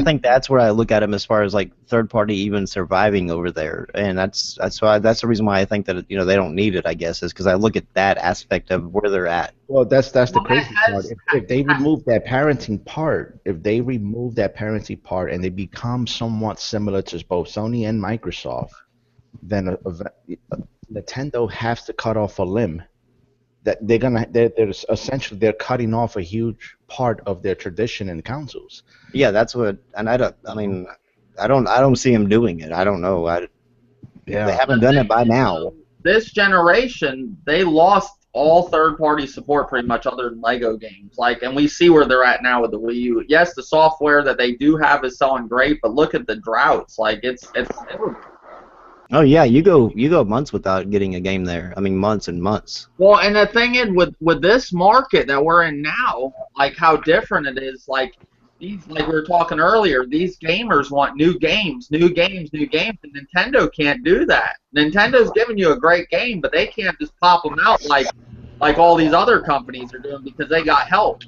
think that's where I look at them as far as like third party even surviving over there, and that's the reason why I think that they don't need it. I guess is because I look at that aspect of where they're at. Well, that's the crazy part. If they remove that parenting part, and they become somewhat similar to both Sony and Microsoft, then Nintendo has to cut off a limb. That they're cutting off a huge part of their tradition in consoles. Yeah, that's what, and I don't see them doing it. I don't know. They haven't done it by now. This generation, they lost all third-party support pretty much, other than Lego games. And we see where they're at now with the Wii U. Yes, the software that they do have is selling great, but look at the droughts. It's Oh yeah, you go months without getting a game there. I mean, months and months. Well, and the thing is, with this market that we're in now, how different it is. We were talking earlier, these gamers want new games, and Nintendo can't do that. Nintendo's giving you a great game, but they can't just pop them out like all these other companies are doing because they got help.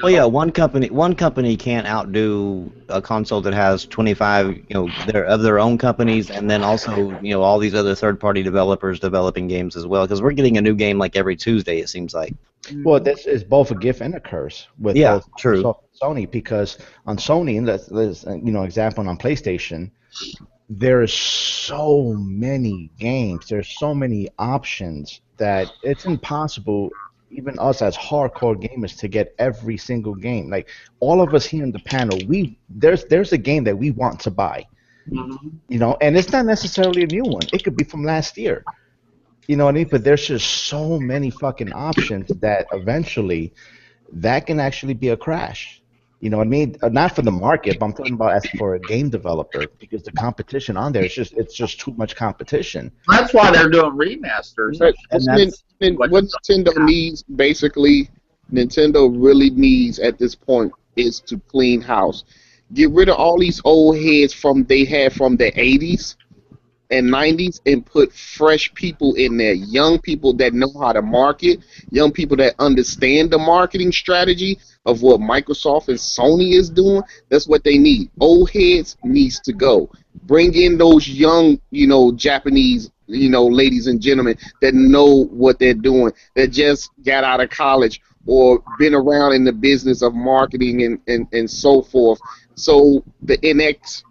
Well, yeah, one company can't outdo a console that has 25, of their own companies, and then also, all these other third-party developers developing games as well. Because we're getting a new game every Tuesday, it seems like. Well, this is both a gift and a curse with both Sony, because on Sony, and let's example on PlayStation, there's so many games, there's so many options that it's impossible. Even us as hardcore gamers to get every single game. All of us here in the panel, there's a game that we want to buy. Mm-hmm. And it's not necessarily a new one. It could be from last year. You know what I mean? But there's just so many fucking options that eventually that can actually be a crash. You know what I mean? Not for the market, but I'm talking about as for a game developer, because the competition on there it's just too much competition. That's why they're doing remasters. What Nintendo needs, basically, Nintendo really needs at this point is to clean house. Get rid of all these old heads they had from the 80s and 90s and put fresh people in there, young people that know how to market, young people that understand the marketing strategy of what Microsoft and Sony is doing. That's what they need. Old heads needs to go. Bring in those young, Japanese, ladies and gentlemen that know what they're doing, that just got out of college or been around in the business of marketing and so forth. So the NX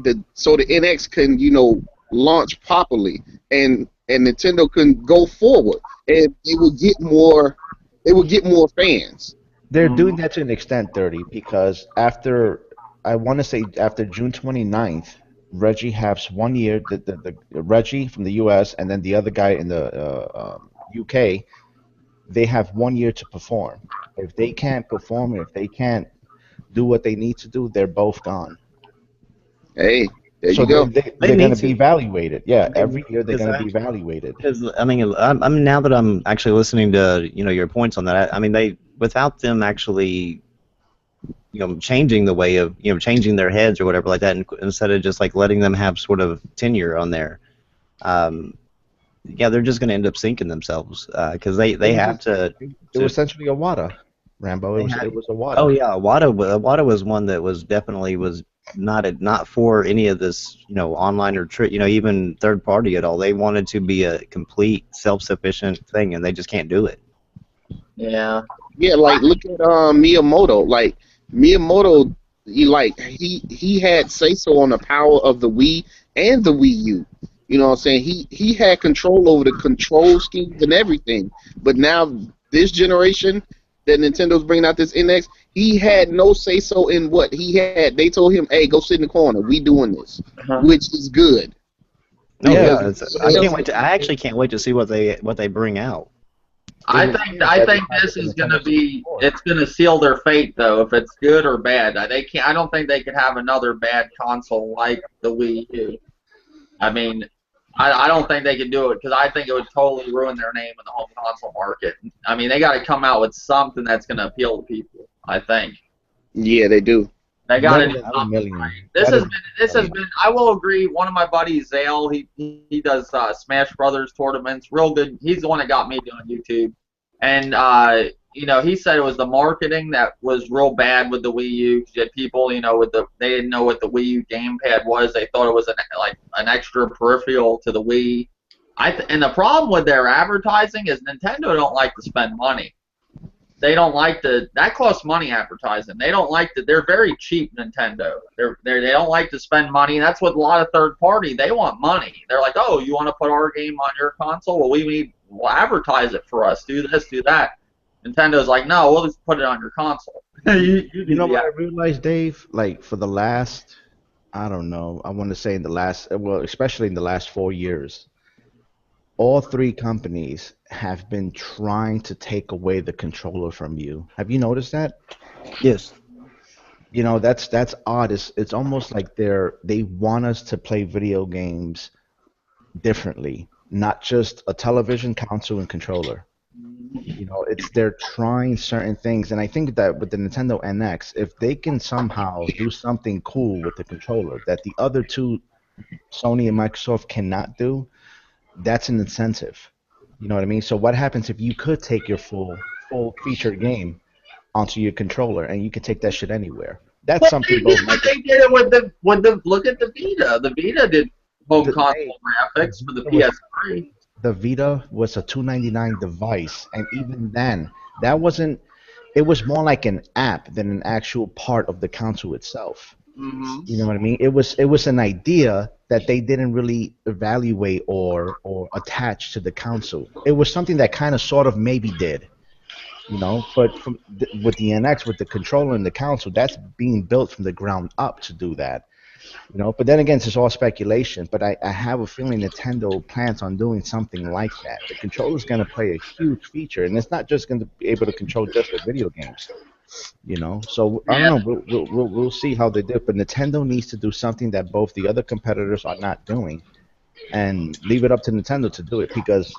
the NX can, launch properly and Nintendo can go forward and it will get more fans. They're doing that to an extent, 30, because after June 29th, Reggie has 1 year, the Reggie from the US and then the other guy in the UK, they have 1 year to perform. If they can't perform, if they can't do what they need to do, they're both gone. Hey, there you go. They're going to be evaluated. Yeah, every year they're going to be evaluated. I mean, now that I'm actually listening to your points on that, I mean, without them actually changing the way of changing their heads or whatever like that, instead of just letting them have sort of tenure on there, they're just going to end up sinking themselves because they have to. It was essentially a WADA, Rambo. It was a WADA. Oh yeah, WADA was one that was definitely not for any of this online or even third party at all. They wanted to be a complete self-sufficient thing, and they just can't do it. Yeah. Yeah, look at Miyamoto. Miyamoto, he had say so on the power of the Wii and the Wii U. You know what I'm saying? He had control over the control schemes and everything. But now this generation that Nintendo's bringing out this NX, he had no say so in what he had. They told him, "Hey, go sit in the corner. We doing this," which is good. I can't wait. I actually can't wait to see what they bring out. I think this is going to be, it's going to seal their fate though, if it's good or bad. They can't. I don't think they could have another bad console like the Wii U. I mean, I don't think they could do it because I think it would totally ruin their name in the home console market. I mean, they got to come out with something that's going to appeal to people. I think. Yeah, they do. They got to do something right. This has been. I will agree. One of my buddies, Zale, he does Smash Brothers tournaments. Real good. He's the one that got me doing YouTube. And you know, he said it was the marketing that was real bad with the Wii U. You had people, you know, they didn't know what the Wii U gamepad was. They thought it was an extra peripheral to the Wii. And the problem with their advertising is Nintendo don't like to spend money. They don't like that costs money advertising. They don't like to. They're very cheap, Nintendo. They don't like to spend money. That's what a lot of third party. They want money. They're like, oh, you want to put our game on your console? Well, we'll advertise it for us. Do this, do that. Nintendo's like, no, we'll just put it on your console. you know what I realized, Dave? Like for the last, I don't know, I want to say in the last, well, especially in the last 4 years, all three companies have been trying to take away the controller from you. Have you noticed that? Yes. You know, that's odd. It's almost like they want us to play video games differently, not just a television, console, and controller. You know, they're trying certain things, and I think that with the Nintendo NX, if they can somehow do something cool with the controller that the other two, Sony and Microsoft, cannot do, that's an incentive. You know what I mean? So what happens if you could take your full featured game onto your controller and you can take that shit anywhere? That's something. They did it with the look at the Vita. The Vita did home console graphics for the PS3. The Vita was a $299 device, and even then, it was more like an app than an actual part of the console itself. Mm-hmm. You know what I mean? It was an idea that they didn't really evaluate or attach to the console. It was something that kind of sort of maybe did, you know. But with the NX, with the controller and the console, that's being built from the ground up to do that. You know, but then again, it's all speculation. But I have a feeling Nintendo plans on doing something like that. The controller is going to play a huge feature, and it's not just going to be able to control just the video games. You know, so I don't know. We'll see how they do it. But Nintendo needs to do something that both the other competitors are not doing, and leave it up to Nintendo to do it, because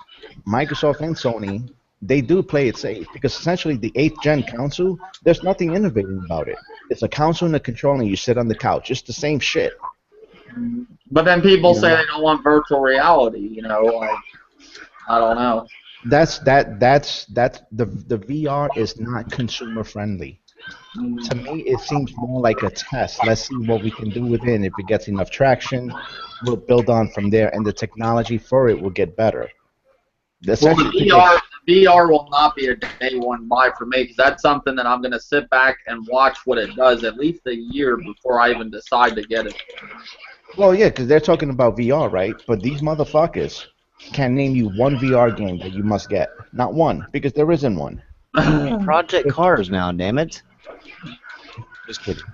Microsoft and Sony, they do play it safe, because essentially the 8th gen console, there's nothing innovating about it. It's a console and a controller, and you sit on the couch. It's the same shit. But then people say they don't want virtual reality. You know, like, I don't know. That's the VR is not consumer friendly. To me, it seems more like a test. Let's see what we can do with it. And if it gets enough traction, we'll build on from there, and the technology for it will get better. Well, the VR will not be a day one buy for me, because that's something that I'm going to sit back and watch what it does at least a year before I even decide to get it. Well, yeah, because they're talking about VR, right? But these motherfuckers can't name you one VR game that you must get. Not one, because there isn't one. Project Cars now, damn it. Just kidding.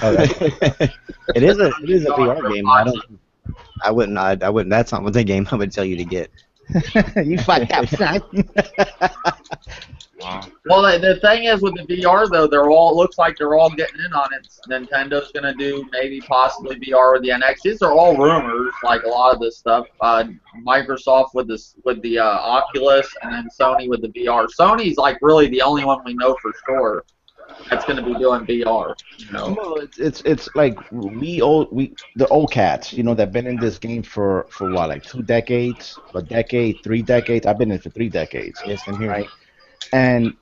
Okay. It is a VR game. I wouldn't. That's not what the game I would tell you to get. You fucked up, son. Well, the thing is with the VR though, looks like they're all getting in on it. Nintendo's gonna do maybe possibly VR with the NX. These are all rumors, like a lot of this stuff. Microsoft with the Oculus, and then Sony with the VR. Sony's like really the only one we know for sure that's gonna be doing VR. You know? Well, it's like the old cats, you know, that've been in this game for what, like 2 decades, a decade, 3 decades. I've been in for 3 decades. Yes, I'm here. Right? And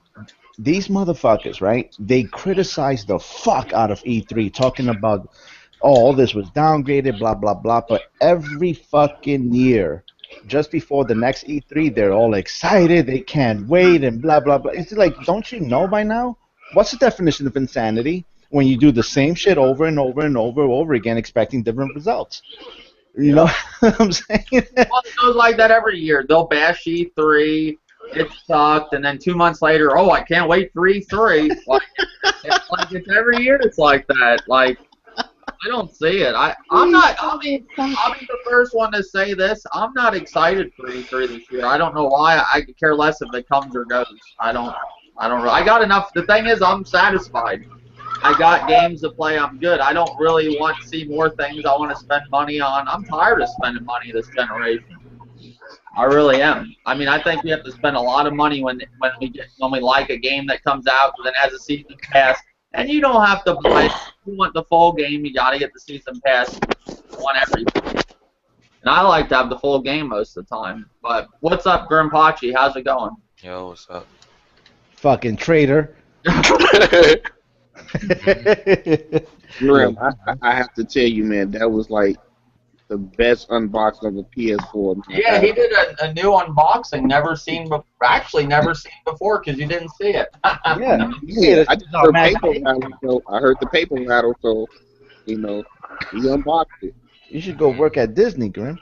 these motherfuckers, right? They criticize the fuck out of E3, talking about, oh, all this was downgraded, blah blah blah. But every fucking year, just before the next E3, they're all excited. They can't wait and blah blah blah. It's like, don't you know by now? What's the definition of insanity? When you do the same shit over and over and over again, expecting different results. You know what I'm saying? Well, it goes like that every year. They'll bash E3. It sucked, and then 2 months later, oh, I can't wait for E3. Like it's every year. It's like that. Like, I don't see it. I'm not. I'll be the first one to say this. I'm not excited for E3 this year. I don't know why. I could care less if it comes or goes. I don't. I got enough. The thing is, I'm satisfied. I got games to play. I'm good. I don't really want to see more things I want to spend money on. I'm tired of spending money this generation. I really am. I mean, I think we have to spend a lot of money when we like a game that comes out and then has a season pass. And you don't have to buy it. If you want the full game, you got to get the season pass. Want everything. And I like to have the full game most of the time. But what's up, Grimpachi? How's it going? Yo, what's up? Fucking traitor. Grim, I have to tell you, man, that was like the best unboxing of a PS4. Man. Yeah, he did a new unboxing, never seen before because you didn't see it. Yeah, I just heard paper rattle, so I heard the paper rattle, so you know, he unboxed it. You should go work at Disney, Grim.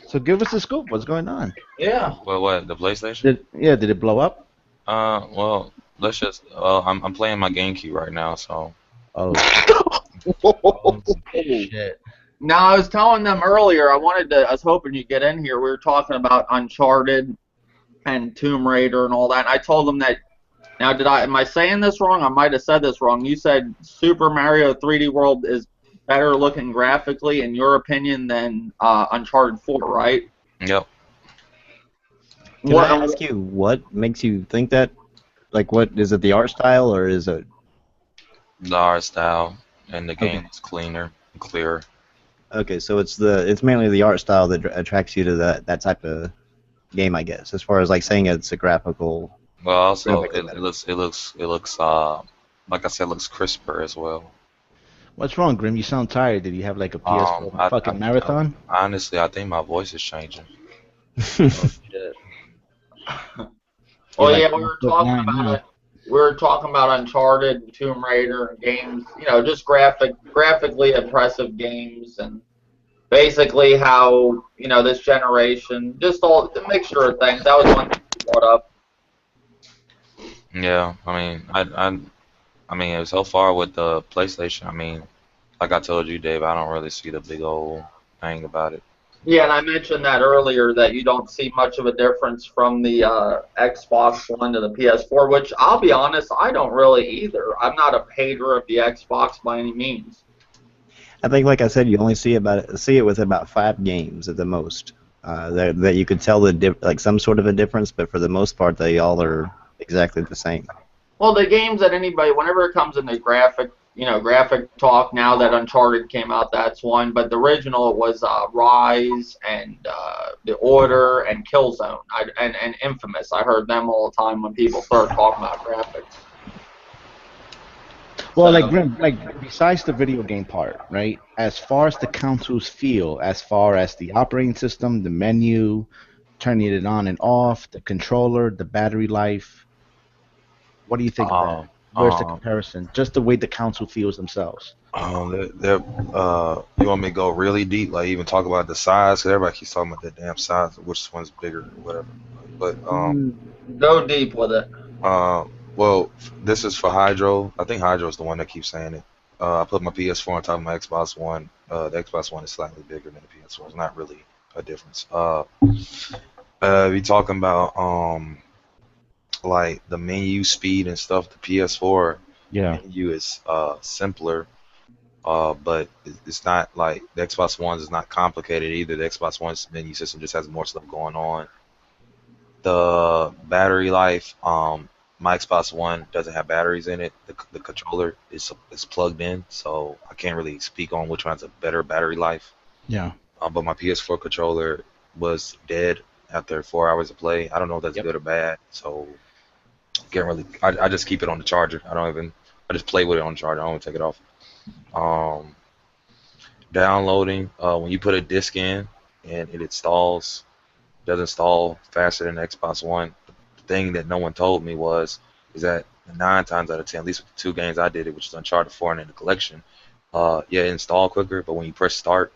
So give us a scoop. What's going on? Yeah. Well, what, the PlayStation? Did it blow up? Well, let's just. I'm playing my GameCube right now, so. Oh. Shit. Now I was telling them earlier. I was hoping you'd get in here. We were talking about Uncharted and Tomb Raider and all that. And I told them that. Now, am I saying this wrong? I might have said this wrong. You said Super Mario 3D World is better looking graphically, in your opinion, than Uncharted 4, right? Yep. Can I ask you what makes you think that? Like, what is it? The art style, or is it the art style and the game is cleaner and clearer? Okay, so it's mainly the art style that attracts you to that type of game, I guess. As far as like saying it's a graphical. Well, also it looks like I said, looks crisper as well. What's wrong, Grim? You sound tired. Did you have like a PS4 fucking marathon? Honestly, I think my voice is changing. Oh, shit. Well, yeah, we were talking about Uncharted and Tomb Raider and games, just graphically impressive games, and basically how, this generation, just all the mixture of things. That was one thing you brought up. Yeah, I mean, so far with the PlayStation, I mean, like I told you, Dave, I don't really see the big old thing about it. Yeah, and I mentioned that earlier, that you don't see much of a difference from the Xbox One to the PS4, which I'll be honest, I don't really either. I'm not a hater of the Xbox by any means. I think, like I said, you only see it with about 5 games at the most. That you could tell like some sort of a difference, but for the most part, they all are exactly the same. Well, the games that anybody, whenever it comes into graphic talk, now that Uncharted came out, that's one. But the original was Rise and The Order and Killzone and Infamous. I heard them all the time when people started talking about graphics. Well, like Grim, besides the video game part, right? As far as the consoles feel, as far as the operating system, the menu, turning it on and off, the controller, the battery life. What do you think of that? Where's the comparison? Just the way the console feels themselves. You want me to go really deep, like even talk about the size? Cause everybody keeps talking about the damn size, which one's bigger or whatever. But go deep with it. Well, this is for Hydro. I think Hydro is the one that keeps saying it. I put my PS4 on top of my Xbox One. The Xbox One is slightly bigger than the PS4. It's not really a difference. We talking about like the menu speed and stuff. The PS4 menu is simpler, but it's not like the Xbox One's is not complicated either. The Xbox One's menu system just has more stuff going on. The battery life, my Xbox One doesn't have batteries in it. The controller is plugged in, so I can't really speak on which one has a better battery life. Yeah. But my PS4 controller was dead after 4 hours of play. I don't know if that's good or bad, so can't really. I just keep it on the charger. I just play with it on the charger. I don't take it off. Downloading, when you put a disc in and it installs, doesn't install faster than the Xbox One. The thing that no one told me is that 9 times out of 10, at least with the 2 games I did it, which is Uncharted 4 and in the collection, it installed quicker, but when you press start,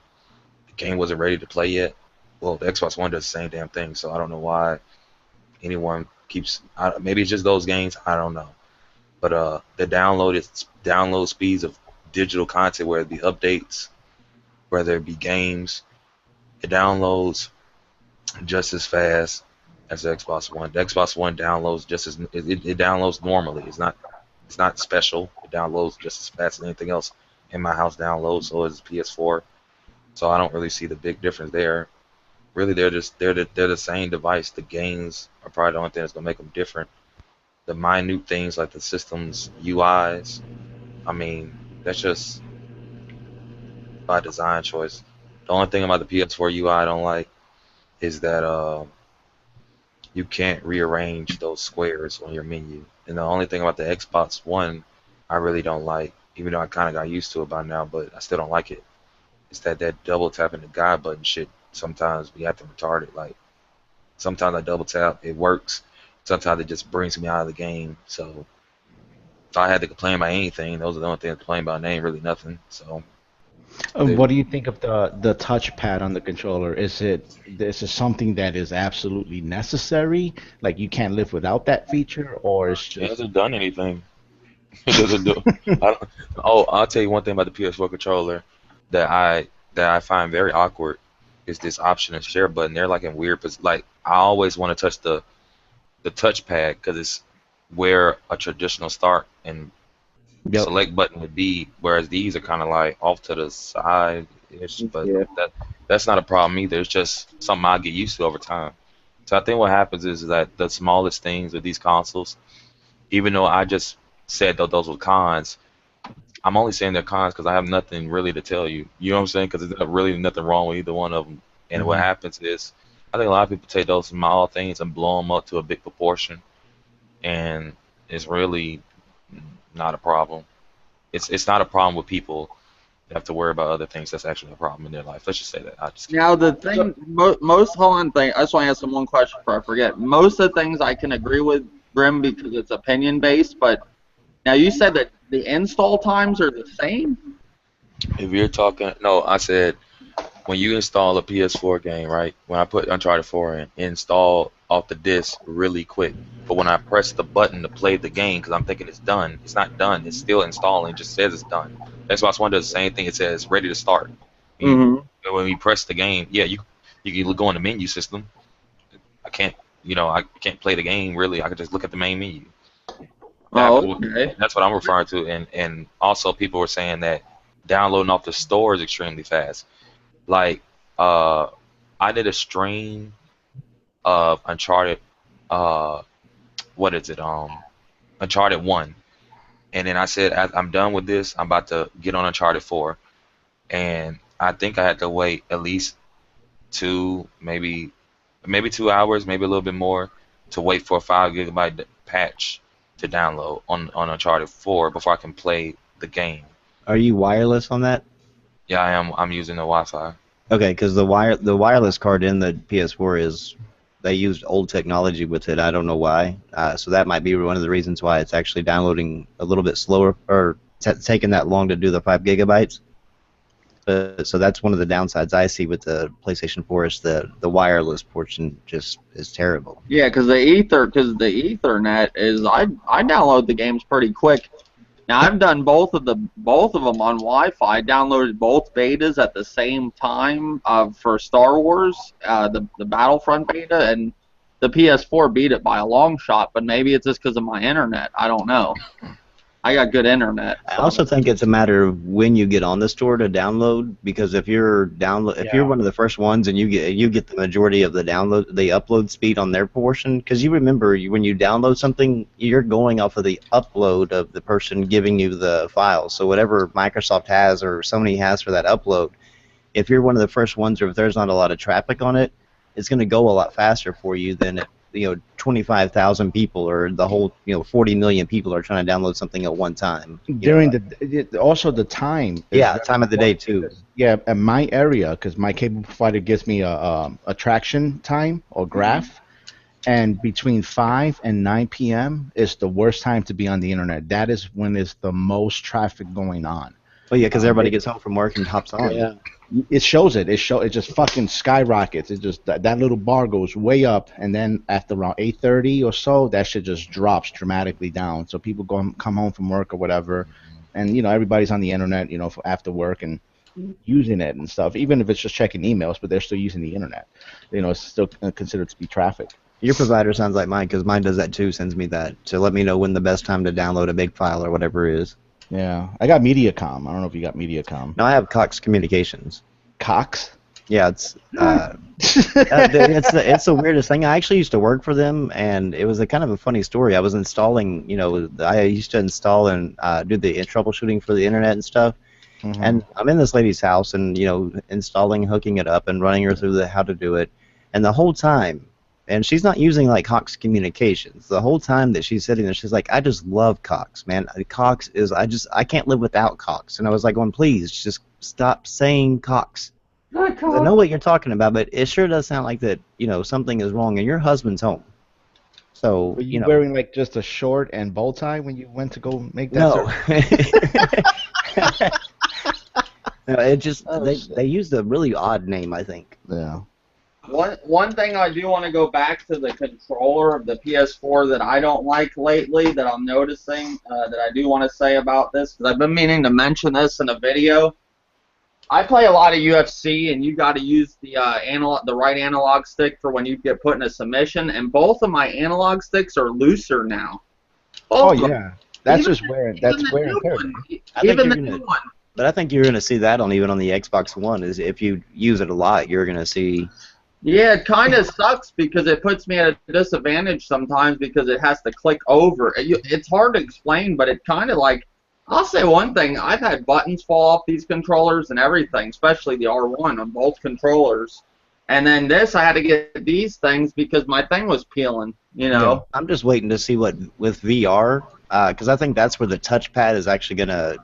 the game wasn't ready to play yet. Well, the Xbox One does the same damn thing, so I don't know why anyone keeps. Maybe it's just those games. I don't know. But the download speeds of digital content, whether it be updates, whether it be games, it downloads just as fast as the Xbox One. The Xbox One downloads just as it downloads normally. It's not special. It downloads just as fast as anything else in my house downloads. So is PS4. So I don't really see the big difference there. Really, they're the same device. The games are probably the only thing that's gonna make them different. The minute things like the system's UIs, I mean, that's just by design choice. The only thing about the PS4 UI I don't like is that you can't rearrange those squares on your menu. And the only thing about the Xbox One I really don't like, even though I kind of got used to it by now, but I still don't like it, is that double tapping the guide button shit sometimes we have to retard it. Like, sometimes I double tap, it works. Sometimes it just brings me out of the game. So if I had to complain about anything, those are the only things to complain about. It ain't really nothing. So What do you think of the touchpad on the controller? Is it something that is absolutely necessary? Like you can't live without that feature, or it's it just hasn't done anything. It doesn't do. I don't, oh, I'll tell you one thing about the PS4 controller that I find very awkward is this option and share button. They're like in weird, like I always want to touch the touchpad because it's where a traditional start and Yep. select button would be, whereas these are kind of like off to the side ish. But Yeah. that's not a problem either. It's just something I get used to over time. So I think what happens is that the smallest things with these consoles, even though I just said that those were cons, I'm only saying they're cons because I have nothing really to tell you. You know what I'm saying? Because there's really nothing wrong with either one of them. And what happens is, I think a lot of people take those small things and blow them up to a big proportion, and it's really not a problem. It's not a problem with people that have to worry about other things. That's actually a problem in their life. Let's just say that. I just Now the thing, most hold on thing. I just want to ask them one question before I forget. Most of the things I can agree with Grim because it's opinion based, but now you said that the install times are the same. If you're talking, no, I said when you install a PS4 game, right? When I put Uncharted 4 in, it install off the disc really quick. But when I press the button to play the game, because I'm thinking it's done, it's not done. It's still installing. It just says it's done. Xbox One does the same thing. It says ready to start. When you press the game, yeah, you can go in the menu system. I can't, I can't play the game really. I can just look at the main menu. Okay. That's what I'm referring to. And also people were saying that downloading off the store is extremely fast. Like, I did a stream of Uncharted, what is it? Uncharted 1. And then I said, I'm done with this. I'm about to get on Uncharted 4. And I think I had to wait at least maybe 2 hours, maybe a little bit more, to wait for a 5 gigabyte patch to download on Uncharted 4 before I can play the game. Are you wireless on that? Yeah, I am. I'm using the Wi-Fi. Okay, because the wireless card in the PS4 they used old technology with it. I don't know why. So that might be one of the reasons why it's actually downloading a little bit slower or taking that long to do the 5 gigabytes. So that's one of the downsides I see with the PlayStation 4 is the wireless portion just is terrible. Yeah, because the Ethernet is I download the games pretty quick. Now I've done both of them on Wi-Fi. I downloaded both betas at the same time for Star Wars, the Battlefront beta, and the PS4 beat it by a long shot. But maybe it's just because of my internet. I don't know. I got good internet. I also think it's a matter of when you get on the store to download, because if you're one of the first ones and you get the majority of the upload speed on their portion, because you remember when you download something, you're going off of the upload of the person giving you the file. So whatever Microsoft has or Sony has for that upload, if you're one of the first ones or if there's not a lot of traffic on it, it's going to go a lot faster for you than if 25,000 people or the whole 40 million people are trying to download something at one time. Also the time. Yeah, time of the day too. Yeah, at my area, because my cable provider gives me a traction time or graph, and between 5 and 9 p.m. is the worst time to be on the internet. That is when there's the most traffic going on. Well, yeah, because everybody gets home from work and hops on. Yeah. It shows it. It just fucking skyrockets. It just that little bar goes way up, and then after around 8:30 or so, that shit just drops dramatically down. So people come home from work or whatever, and everybody's on the internet, for after work and using it and stuff. Even if it's just checking emails, but they're still using the internet. It's still considered to be traffic. Your provider sounds like mine because mine does that too. Sends me that to let me know when the best time to download a big file or whatever it is. Yeah, I got Mediacom. I don't know if you got Mediacom. No, I have Cox Communications. Cox? Yeah, it's the weirdest thing. I actually used to work for them, and it was a kind of a funny story. I was installing, I used to install and do the troubleshooting for the internet and stuff. Mm-hmm. And I'm in this lady's house, and installing, hooking it up, and running her through how to do it. And the whole time, and she's not using like Cox Communications. The whole time that she's sitting there, she's like, "I just love Cox, man. Cox is I can't live without Cox." And I was like, "Well, please just stop saying Cox." I know what you're talking about, but it sure does sound like that. Something is wrong, and your husband's home. So were you wearing like just a short and bow tie when you went to go make that? No. No, it just they used a really odd name, I think. Yeah. One thing I do want to go back to the controller of the PS4 that I don't like lately, that I'm noticing, that I do want to say about this, because I've been meaning to mention this in a video. I play a lot of UFC, and you got to use the right analog stick for when you get put in a submission, and both of my analog sticks are looser now. Yeah, that's just wear and tear. Even the new one. But I think you're going to see that even on the Xbox One. Is if you use it a lot, you're going to see. Yeah, it kind of sucks because it puts me at a disadvantage sometimes because it has to click over. It's hard to explain, but it kind of like, I'll say one thing. I've had buttons fall off these controllers and everything, especially the R1 on both controllers. And then this, I had to get these things because my thing was peeling, Yeah. I'm just waiting to see what, with VR, because I think that's where the touchpad is actually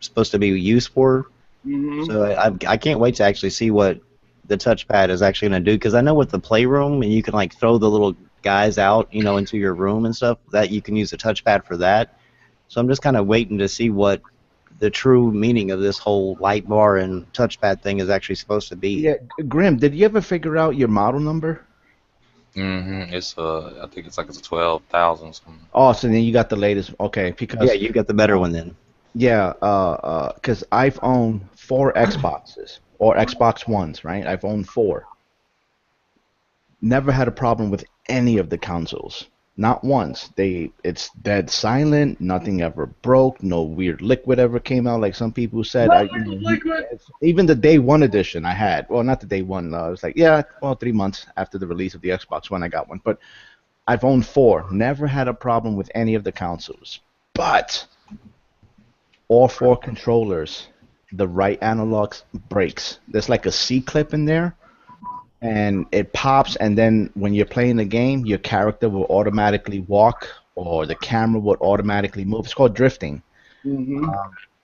supposed to be used for. Mm-hmm. So I can't wait to actually see what the touchpad is actually going to do, because I know with the playroom, and you can like throw the little guys out, into your room and stuff, that you can use the touchpad for that. So I'm just kind of waiting to see what the true meaning of this whole light bar and touchpad thing is actually supposed to be. Yeah, Grim, did you ever figure out your model number? Mm-hmm. It's I think it's like a 12,000 something. Oh, so then you got the latest. Okay, because you got the better one then. Yeah, because I've owned 4 Xboxes or Xbox Ones, right? I've owned 4. Never had a problem with any of the consoles. Not once. It's dead silent. Nothing ever broke. No weird liquid ever came out, like some people said. Even the day one edition I had. Well, not the day one. I was like, 3 months after the release of the Xbox One, I got one. But I've owned 4. Never had a problem with any of the consoles. But all 4 controllers, the right analog breaks. There's like a C-clip in there, and it pops, and then when you're playing the game, your character will automatically walk, or the camera will automatically move. It's called drifting. Mm-hmm.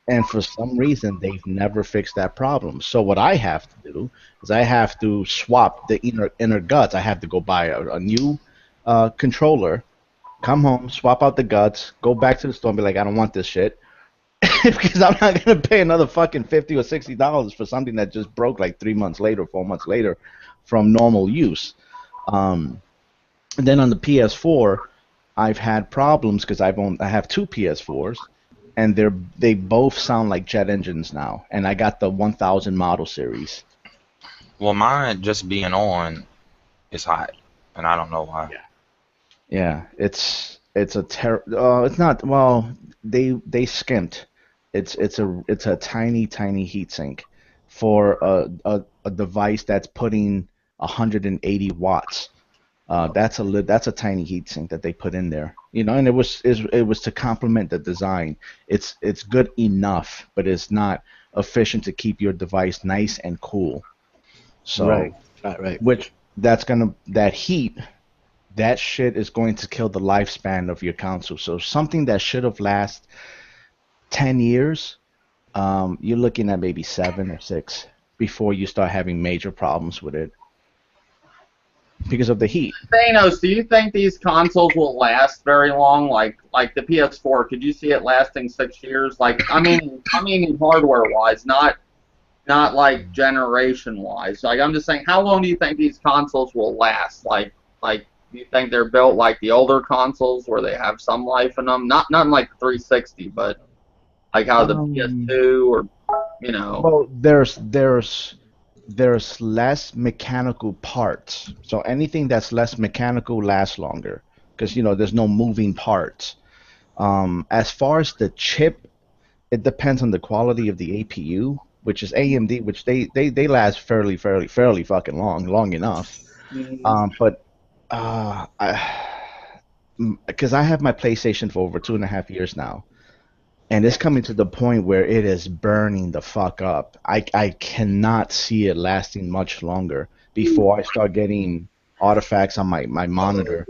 And for some reason, they've never fixed that problem. So what I have to do is I have to swap the inner guts. I have to go buy a new controller, come home, swap out the guts, go back to the store and be like, I don't want this shit. Because I'm not going to pay another fucking $50 or $60 for something that just broke like 3 months later, 4 months later from normal use. And then on the PS4, I've had problems because I have 2 PS4s, and they both sound like jet engines now. And I got the 1000 model series. Well, mine just being on is hot, and I don't know why. Yeah, it's it's not, well, they skimped. It's a tiny heatsink for a device that's putting 180 watts. That's a tiny heatsink that they put in there, and it was to complement the design. It's good enough, but it's not efficient to keep your device nice and cool. So right. Which that heat, that shit is going to kill the lifespan of your console. So something that should have lasted 10 years, you're looking at maybe 7 or 6 before you start having major problems with it. because of the heat. Thanos, do you think these consoles will last very long? Like the PS4, could you see it lasting 6 years? Like, I mean hardware-wise, not like generation-wise. Like, I'm just saying, how long do you think these consoles will last? Like, do you think they're built like the older consoles where they have some life in them? Not like the 360, but like how the PS2 or, you know. Well, there's less mechanical parts, so anything that's less mechanical lasts longer because there's no moving parts. As far as the chip, it depends on the quality of the APU, which is AMD, which they last fairly fucking long enough. But because I have my PlayStation for over 2.5 years now. And it's coming to the point where it is burning the fuck up. I cannot see it lasting much longer before I start getting artifacts on my monitor.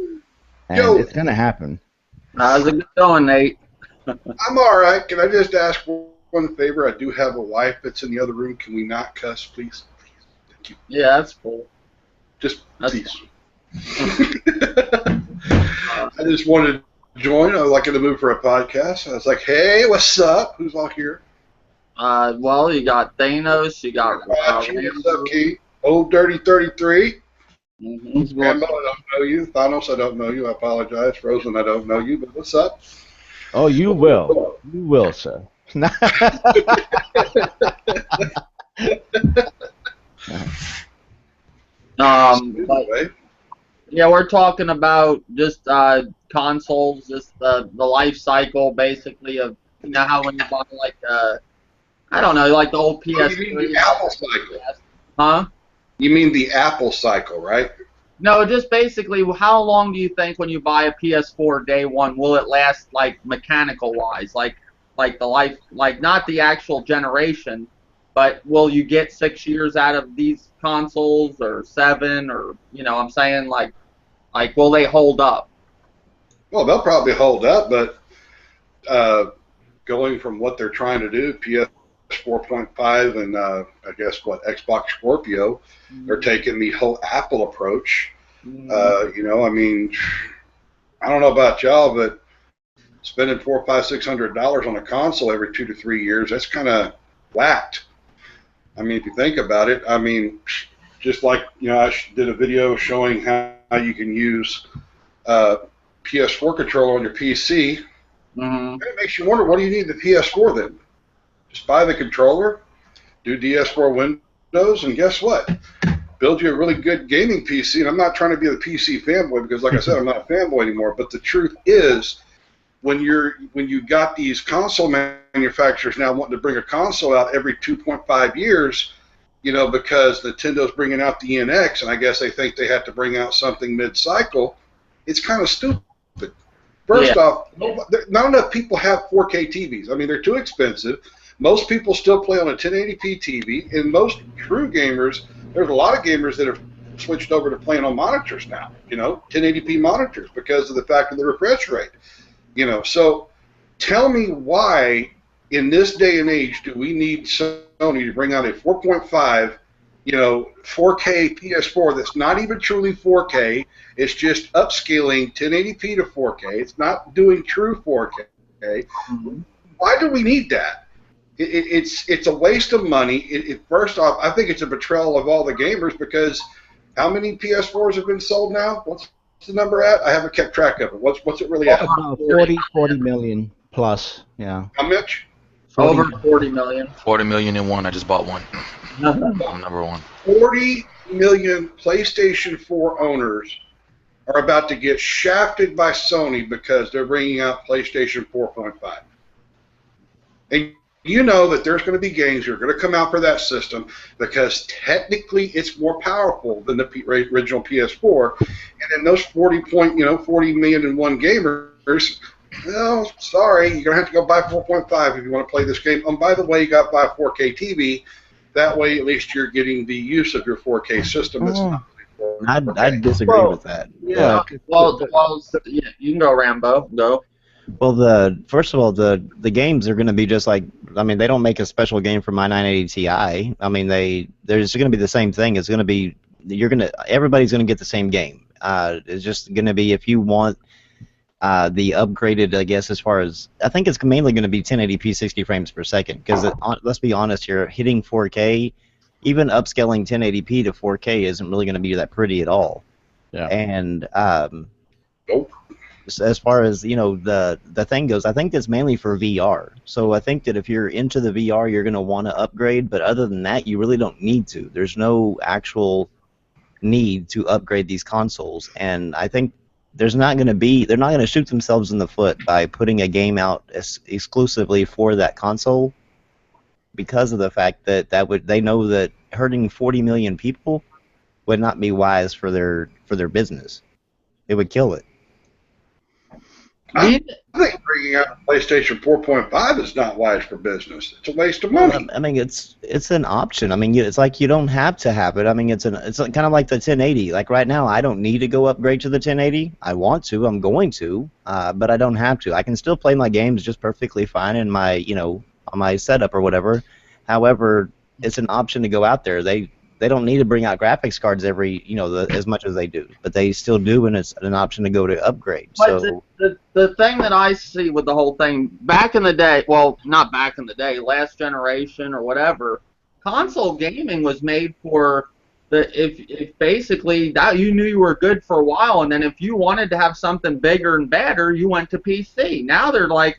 And it's going to happen. How's it going, Nate? I'm all right. Can I just ask one favor? I do have a wife that's in the other room. Can we not cuss, please? Thank you. Yeah, that's cool. Just please. I just wanted to join. I was like in the mood for a podcast. I was like, hey, what's up? Who's all here? Well, you got Thanos, you got what's up, Key? Old Dirty 33. Rambo, I don't know you. Thanos, I don't know you. I apologize. Frozen, I don't know you. But what's up? Oh, you will. You will, sir. But, yeah, we're talking about just consoles, just the life cycle, basically, of how when you buy like I don't know, like the old PS3. You mean the Apple cycle? Huh? You mean the Apple cycle, right? No, just basically, how long do you think when you buy a PS4 day one will it last, like mechanical wise, like the life, like not the actual generation, but will you get 6 years out of these consoles or 7 or I'm saying like will they hold up? Well, they'll probably hold up, but going from what they're trying to do, PS 4.5 and I guess Xbox Scorpio, they're taking the whole Apple approach. I mean, I don't know about y'all, but spending $400, $500, $600 on a console every 2 to 3 years, that's kind of whacked. I mean, if you think about it, I mean, just like I did a video showing how you can use PS4 controller on your PC. It makes you wonder, what do you need the PS4 then? Just buy the controller, do DS4 Windows, and guess what? Build you a really good gaming PC. And I'm not trying to be a PC fanboy because, like I said, I'm not a fanboy anymore. But the truth is, when you got these console manufacturers now wanting to bring a console out every 2.5 years, because Nintendo's bringing out the NX, and I guess they think they have to bring out something mid-cycle, it's kind of stupid. First off, not enough people have 4K TVs. I mean, they're too expensive. Most people still play on a 1080p TV, and most true gamers, there's a lot of gamers that have switched over to playing on monitors now, 1080p monitors because of the fact of the refresh rate. So tell me why in this day and age do we need Sony to bring out a 4.5, 4K PS4 that's not even truly 4K. It's just upscaling 1080p to 4K. It's not doing true 4K. Why do we need that? It's a waste of money. First off, I think it's a betrayal of all the gamers because how many PS4s have been sold now? What's the number at? I haven't kept track of it. What's it really at? 40 million plus, yeah. How much? 40. Over 40 million. 40 million and one. I just bought one. I'm number one. 40 million PlayStation 4 owners are about to get shafted by Sony because they're bringing out PlayStation 4.5. And you know that there's going to be games that are going to come out for that system because technically it's more powerful than the original PS4. And then those 40 million and one gamers, well, sorry, you're going to have to go buy 4.5 if you want to play this game. And by the way, you got to buy a 4K TV. That way, at least you're getting the use of your 4K system. It's not I disagree with that. Yeah. Well, yeah, you can go, Rambo. Go. Well, first of all, the games are going to be just like, I mean, they don't make a special game for my 980 Ti. I mean, there's going to be the same thing. It's going to be everybody's gonna get the same game. It's just gonna be if you want the upgraded, I guess, as far as I think it's mainly going to be 1080p 60 frames per second because let's be honest here, hitting 4K, even upscaling 1080p to 4K isn't really going to be that pretty at all. Yeah. And Nope. as far as the thing goes, I think that's mainly for VR. So I think that if you're into the VR, you're going to want to upgrade. But other than that, you really don't need to. There's no actual need to upgrade these consoles, and I think they're not going to shoot themselves in the foot by putting a game out exclusively for that console because of the fact that they know that hurting 40 million people would not be wise for their business. It would kill it. I think bringing out PlayStation 4.5 is not wise for business. It's a waste of money. Well, I mean, it's an option. I mean, it's like you don't have to have it. I mean, it's kind of like the 1080. Like right now, I don't need to go upgrade to the 1080. I want to. I'm going to, but I don't have to. I can still play my games just perfectly fine in my on my setup or whatever. However, it's an option to go out there. They don't need to bring out graphics cards as much as they do, but they still do, and it's an option to go to upgrade. But So the thing that I see with the whole thing, back in the day, well, not back in the day, last generation or whatever, console gaming was made for if basically that you knew you were good for a while, and then if you wanted to have something bigger and better, you went to PC. Now they're like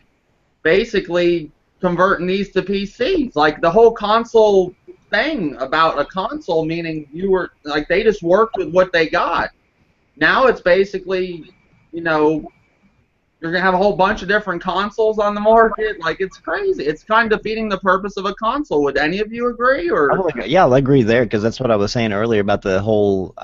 basically converting these to PCs. Like the whole console thing about a console, meaning you were like they just worked with what they got. Now it's basically, you're gonna have a whole bunch of different consoles on the market. Like it's crazy. It's kind of defeating the purpose of a console. Would any of you agree? Or yeah, I'll agree there because that's what I was saying earlier about the whole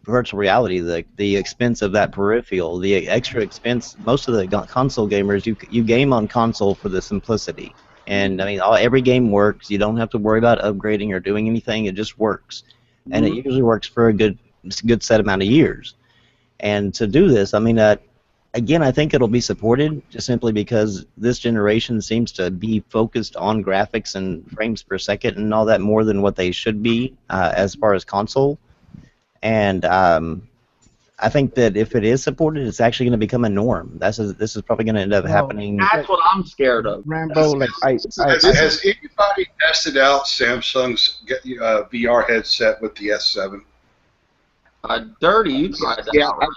virtual reality, the expense of that peripheral, the extra expense. Most of the console gamers, you game on console for the simplicity. And I mean, every game works. You don't have to worry about upgrading or doing anything. It just works, and it usually works for a good set amount of years. And to do this, I mean, again, I think it'll be supported just simply because this generation seems to be focused on graphics and frames per second and all that more than what they should be as far as console. And I think that if it is supported, it's actually going to become a norm. This is probably going to end up happening. That's what I'm scared of. Rambo, like Has anybody tested out Samsung's VR headset with the S7? Dirty, you tried that out, right?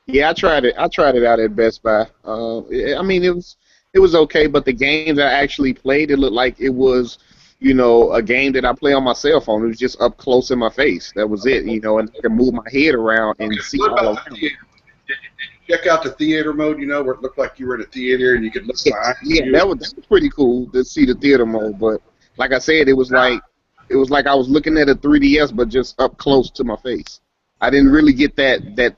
Yeah, I tried it. I tried it out at Best Buy. I mean, it was okay, but the games I actually played, it looked like it was, a game that I play on my cell phone. It was just up close in my face. That was it, and I could move my head around and see What all about around. did you check out the theater mode? Where it looked like you were in a theater and you could look behind you. Yeah, that was pretty cool to see the theater mode. But like I said, it was like I was looking at a 3DS, but just up close to my face. I didn't really get that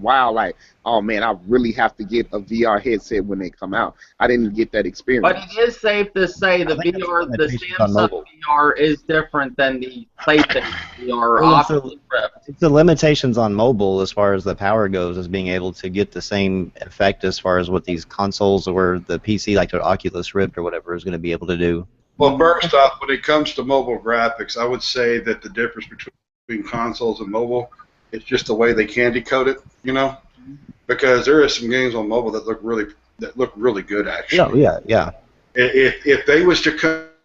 wow, like, oh man, I really have to get a VR headset when they come out. I didn't get that experience. But it is safe to say the Samsung VR is different than the PlayStation VR. Well, it's the limitations on mobile as far as the power goes, as being able to get the same effect as far as what these consoles or the PC, like the Oculus Rift or whatever, is going to be able to do. Well, first off, when it comes to mobile graphics, I would say that the difference between consoles and mobile is just the way they candy coat it, because there are some games on mobile that look really good actually. Yeah. If they was to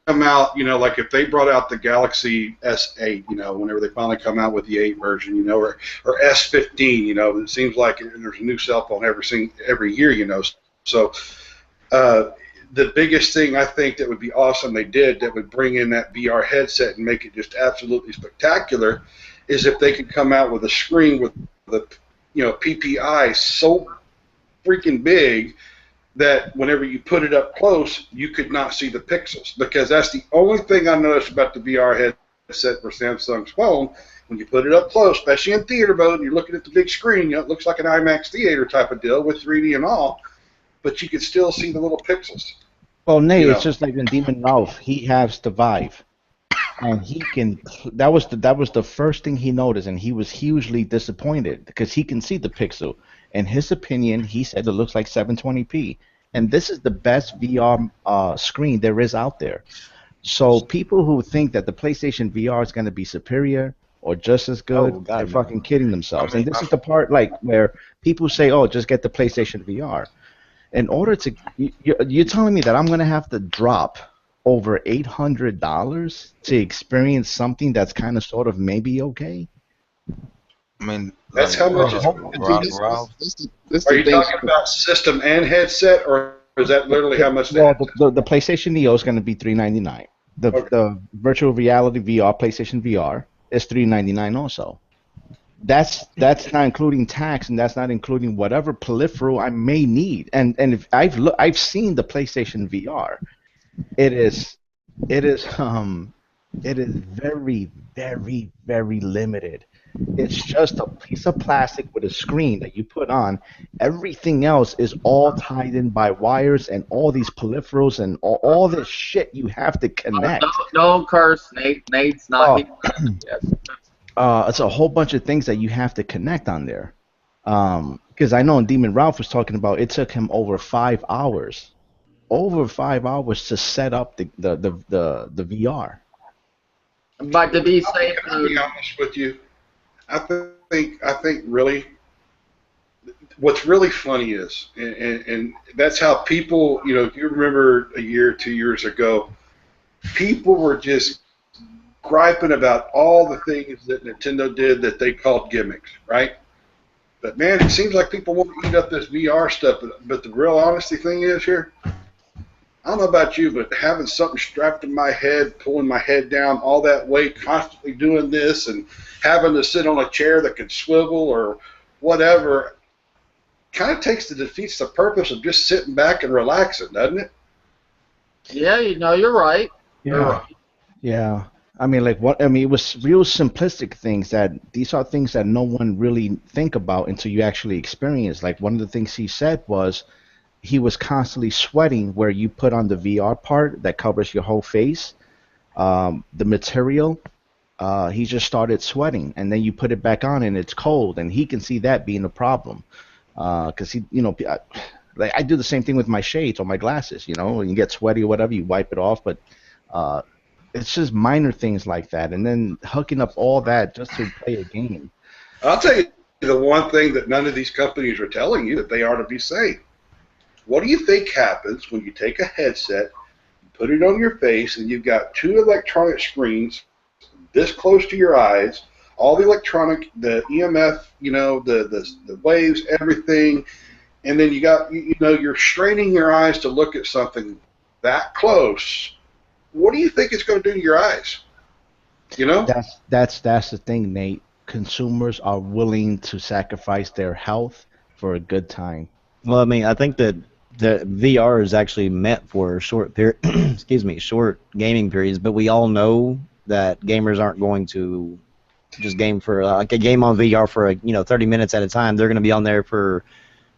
come out, like if they brought out the Galaxy S8, whenever they finally come out with the 8 version, or S15, it seems like there's a new cell phone every year, So the biggest thing I think that would be awesome that would bring in that VR headset and make it just absolutely spectacular is if they could come out with a screen with the PPI so freaking big that whenever you put it up close, you could not see the pixels, because that's the only thing I noticed about the VR headset for Samsung's phone. When you put it up close, especially in theater mode, and you're looking at the big screen, it looks like an IMAX theater type of deal with 3D and all, but you can still see the little pixels. Well, Nate, it's just like in Demon Ralph. He has the Vive, and he can. That was the first thing he noticed, and he was hugely disappointed because he can see the pixel. In his opinion, he said it looks like 720p, and this is the best VR screen there is out there. So people who think that the PlayStation VR is going to be superior or just as good. Oh, God, They're no. fucking kidding themselves. I mean, And this is the part like where people say, "Oh, just get the PlayStation VR." In order to, you're telling me that I'm gonna have to drop over $800 to experience something that's kind of sort of maybe okay? I mean, That's like how much it's. Ralph. This Are the you thing. talking about system and headset, or is that literally how much? Well, the PlayStation Neo is going to be $399. Okay. The virtual reality VR, PlayStation VR, is $399 also. That's not including tax, and that's not including whatever peripheral I may need. And if I've seen the PlayStation VR. It is it is it is very, very, very limited. It's just a piece of plastic with a screen that you put on. Everything else is all tied in by wires and all these peripherals and all this shit you have to connect. Don't curse, Nate. Nate's not. Yes. It's a whole bunch of things that you have to connect on there. Because I know Demon Ralph was talking about it took him over 5 hours. Over 5 hours to set up the VR. But to be safe, I'll be honest with you. I think really, what's really funny is, and that's how people, if you remember a year, 2 years ago, people were just griping about all the things that Nintendo did that they called gimmicks, right? But man, it seems like people want to eat up this VR stuff. But the real honesty thing is here, I don't know about you, but having something strapped to my head, pulling my head down, all that weight, constantly doing this, and having to sit on a chair that can swivel or whatever, kind of defeats the purpose of just sitting back and relaxing, doesn't it? yeah, you're right. You're Yeah. right. Yeah. I mean, like what? I mean, it was real simplistic things that these are things that no one really think about until you actually experience. Like one of the things he said was he was constantly sweating where you put on the VR part that covers your whole face. The material, he just started sweating, and then you put it back on and it's cold, and he can see that being a problem. Because like I do the same thing with my shades or my glasses. When you get sweaty or whatever, you wipe it off, but it's just minor things like that, and then hooking up all that just to play a game. I'll tell you the one thing that none of these companies are telling you that they are to be safe. What do you think happens when you take a headset, put it on your face, and you've got two electronic screens this close to your eyes, all the electronic, the EMF, the waves, everything, and then you're straining your eyes to look at something that close. What do you think it's going to do to your eyes? That's the thing, Nate. Consumers are willing to sacrifice their health for a good time. Well, I mean, I think that the VR is actually meant for short short gaming periods, but we all know that gamers aren't going to just game for like a game on VR for 30 minutes at a time. They're going to be on there for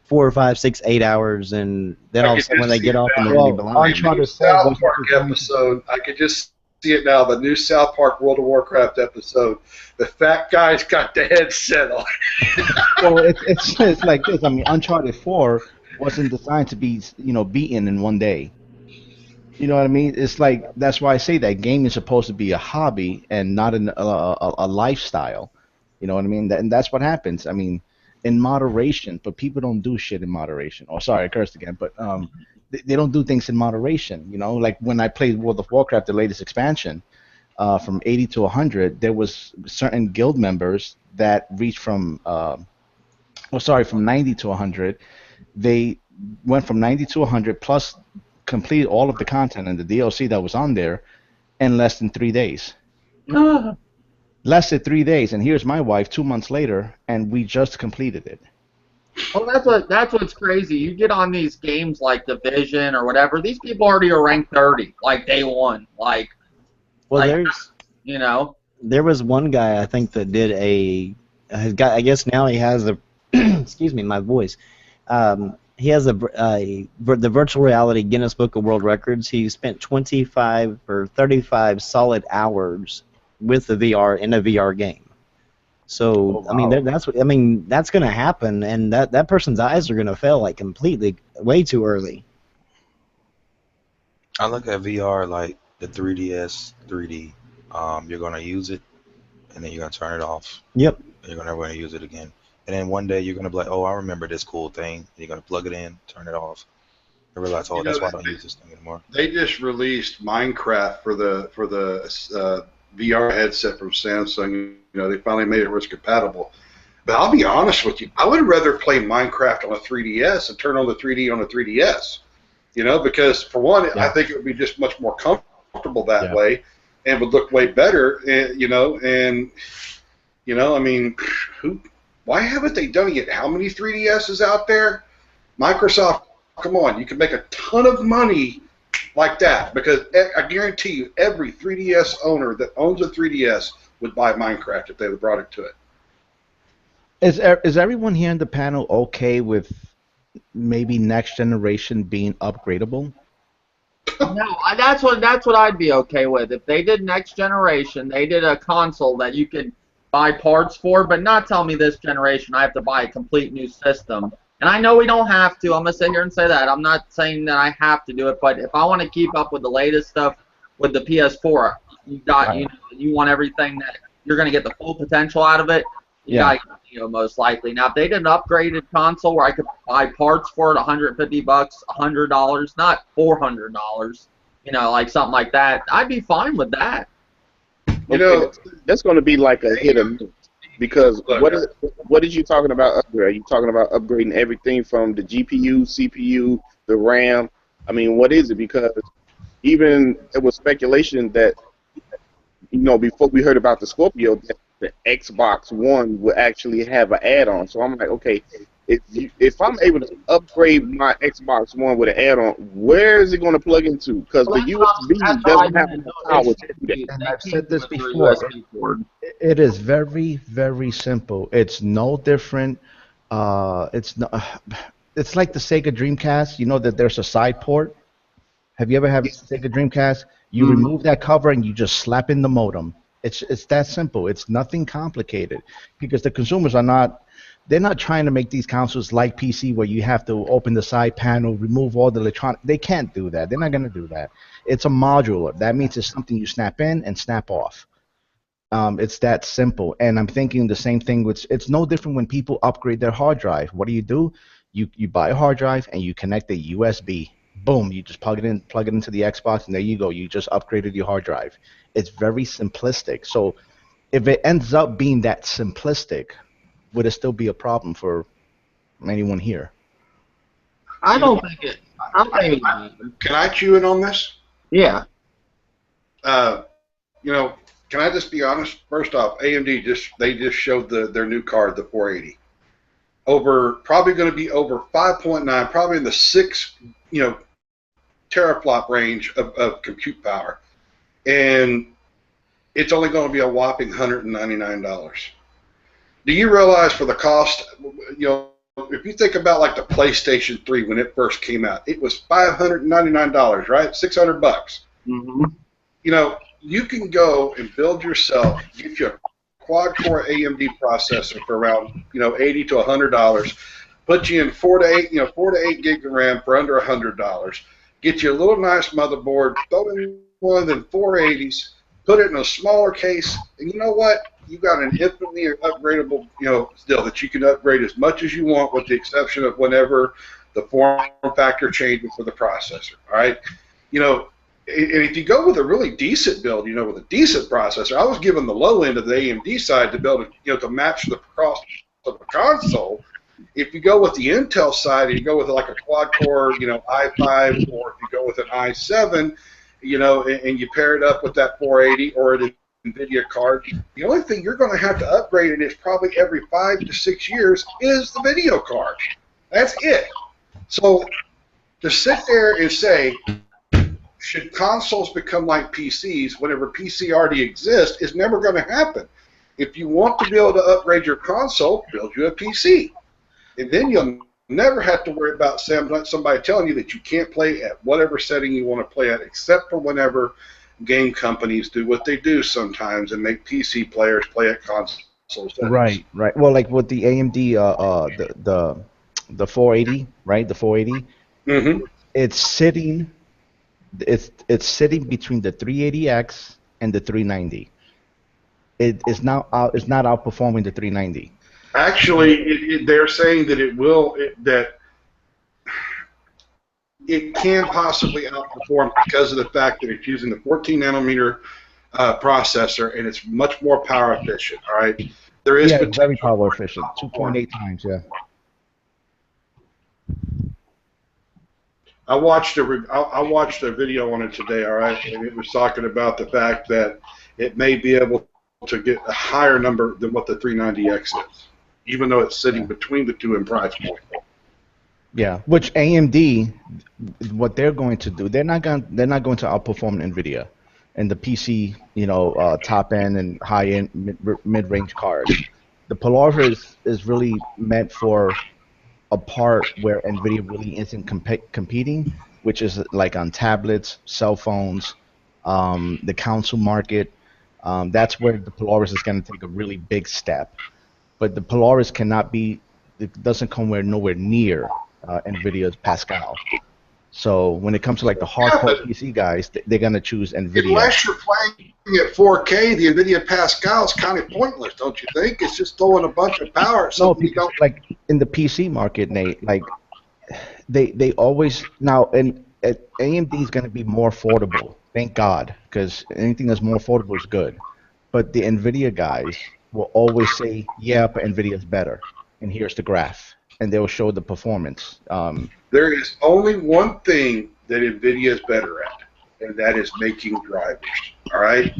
4 or 5, 6, 8 hours, and then all of a sudden when they get off, and they're going to be blind. Uncharted 4 South Park episode, I could just see it now. The new South Park World of Warcraft episode. The fat guy's got the headset on. Well, it's like this. I mean, Uncharted 4 wasn't designed to be beaten in one day. You know what I mean? It's like that's why I say that gaming is supposed to be a hobby and not a lifestyle. You know what I mean? And that's what happens. I mean, in moderation, but people don't do shit in moderation. Oh, sorry, I cursed again, but they don't do things in moderation. Like when I played World of Warcraft, the latest expansion, from 80 to 100, there was certain guild members that reached from 90 to 100. They went from 90 to 100 plus completed all of the content and the DLC that was on there in less than 3 days. Less than 3 days, and here's my wife 2 months later, and we just completed it. Well, that's what's crazy. You get on these games like Division or whatever. These people already are ranked 30, like day one. There was one guy I think that did I guess now he has a excuse me, my voice. He has the virtual reality Guinness Book of World Records. He spent 25 or 35 solid hours with the VR in a VR game. So wow. I mean that's going to happen, and that person's eyes are going to fail like completely way too early. I look at VR like the 3DS 3D. You're going to use it and then you're gonna turn it off. Yep. And you're never gonna use it again. And then one day you're gonna be like, oh, I remember this cool thing. And you're gonna plug it in, turn it off, and realize, oh, You know, that's why I don't use this thing anymore. they just released Minecraft for the VR headset from Samsung. You know, they finally made it where it's compatible. But I'll be honest with you, I would rather play Minecraft on a 3DS and turn on the 3D on a 3DS. You know, because for one, I think it would be just much more comfortable that way, and would look way better. You know, I mean, why haven't they done it yet? How many 3DSs out there? Microsoft, come on, you can make a ton of money like that, because I guarantee you every 3DS owner that owns a 3DS would buy Minecraft if they brought it to it. Is everyone here in the panel okay with maybe next generation being upgradable? No, that's what I'd be okay with. If they did next generation, they did a console that you could buy parts for, but not tell me this generation I have to buy a complete new system. And I know we don't have to. I'm gonna sit here and say that. I'm not saying that I have to do it, but if I want to keep up with the latest stuff with the PS4, you want everything that you're gonna get the full potential out of it. Most likely. Now, if they did an upgraded console where I could buy parts for it, $150, $100, not $400, like something like that, I'd be fine with that. You know, that's going to be like a hit or miss, because what is you talking about upgrade? Are you talking about upgrading everything from the GPU, CPU, the RAM? I mean, what is it? Because even there was speculation that, before we heard about the Scorpio, that the Xbox One would actually have an add-on. So I'm like, okay, if I'm able to upgrade my Xbox One with an add-on, where is it going to plug into? Because the USB doesn't have enough power to do that. And I've said this before. It is very, very simple. It's no different. It's like the Sega Dreamcast. You know that there's a side port. Have you ever had a Sega Dreamcast? You remove that cover and you just slap in the modem. It's that simple. It's nothing complicated, because the consumers they're not trying to make these consoles like PC where you have to open the side panel, remove all the electronic. They can't do that. They're not going to do that. It's a modular. That means it's something you snap in and snap off. It's that simple. And I'm thinking the same thing. It's no different when people upgrade their hard drive. What do? You buy a hard drive and you connect a USB. Boom, you just plug it into the Xbox, and there you go. You just upgraded your hard drive. It's very simplistic. So if it ends up being that simplistic, would it still be a problem for anyone here? I don't think it. Can I chew in on this? Yeah. Can I just be honest? First off, AMD just showed their new card, the 480. Probably going to be over 5.9, probably in the 6, teraflop range of compute power, and it's only going to be a whopping $199. Do you realize for the cost, if you think about like the PlayStation 3 when it first came out, it was $599, right? $600. Mm-hmm. You can go and build yourself, get you a quad-core AMD processor for around $80 to $100, put you in 4 to 8 gig of RAM for under $100. Get you a little nice motherboard, throw in one of them 480s, put it in a smaller case, and you know what? You got an infinitely upgradable, still that you can upgrade as much as you want, with the exception of whenever the form factor changes for the processor. All right, and if you go with a really decent build, with a decent processor, I was given the low end of the AMD side to build, to match the cost of the console. If you go with the Intel side, and you go with like a quad-core, i5, or if you go with an i7, and you pair it up with that 480 or an NVIDIA card, the only thing you're going to have to upgrade it is probably every 5 to 6 years is the video card. That's it. So to sit there and say, should consoles become like PCs whenever PC already exists, is never going to happen. If you want to be able to upgrade your console, build you a PC. And then you'll never have to worry about somebody telling you that you can't play at whatever setting you want to play at, except for whenever game companies do what they do sometimes and make PC players play at console settings. Right. Well, like with the AMD, the 480, right? The 480. Mm-hmm. It's sitting between the 380X and the 390. it's not outperforming the 390. Actually, they're saying that that it can possibly outperform because of the fact that it's using the 14 nanometer processor and it's much more power efficient. All right, there is It's very potential. power efficient, 2.8 times. Yeah. I watched a video on it today. All right, and it was talking about the fact that it may be able to get a higher number than what the 390X is, even though it's sitting between the two in price point. Yeah, which AMD, what they're going to do, they're not going to outperform Nvidia in the PC, top end and high end mid range cards. The Polaris is really meant for a part where Nvidia really isn't competing, which is like on tablets, cell phones, the console market. That's where the Polaris is going to take a really big step. But the Polaris it doesn't come nowhere near Nvidia's Pascal. So when it comes to like the hardcore PC guys, they're gonna choose Nvidia. Unless you're playing at 4K, the NVIDIA Pascal is kind of pointless, don't you think? It's just throwing a bunch of power. No, because like in the PC market, Nate, like they always and AMD is gonna be more affordable. Thank God, because anything that's more affordable is good. But the Nvidia guys will always say, "Yeah, but Nvidia's better," and here's the graph, and they'll show the performance. There is only one thing that NVIDIA is better at, and that is making drivers. All right?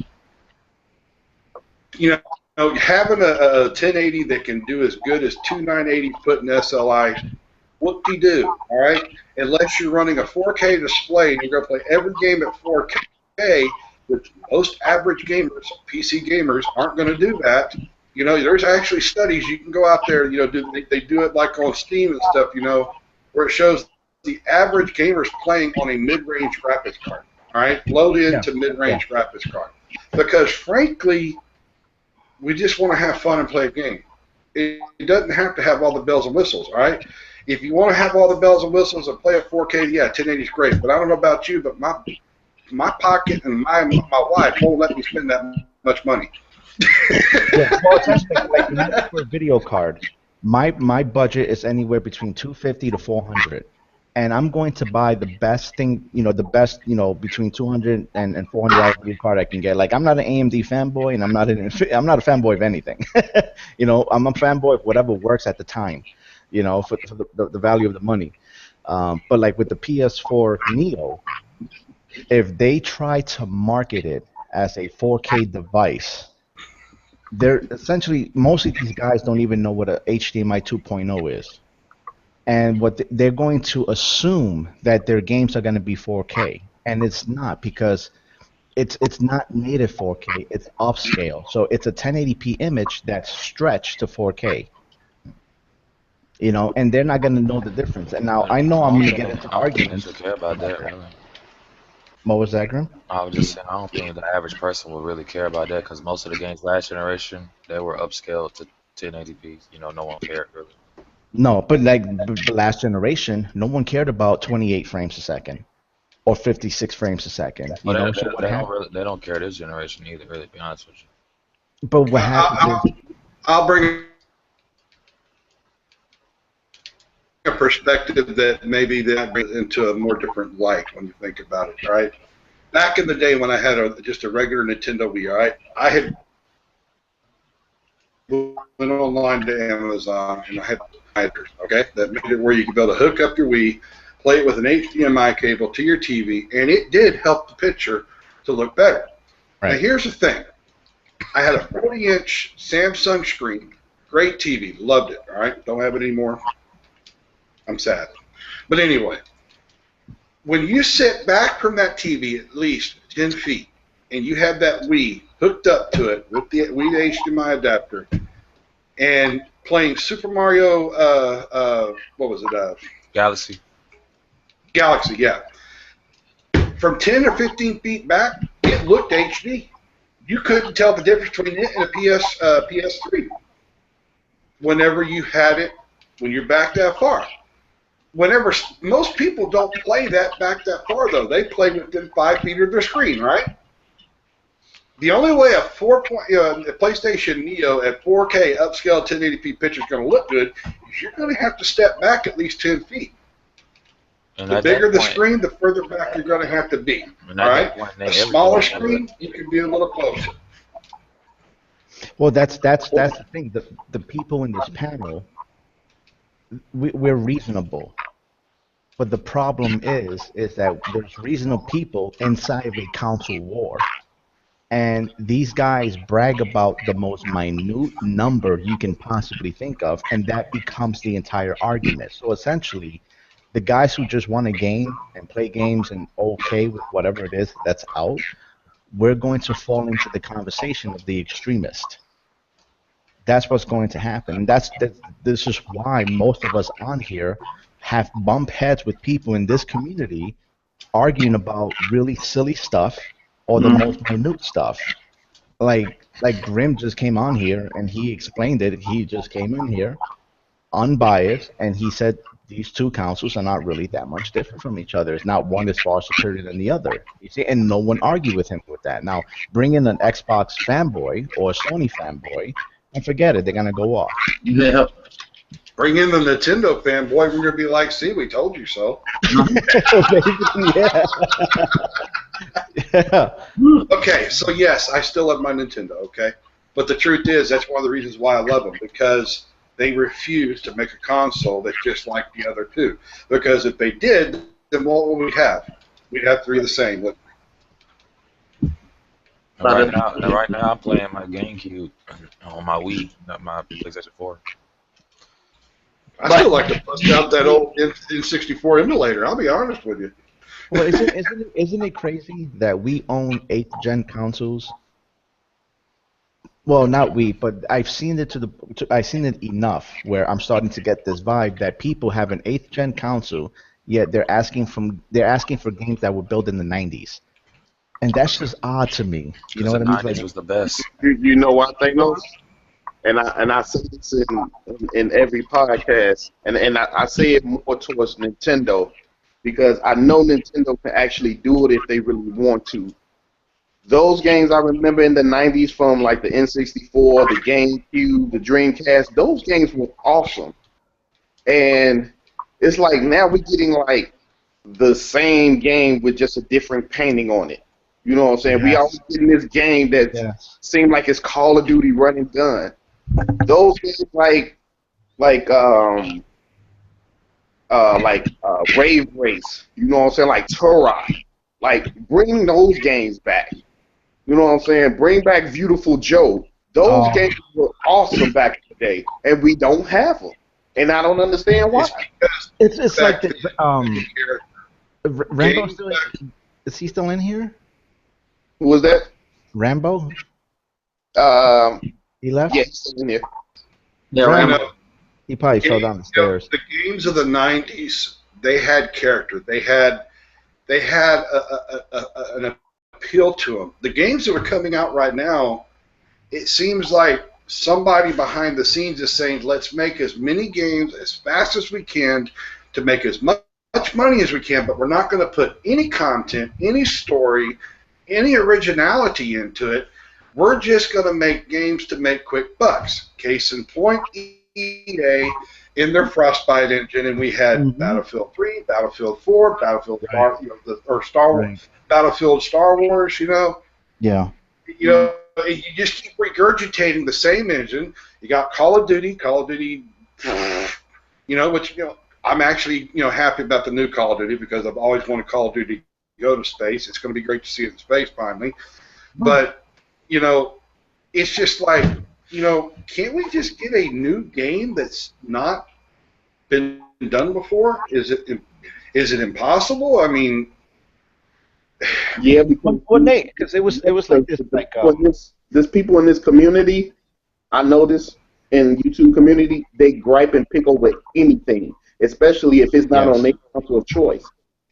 Having a 1080 that can do as good as two 980 put in SLI, whoop-de-doo, all right? Unless you're running a 4K display and you're going to play every game at 4K, which most average gamers, PC gamers, aren't going to do that. There's actually studies. You can go out there, they do it like on Steam and stuff, where it shows the average gamers playing on a mid-range graphics card, all right? Load into mid-range graphics card. Because, frankly, we just want to have fun and play a game. It doesn't have to have all the bells and whistles, all right? If you want to have all the bells and whistles and play at 4K, yeah, 1080 is great. But I don't know about you, but my pocket and my wife won't let me spend that much money. Well, essentially, like for a video card, my budget is anywhere between $250 to $400, and I'm going to buy the best thing, between $200 and $400 video card I can get. Like, I'm not an AMD fanboy, and I'm not a fanboy of anything. I'm a fanboy of whatever works at the time, for the value of the money. But like with the PS4 Neo, if they try to market it as a 4K device, they're essentially, most of these guys don't even know what a HDMI 2.0 is, and they're going to assume that their games are going to be 4K, and it's not, because it's not native 4K, it's upscale, so it's a 1080p image that's stretched to 4K, and they're not going to know the difference. And now I know I'm going to get into arguments. I don't care about that, really. What was that, Grim? I was just saying, I don't think the average person would really care about that, because most of the games last generation, they were upscaled to 1080p. No one cared, really. No, but like the last generation, no one cared about 28 frames a second or 56 frames a second. They don't care this generation either, really, to be honest with you. But what happens is... I'll bring a perspective that maybe that brings into a more different light when you think about it, right? Back in the day when I had just a regular Nintendo Wii, right, I had went online to Amazon and I had okay, that made it where you could be able to hook up your Wii, play it with an HDMI cable to your TV, and it did help the picture to look better. Right. Now here's the thing. I had a 40-inch Samsung screen, great TV, loved it, all right? Don't have it anymore. I'm sad. But anyway, when you sit back from that TV at least 10 feet and you have that Wii hooked up to it with the Wii HDMI adapter and playing Super Mario, what was it? Galaxy. Galaxy, yeah. From 10 or 15 feet back, it looked HD. You couldn't tell the difference between it and a PS3 whenever you had it, when you're back that far. Whenever most people don't play that back that far, though. They play within 5 feet of their screen, right? The only way a a PlayStation Neo at 4K upscale 1080p picture is going to look good is you're going to have to step back at least 10 feet. And The at bigger that the point, screen, the further back you're going to have to be. and All at right? that point, A smaller screen, you can be a little closer. Well, that's the thing. The people in this panel, we're reasonable. But the problem is that there's reasonable people inside of a council war. And these guys brag about the most minute number you can possibly think of, and that becomes the entire argument. So essentially, the guys who just want a game and play games and okay with whatever it is that's out, we're going to fall into the conversation of the extremist. That's what's going to happen. And this is why most of us on here have bump heads with people in this community arguing about really silly stuff or the most minute stuff. Like Grim just came on here and he explained it. He just came in here unbiased and he said these two councils are not really that much different from each other. It's not one is far superior than the other. You see, and no one argued with him with that. Now bring in an Xbox fanboy or a Sony fanboy and forget it, they're gonna go off. Yeah. Bring in the Nintendo fanboy, we're going to be like, see, we told you so. Yeah. Okay, so yes, I still love my Nintendo, okay? But the truth is, that's one of the reasons why I love them, because they refuse to make a console that's just like the other two. Because if they did, then what would we have? We'd have three the same. Right now, I'm playing my GameCube on my Wii, not my PlayStation 4. I still like to bust out that old N64 emulator, I'll be honest with you. Well, isn't it crazy that we own 8th gen consoles? Well, not we, but I've seen it I've seen it enough where I'm starting to get this vibe that people have an 8th gen console, yet they're asking for games that were built in the 90s, and that's just odd to me. You know what I mean? The 90s was the best. You know what I think, and I say this in every podcast, and I say it more towards Nintendo, because I know Nintendo can actually do it if they really want to. Those games I remember in the 90s from like the N64, the GameCube, the Dreamcast, those games were awesome. And it's like now we're getting like the same game with just a different painting on it. You know what I'm saying? Yes. We always getting this game that seems like it's Call of Duty run and gun. Those games like Rave Race, you know what I'm saying? Like Turok, like bring those games back. You know what I'm saying? Bring back Beautiful Joe. Those games were awesome back in the day, and we don't have them, and I don't understand why. It's like Rambo still is he still in here? Who was that? Rambo? He left? Yeah, he's still in here. Yeah, Rambo. He probably fell down the stairs. The games of the 90s, they had character. They had an appeal to them. The games that are coming out right now, it seems like somebody behind the scenes is saying, let's make as many games as fast as we can to make as much money as we can, but we're not going to put any content, any story, any originality into it. We're just going to make games to make quick bucks. Case in point, EA in their Frostbite engine, and we had Battlefield 3, Battlefield 4, Battlefield Star Wars, Battlefield Star Wars. You know. Yeah. You know, you just keep regurgitating the same engine. You got Call of Duty. You know, which I'm actually happy about the new Call of Duty because I've always wanted Call of Duty to go to space. It's going to be great to see it in space finally. But it's just like. Can't we just get a new game that's not been done before? Is it impossible? I mean, yeah, because Nate, because it was like this, like there's people in this community. I notice in YouTube community, they gripe and pick over anything, especially if it's not on their console of choice.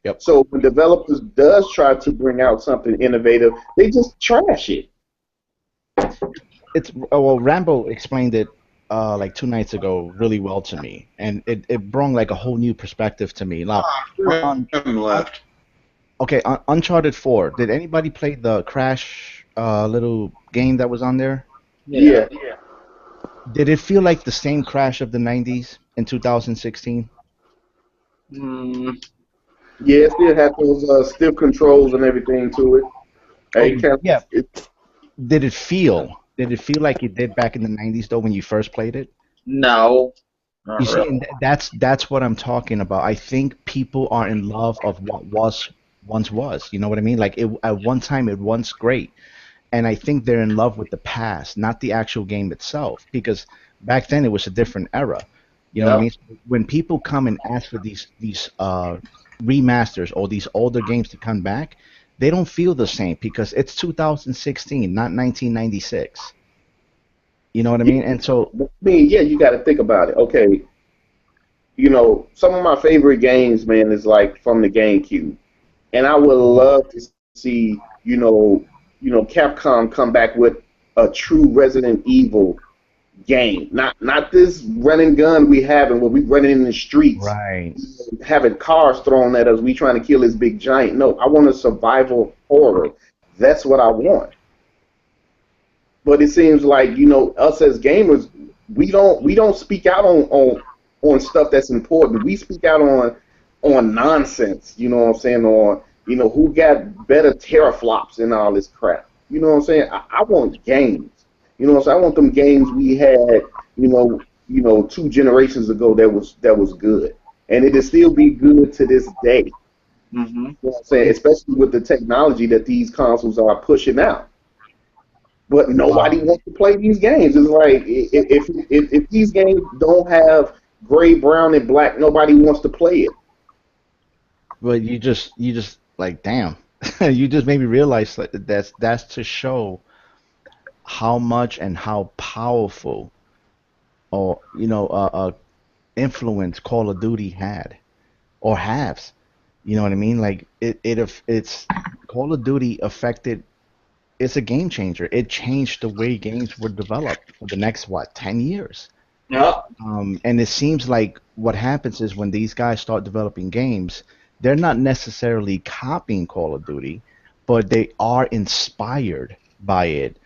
Yep. So when developers does try to bring out something innovative, they just trash it. Well, Rambo explained it like 2 nights ago really well to me, and it brought like a whole new perspective to me. Now, left. Okay, Uncharted 4. Did anybody play the Crash little game that was on there? Yeah. Did it feel like the same crash of the 90s in 2016? Mm, Yeah, it still had those stiff controls and everything to it. Oh, Hey, kind yeah. it, Did it feel? Did it feel like it did back in the 90s though when you first played it? no, You not see, really. and that's what I'm talking about. I think people are in love of what was once was. You know what I mean? Like it at one time it once great, and I think they're in love with the past, not the actual game itself, because back then it was a different era. You know what I Yep. mean? So when people come and ask for these remasters or these older games to come back, they don't feel the same because it's 2016, not 1996. You know what I yeah, mean? And so, I mean, yeah, you got to think about it. Okay, some of my favorite games, man, is like from the GameCube, and I would love to see, Capcom come back with a true Resident Evil game, not this run and gun we having where we running in the streets, right. having cars thrown at us, we trying to kill this big giant. No, I want a survival horror. That's what I want. But it seems like us as gamers, we don't speak out on stuff that's important. We speak out on nonsense. You know what I'm saying? On who got better teraflops and all this crap. You know what I'm saying? I want games. You know what I'm saying? I want them games we had. Two generations ago that was good, and it'll still be good to this day. You Hmm. know what I'm saying? Especially with the technology that these consoles are pushing out, but nobody Um, wants to play these games. It's like if these games don't have gray, brown, and black, nobody wants to play it. but you just like damn, you just made me realize that that's to show how much and how powerful or influence Call of Duty had or has. You know what I mean? Like it's Call of Duty affected. It's a game changer. It changed the way games were developed for the next what 10 years. Yep. And it seems like what happens is when these guys start developing games, they're not necessarily copying Call of Duty, but they are inspired by it.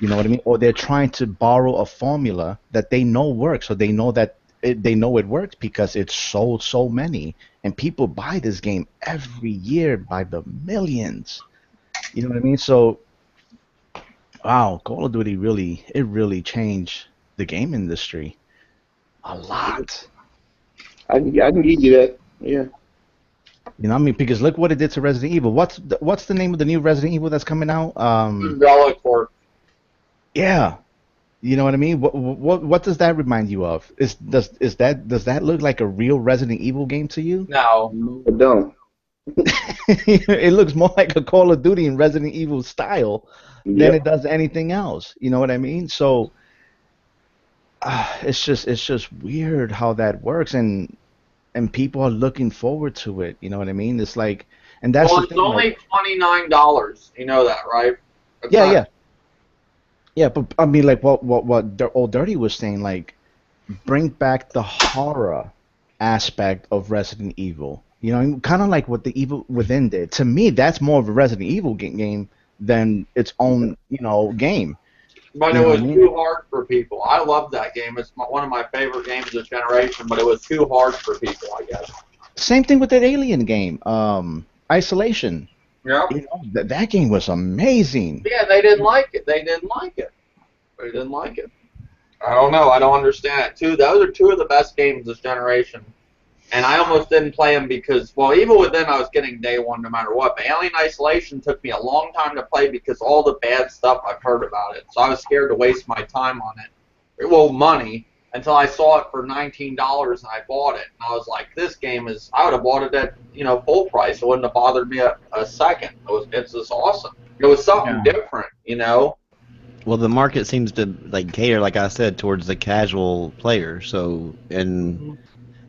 You know what I mean? Or they're trying to borrow a formula that they know works, so they know that they know it works because it's sold so many, and people buy this game every year by the millions. You know what I mean? So, wow, Call of Duty really changed the game industry a lot. I can give you that. Yeah. You know what I mean? Because look what it did to Resident Evil. What's the name of the new Resident Evil that's coming out? Umbrella Corp. Yeah. You know what I mean? What does that remind you of? Does that look like a real Resident Evil game to you? No. No, it don't. It looks more like a Call of Duty in Resident Evil style than it Yep. does anything else. You know what I mean? So it's just weird how that works, and people are looking forward to it. You know what I mean? It's like, and that's Well, the it's thing. Like, only $29. You know that, right? It's yeah, not. yeah, yeah. But I mean, like what Old Dirty was saying, like bring back the horror aspect of Resident Evil. You know, kind of like what the Evil Within did. To me, that's more of a Resident Evil game than its own, game. But You it know what was I mean? too hard for people. I love that game. It's one of my favorite games of the generation, but it was too hard for people, I guess. Same thing with that Alien game, Isolation. Yep. That game was amazing. Yeah, they didn't like it. They didn't like it. They didn't like it. I don't know. I don't understand it. Those are two of the best games this generation. And I almost didn't play them because, well, even within I was getting day one no matter what. But Alien Isolation took me a long time to play because all the bad stuff I've heard about it. So I was scared to waste my time on it. Well, money, until I saw it for $19 and I bought it. And I was like, this game is, I would have bought it at, full price. It wouldn't have bothered me a second. It's just awesome. It was something Yeah. different. Well, the market seems to like cater, like I said, towards the casual player. So, and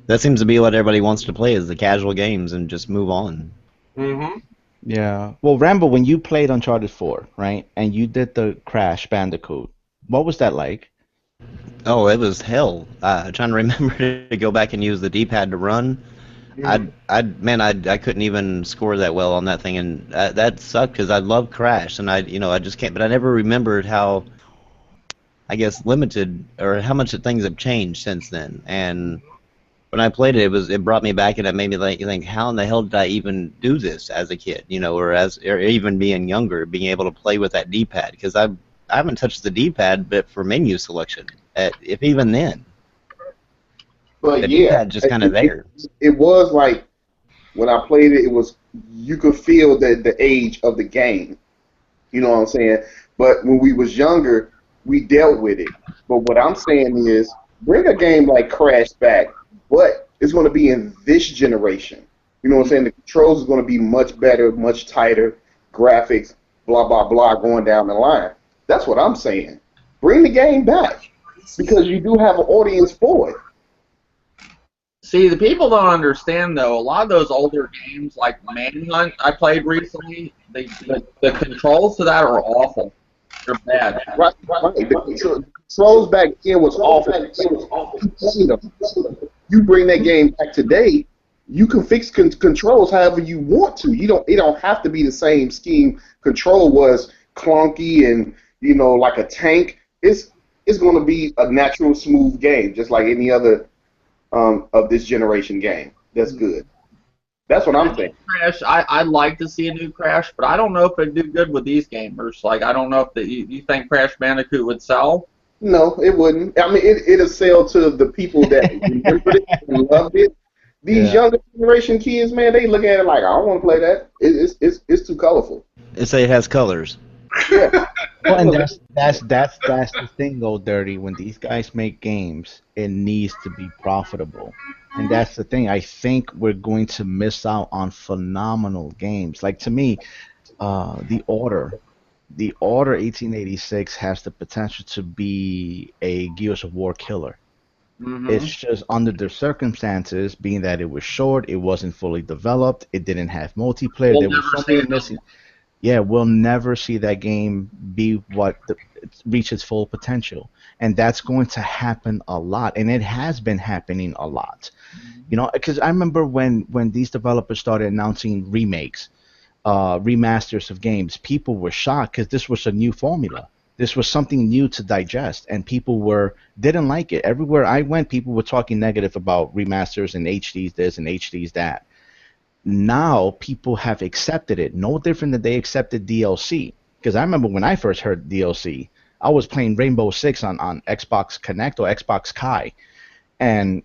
that seems to be what everybody wants to play is the casual games and just move on. Mm-hmm. Yeah. Well, Rambo, when you played Uncharted 4, right, and you did the Crash Bandicoot, what was that like? Oh, it was hell. Trying to remember to go back and use the D-pad to run. I couldn't even score that well on that thing, and that sucked because I love Crash, and I just can't. But I never remembered how, I guess, limited or how much things have changed since then. And when I played it, it brought me back, and it made me think, how in the hell did I even do this as a kid, or even being younger, being able to play with that D-pad, because I haven't touched the D-pad, but for menu selection, if even then, But the yeah, D-pad's just kind of there. it was like when I played it, you could feel the age of the game. You know what I'm saying? But when we was younger, we dealt with it. But what I'm saying is, bring a game like Crash back, but it's going to be in this generation. You know what I'm saying? The controls is going to be much better, much tighter, graphics, blah, blah, blah, going down the line. That's what I'm saying. Bring the game back, because you do have an audience for it. See, the people don't understand, though, a lot of those older games, like Manhunt I played recently, the controls to that are awful. They're bad. Right. The controls back then was awful. You bring that game back today, you can fix controls however you want to. It don't have to be the same scheme. Control was clunky and like a tank. It's going to be a natural, smooth game, just like any other of this generation game. That's good. That's what I'm thinking. Crash, I'd like to see a new Crash, but I don't know if it'd do good with these gamers. Like, I don't know if you think Crash Bandicoot would sell. No, it wouldn't. I mean, it'll sell to the people that remembered it and loved it. These younger generation kids, man, they look at it like, I don't want to play that. It's too colorful. They say it has colors. Yeah. Well, and that's the thing, though, Dirty. When these guys make games, it needs to be profitable, and that's the thing. I think we're going to miss out on phenomenal games. Like, to me, the Order 1886 has the potential to be a Gears of War killer. Mm-hmm. It's just under the circumstances, being that it was short, it wasn't fully developed, it didn't have multiplayer. There was so many missing. Yeah, we'll never see that game be reach its full potential, and that's going to happen a lot, and it has been happening a lot. Because I remember when these developers started announcing remakes, remasters of games, people were shocked because this was a new formula. This was something new to digest, and people didn't like it. Everywhere I went, people were talking negative about remasters and HDs this and HDs that. Now people have accepted it, no different than they accepted DLC. Because I remember when I first heard DLC, I was playing Rainbow Six on Xbox Connect or Xbox Kai, and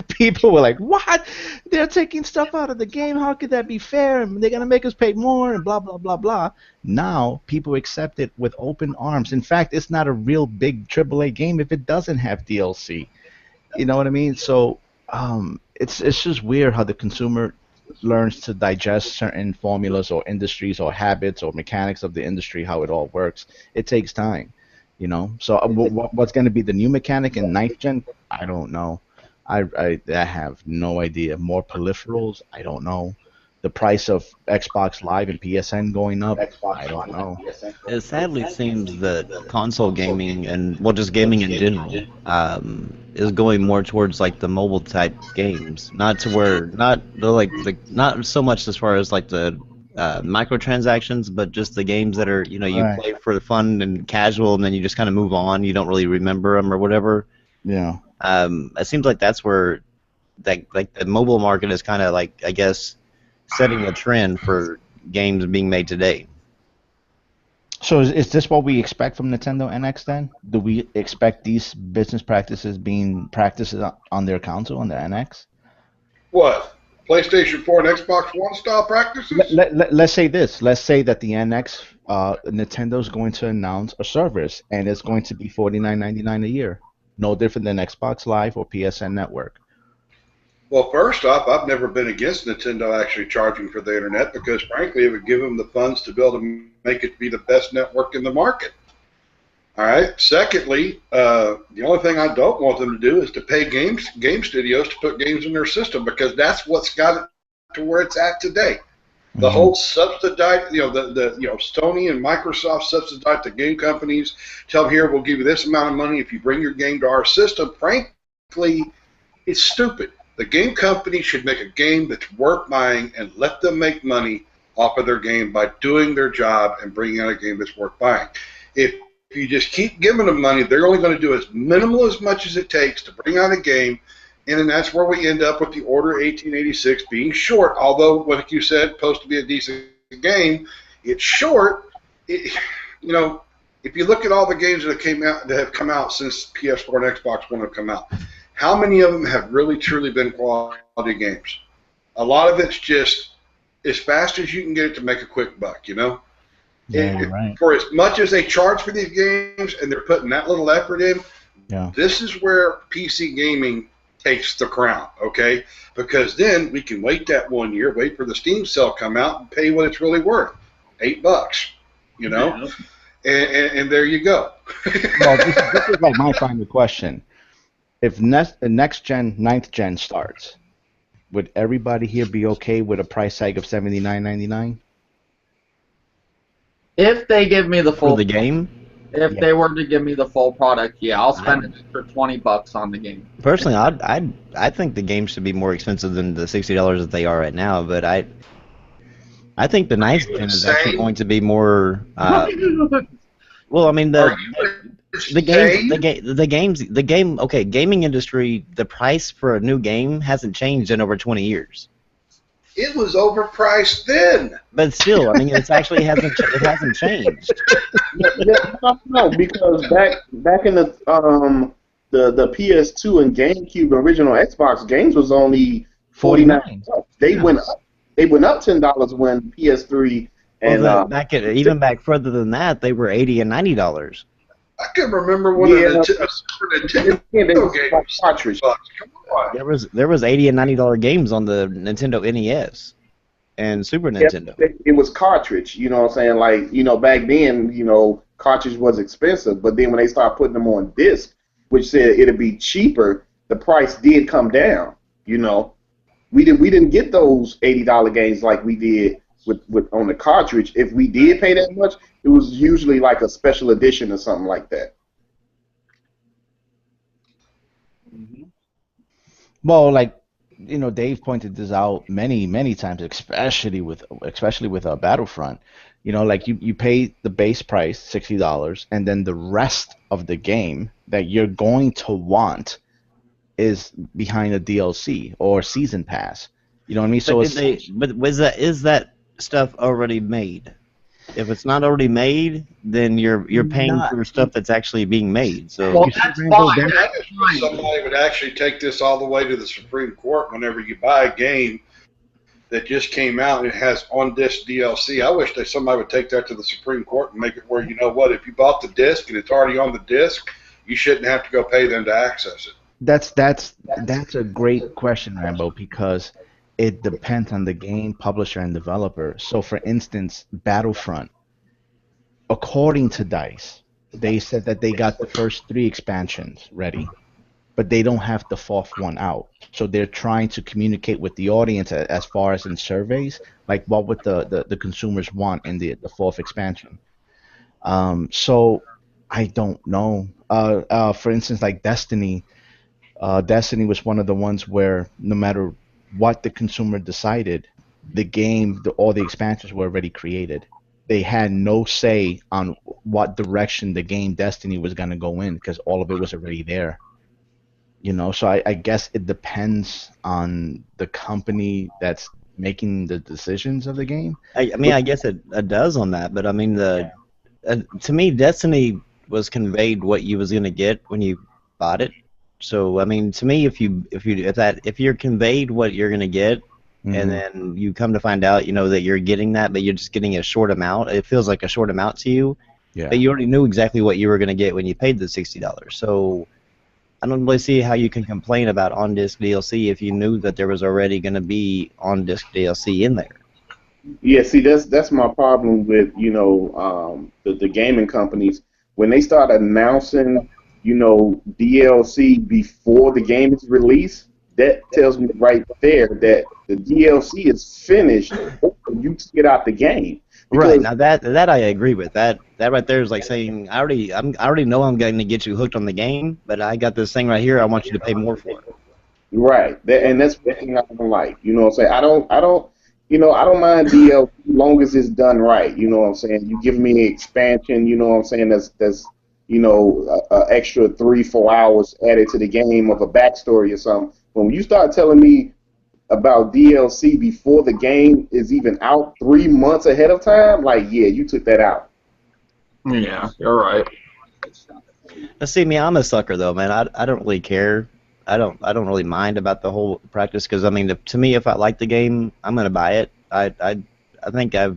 people were like, "What? They're taking stuff out of the game. How could that be fair? And they're gonna make us pay more and blah blah blah blah." Now people accept it with open arms. In fact, it's not a real big AAA game if it doesn't have DLC. You know what I mean? So it's just weird how the consumer learns to digest certain formulas or industries or habits or mechanics of the industry, how it all works. It takes time, So what's going to be the new mechanic in 9th gen? I don't know. I have no idea. More peripherals? I don't know. The price of Xbox Live and PSN going up? I don't know. It sadly seems that console gaming and just gaming in general is going more towards like the mobile type games, not so much as far as like the microtransactions, but just the games that are you play for the fun and casual, and then you just kind of move on. You don't really remember them or whatever. Yeah. It seems like that's where the mobile market is kind of like, I guess, setting a trend for games being made today. So is this what we expect from Nintendo NX then? Do we expect these business practices being practiced on their console, on the NX? What? PlayStation 4 and Xbox One style practices? Let's say this. Let's say that the NX, Nintendo's going to announce a service, and it's going to be $49.99 a year. No different than Xbox Live or PSN Network. Well, first off, I've never been against Nintendo actually charging for the internet because, frankly, it would give them the funds to be able to make it be the best network in the market. All right. Secondly, the only thing I don't want them to do is to pay game studios to put games in their system, because that's what's got it to where it's at today. The whole subsidized, Sony and Microsoft subsidize the game companies. Tell them, here, we'll give you this amount of money if you bring your game to our system. Frankly, it's stupid. The game company should make a game that's worth buying and let them make money off of their game by doing their job and bringing out a game that's worth buying. If you just keep giving them money, they're only going to do as minimal as much as it takes to bring out a game, and then that's where we end up with the Order 1886 being short. Although, like you said, supposed to be a decent game, it's short. If you look at all the games that have come out since PS4 and Xbox One have come out, how many of them have really truly been quality games? A lot of it's just as fast as you can get it to make a quick buck, Yeah, right. For as much as they charge for these games and they're putting that little effort in, this is where PC gaming takes the crown, okay? Because then we can wait that 1 year, wait for the Steam sale come out, and pay what it's really worth, $8, and there you go. Well, this is like my final question. If next gen, 9th gen starts, would everybody here be okay with a price tag of $79.99? If they give me the full For the game? If they were to give me the full product, yeah, I'll spend an extra $20 on the game. Personally, I think the game should be more expensive than the $60 that they are right now. But I think the ninth gen is actually going to be more. Well, I mean gaming industry. The price for a new game hasn't changed in over 20 years. It was overpriced then. But still, I mean, it hasn't changed. No, because back in the PS2 and GameCube original Xbox games was only $49. They went up $10 when PS3 and even back further than that, they were $80 and $90. I can remember one of the Super Nintendo games. Cartridge. Come on. There was $80 and $90 games on the Nintendo NES and Super Nintendo. It was cartridge, you know what I'm saying? Like, back then, cartridge was expensive, but then when they started putting them on disc, which said it'd be cheaper, the price did come down, We didn't get those $80 games like we did with on the cartridge. If we did pay that much, it was usually like a special edition or something like that. Well, like Dave pointed this out many times, especially with Battlefront. Like you pay the base price $60, and then the rest of the game that you're going to want is behind a DLC or season pass. You know what I mean? So is that stuff already made? If it's not already made, then you're paying for stuff that's actually being made. So that's fine. Somebody would actually take this all the way to the Supreme Court whenever you buy a game that just came out and it has on-disc DLC. I wish that somebody would take that to the Supreme Court and make it where, if you bought the disc and it's already on the disc, you shouldn't have to go pay them to access it. That's a great question, Rambo, because it depends on the game publisher and developer. So, for instance, Battlefront, according to DICE, they said that they got the first 3 expansions ready, but they don't have the 4th one out. So they're trying to communicate with the audience as far as in surveys, like what would the consumers want in the 4th expansion. So I don't know. For instance, like Destiny was one of the ones where no matter what the consumer decided, all the expansions were already created. They had no say on what direction the game Destiny was going to go in because all of it was already there. So I guess it depends on the company that's making the decisions of the game. I guess it does on that, but I mean to me, Destiny was conveyed what you was going to get when you bought it. So I mean, to me, if you're conveyed what you're gonna get, and then you come to find out, that you're getting that, but you're just getting a short amount. It feels like a short amount to you. Yeah. But you already knew exactly what you were gonna get when you paid the $60. So I don't really see how you can complain about on-disc DLC if you knew that there was already gonna be on-disc DLC in there. Yeah, see, that's my problem with the gaming companies when they start announcing DLC before the game is released. That tells me right there that the DLC is finished before you get out the game. Right, now that I agree with. That right there is like saying I already know I'm going to get you hooked on the game, but I got this thing right here I want you to pay more for. Right. And that's one thing I don't like. You know what I'm saying? I don't mind DL long as it's done right. You know what I'm saying? You give me expansion. You know what I'm saying? That's extra 3-4 hours added to the game of a backstory or something. But when you start telling me about DLC before the game is even out 3 months ahead of time, like yeah, you took that out. Yeah, you're right. Now, see me, I'm a sucker though, man. I don't really care. I don't really mind about the whole practice because I mean, to me, if I like the game, I'm gonna buy it. I think I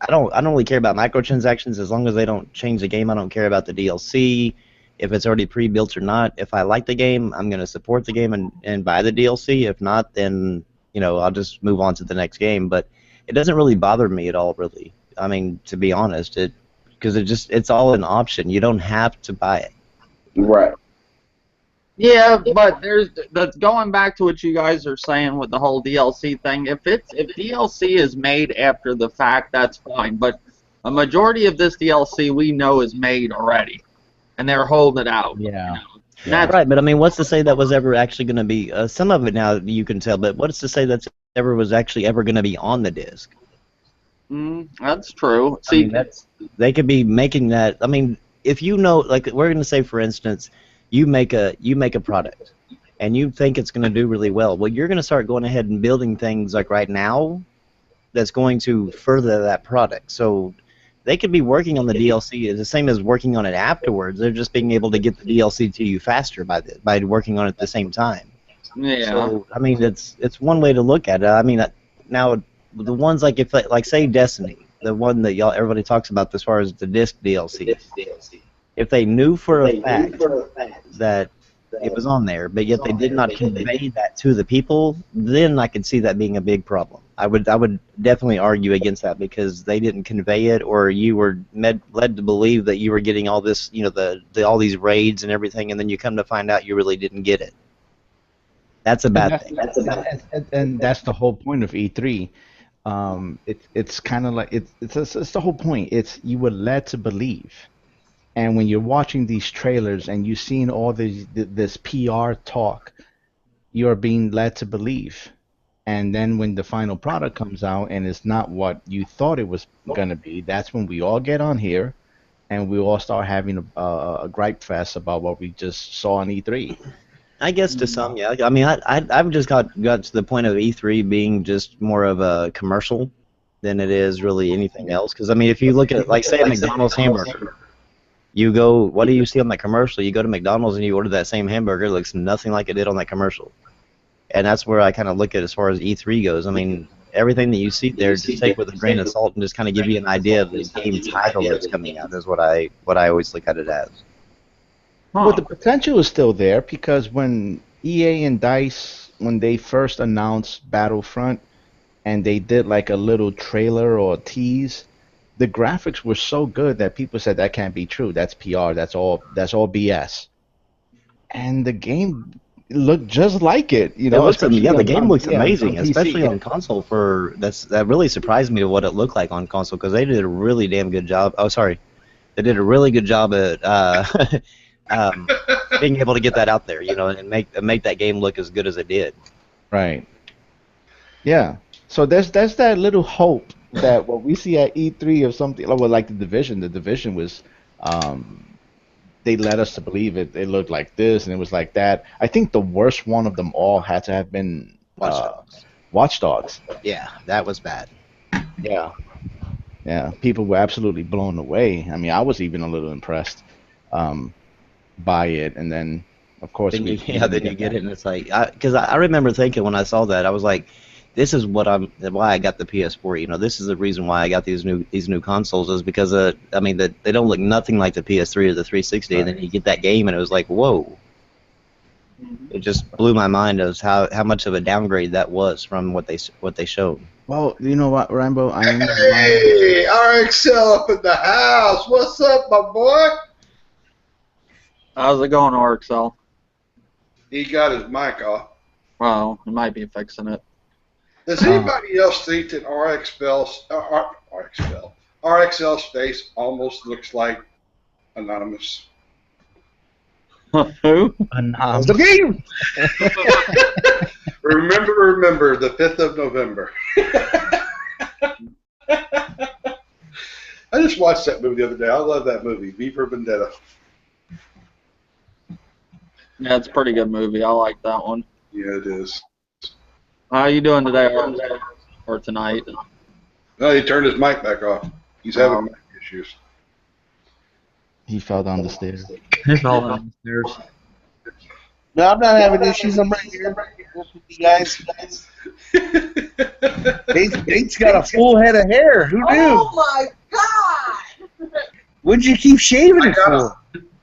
don't really care about microtransactions as long as they don't change the game. I don't care about the DLC if it's already pre-built or not. If I like the game, I'm gonna support the game and buy the DLC. If not, then I'll just move on to the next game. But it doesn't really bother me at all, really. I mean, to be honest, because it's all an option. You don't have to buy it. Right. Yeah, but that's going back to what you guys are saying with the whole DLC thing. If DLC is made after the fact, that's fine. But a majority of this DLC we know is made already, and they're holding it out. Yeah. That's Right, but I mean, what's to say that was ever actually going to be? Some of it now you can tell, but what's to say that's ever was actually ever going to be on the disc? that's true. I mean, they could be making that. I mean, if like we're going to say, for instance, you make a product, and you think it's going to do really well. Well, you're going to start going ahead and building things like right now that's going to further that product. So they could be working on the DLC the same as working on it afterwards. They're just being able to get the DLC to you faster by working on it at the same time. Yeah. So I mean, it's one way to look at it. I mean, now the ones like say Destiny, the one that everybody talks about as far as the disc DLC. If they knew for a fact that it was on there, but yet they did not convey that to the people, then I could see that being a big problem. I would definitely argue against that because they didn't convey it, or you were led to believe that you were getting all this, all these raids and everything, and then you come to find out you really didn't get it. That's a bad thing. And that's the whole point of E3. It's kind of like it's the whole point. It's you were led to believe. And when you're watching these trailers and you're seeing all this PR talk, you're being led to believe. And then when the final product comes out and it's not what you thought it was going to be, that's when we all get on here and we all start having a gripe fest about what we just saw on E3. I guess to some, yeah. I mean, I've just got to the point of E3 being just more of a commercial than it is really anything else. Because, I mean, if you look at, like, say, a McDonald's hamburger, you go, what do you see on that commercial? You go to McDonald's and you order that same hamburger. It looks nothing like it did on that commercial. And that's where I kind of look at as far as E3 goes. I mean, everything that you see there, just take with a grain of salt and just kind of give you an idea of the game title that's coming out is what I always look at it as. But the potential is still there because when EA and DICE, when they first announced Battlefront and they did like a little trailer or tease, the graphics were so good that people said that can't be true. That's PR. That's all BS. And the game looked just like it, the game looks amazing, on PC, especially on console. That really surprised me to what it looked like on console because they did a really damn good job. Oh, sorry, they did a really good job at being able to get that out there, and make that game look as good as it did. Right. Yeah. So there's that little hope that what we see at E3 or something, like the Division was, they led us to believe it looked like this and it was like that. I think the worst one of them all had to have been Watch Dogs. Yeah, that was bad. Yeah. Yeah, people were absolutely blown away. I mean, I was even a little impressed by it, and then, of course, then you get it, and it's like, because I remember thinking when I saw that, I was like, this is why I got the PS4. This is the reason why I got these new consoles is because I mean that they don't look nothing like the PS3 or the 360, right. And then you get that game and it was like, whoa! It just blew my mind as how much of a downgrade that was from what they showed. Well, you know what, Rambo? Hey, RXL up in the house. What's up, my boy? How's it going, RXL? He got his mic off. Well, he might be fixing it. Does anybody else think that RXL's face almost looks like Anonymous? Who? Nam. The game. Remember, the 5th of November. I just watched that movie the other day. I love that movie, V for Vendetta. Yeah, it's a pretty good movie. I like that one. Yeah, it is. How you doing today, or tonight? No, he turned his mic back off. He's having mic issues. He fell down the stairs. He fell down the stairs. No, I'm not having issues. I'm right here with you guys. Nate's got a full head of hair. Who knew? Oh my God! What'd you keep shaving it for?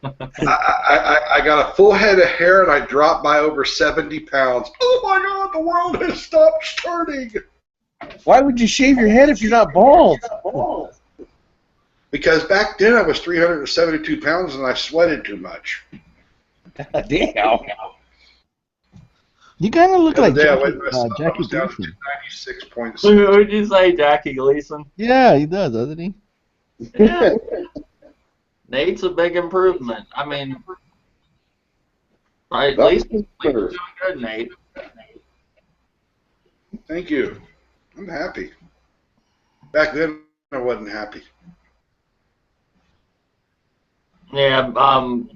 I got a full head of hair and I dropped by over 70 pounds. Oh my God, the world has stopped turning. Why would you shave your head if you're not bald? Because back then I was 372 pounds and I sweated too much. Damn. You kind of look like I Jackie was down to Gleason. 96.6. Who'd you say, Jackie Gleason? Yeah, he does, doesn't he? Yeah. Nate's a big improvement. I mean, at least you're doing good, Nate. Thank you. I'm happy. Back then I wasn't happy. Yeah,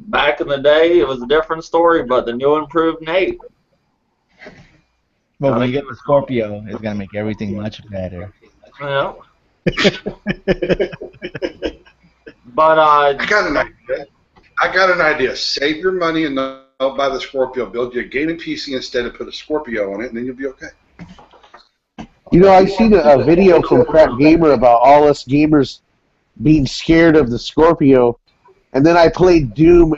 back in the day, it was a different story, but the new improved Nate. Well, when you get the Scorpio, it's gonna make everything much better. Yeah. But I got an idea. Save your money and don't buy the Scorpio. Build you a gaming PC instead and put a Scorpio on it, and then you'll be okay. You know, I seen a video from Crack Gamer about all us gamers being scared of the Scorpio, and then I played Doom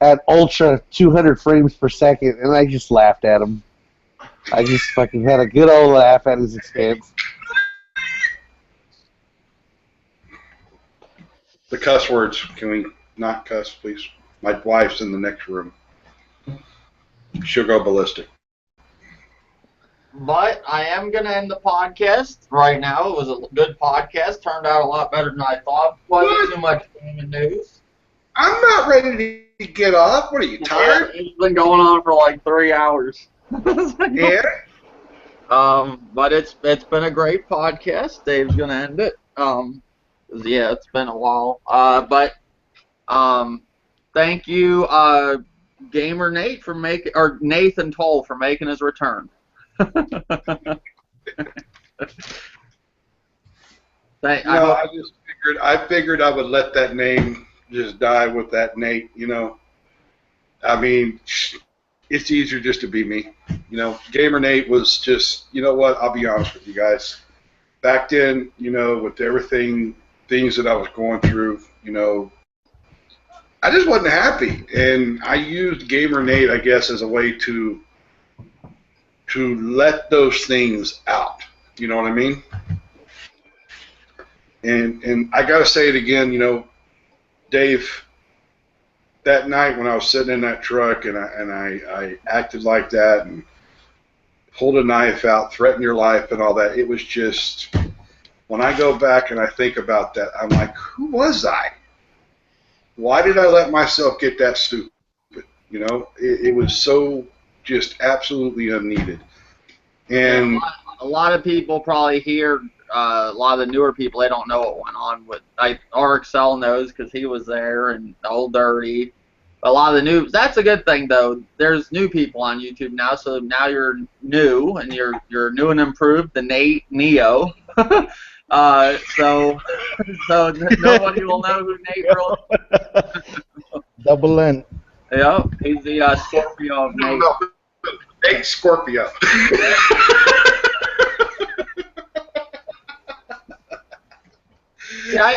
at ultra 200 frames per second, and I just laughed at him. I just fucking had a good old laugh at his expense. The cuss words. Can we not cuss, please? My wife's in the next room. She'll go ballistic. But I am going to end the podcast right now. It was a good podcast. Turned out a lot better than I thought. Wasn't too much gaming news. I'm not ready to get off. What are you, tired? Yeah, it's been going on for like 3 hours. Yeah. But it's been a great podcast. Dave's going to end it. Yeah, it's been a while. But thank you, Gamer Nate, for making, or Nathan Toll for making his return. I figured I would let that name just die with that Nate, you know. I mean, it's easier just to be me. You know, Gamer Nate was just, you know what, I'll be honest with you guys. Back then, you know, with things that I was going through, you know, I just wasn't happy. And I used Gamer Nate, I guess, as a way to let those things out. You know what I mean? And I got to say it again, you know, Dave, that night when I was sitting in that truck and I acted like that and pulled a knife out, threatened your life and all that, it was just, when I go back and I think about that, I'm like, who was I? Why did I let myself get that stupid? You know, it was so just absolutely unneeded. And a lot of people probably hear, a lot of the newer people, they don't know what went on with, like, RXL knows because he was there, and Old Dirty. A lot of the new, that's a good thing though. There's new people on YouTube now, so now you're new, and you're new and improved, the Nate Neo. So nobody will know who Nate really is. Double N. Yep, he's the Scorpio of Nate. No, Nate Scorpio. Yeah,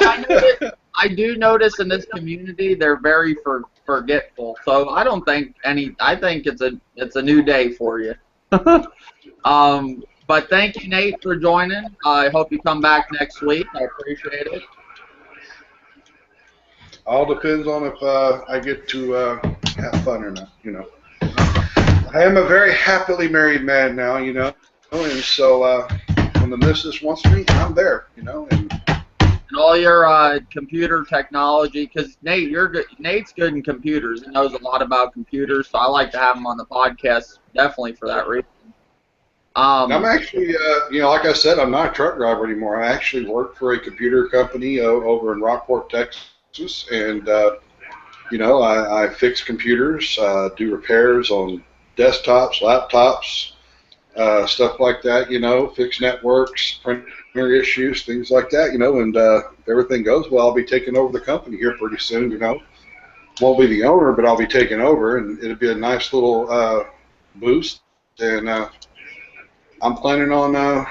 I do notice in this community they're very forgetful. So I don't think I think it's a new day for you. But thank you, Nate, for joining. I hope you come back next week. I appreciate it. All depends on if I get to have fun or not, you know. I am a very happily married man now, you know, and so when the missus wants me, I'm there, you know. And all your computer technology, because Nate, you're good. Nate's good in computers. He knows a lot about computers, so I like to have him on the podcast definitely for that reason. I'm actually, like I said, I'm not a truck driver anymore. I actually work for a computer company over in Rockport, Texas, and I fix computers, do repairs on desktops, laptops, stuff like that. Fix networks, printer issues, things like that. And if everything goes well, I'll be taking over the company here pretty soon. Won't be the owner, but I'll be taking over, and it'll be a nice little boost. And I'm planning on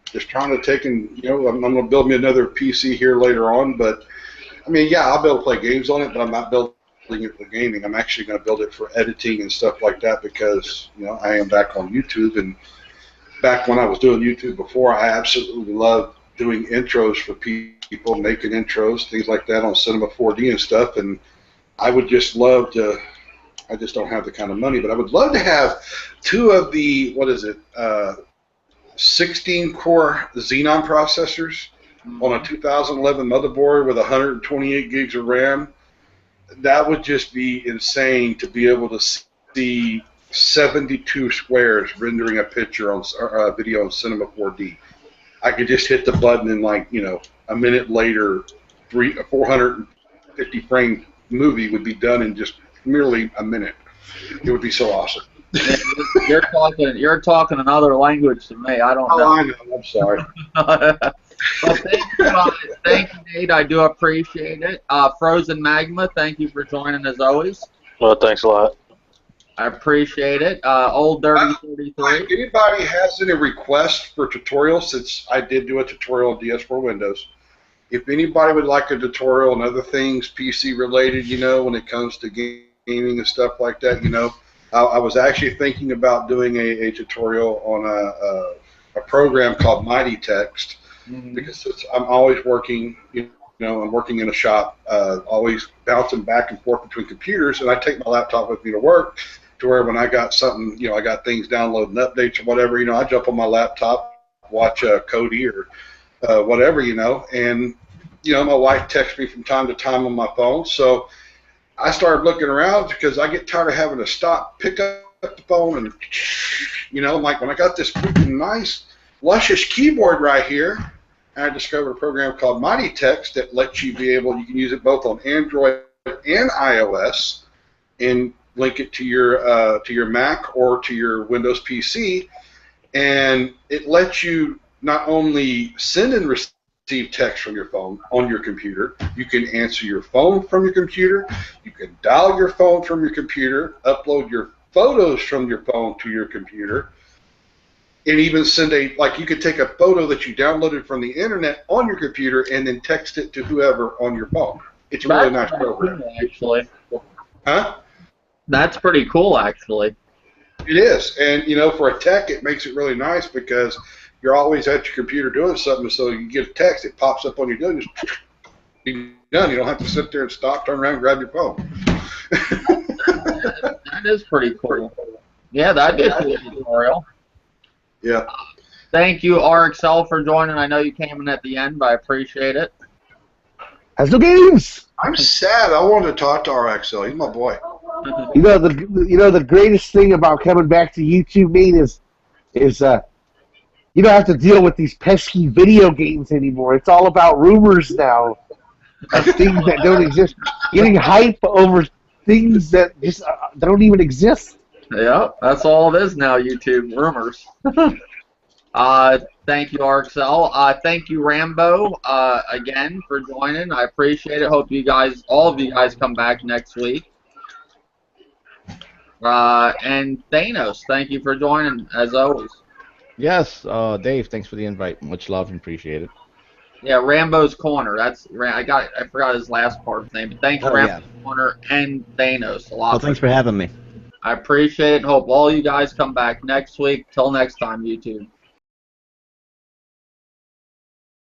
just trying to take I'm going to build me another PC here later on. But I mean, yeah, I'll be able to play games on it, but I'm not building it for gaming. I'm actually going to build it for editing and stuff like that because I am back on YouTube, and back when I was doing YouTube before, I absolutely loved doing intros for people, making intros, things like that on Cinema 4D and stuff. And I would just love to. I just don't have the kind of money, but I would love to have 2 of the 16-core Xenon processors on a 2011 motherboard with 128 gigs of RAM. That would just be insane to be able to see 72 squares rendering a picture on a video on Cinema 4D. I could just hit the button and a minute later, 450 frame movie would be done in just merely a minute. It would be so awesome. You're talking another language to me. I don't know. Oh, I know. I'm sorry. But thank you, Nate. I do appreciate it. Frozen Magma, thank you for joining as always. Well, thanks a lot. I appreciate it. Old Dirty 33. If anybody has any requests for tutorials, since I did do a tutorial on DS4 Windows, if anybody would like a tutorial on other things PC related, when it comes to gaming and stuff like that, I was actually thinking about doing a tutorial on a program called Mighty Text, because I'm always working, I'm working in a shop, always bouncing back and forth between computers, and I take my laptop with me to work, to where when I got something, I got things downloading updates or whatever, I jump on my laptop, watch Cody or whatever, and my wife texts me from time to time on my phone, so I started looking around because I get tired of having to stop, pick up the phone, and like when I got this freaking nice, luscious keyboard right here, and I discovered a program called Mighty Text that lets you you can use it both on Android and iOS, and link it to your Mac or to your Windows PC, and it lets you not only send and receive text from your phone on your computer, you can answer your phone from your computer, you can dial your phone from your computer, upload your photos from your phone to your computer, and even send you could take a photo that you downloaded from the internet on your computer and then text it to whoever on your phone. It's a really nice program. Cool, actually. Huh? That's pretty cool, actually. It is, and for a tech, it makes it really nice because you're always at your computer doing something, so you get a text, it pops up on your phone, just be done. You don't have to sit there and stop, turn around, and grab your phone. That is pretty cool. Yeah, that is a tutorial. Yeah. Thank you, RXL, for joining. I know you came in at the end, but I appreciate it. Has no games. I'm sad. I wanted to talk to RXL. He's my boy. The greatest thing about coming back to YouTube, mate, is you don't have to deal with these pesky video games anymore. It's all about rumors now of things that don't exist. Getting hype over things that just don't even exist. Yeah, that's all it is now, YouTube. Rumors. Thank you, RXL. Thank you, Rambo, again, for joining. I appreciate it. Hope you guys, all of you guys, come back next week. And Thanos, thank you for joining, as always. Yes, Dave, thanks for the invite. Much love and appreciate it. Yeah, Rambo's Corner. That's I forgot his last part of his name. But thank you, Rambo's Corner and Thanos a lot. Well, thanks for having me. I appreciate it. Hope all you guys come back next week. Till next time, YouTube.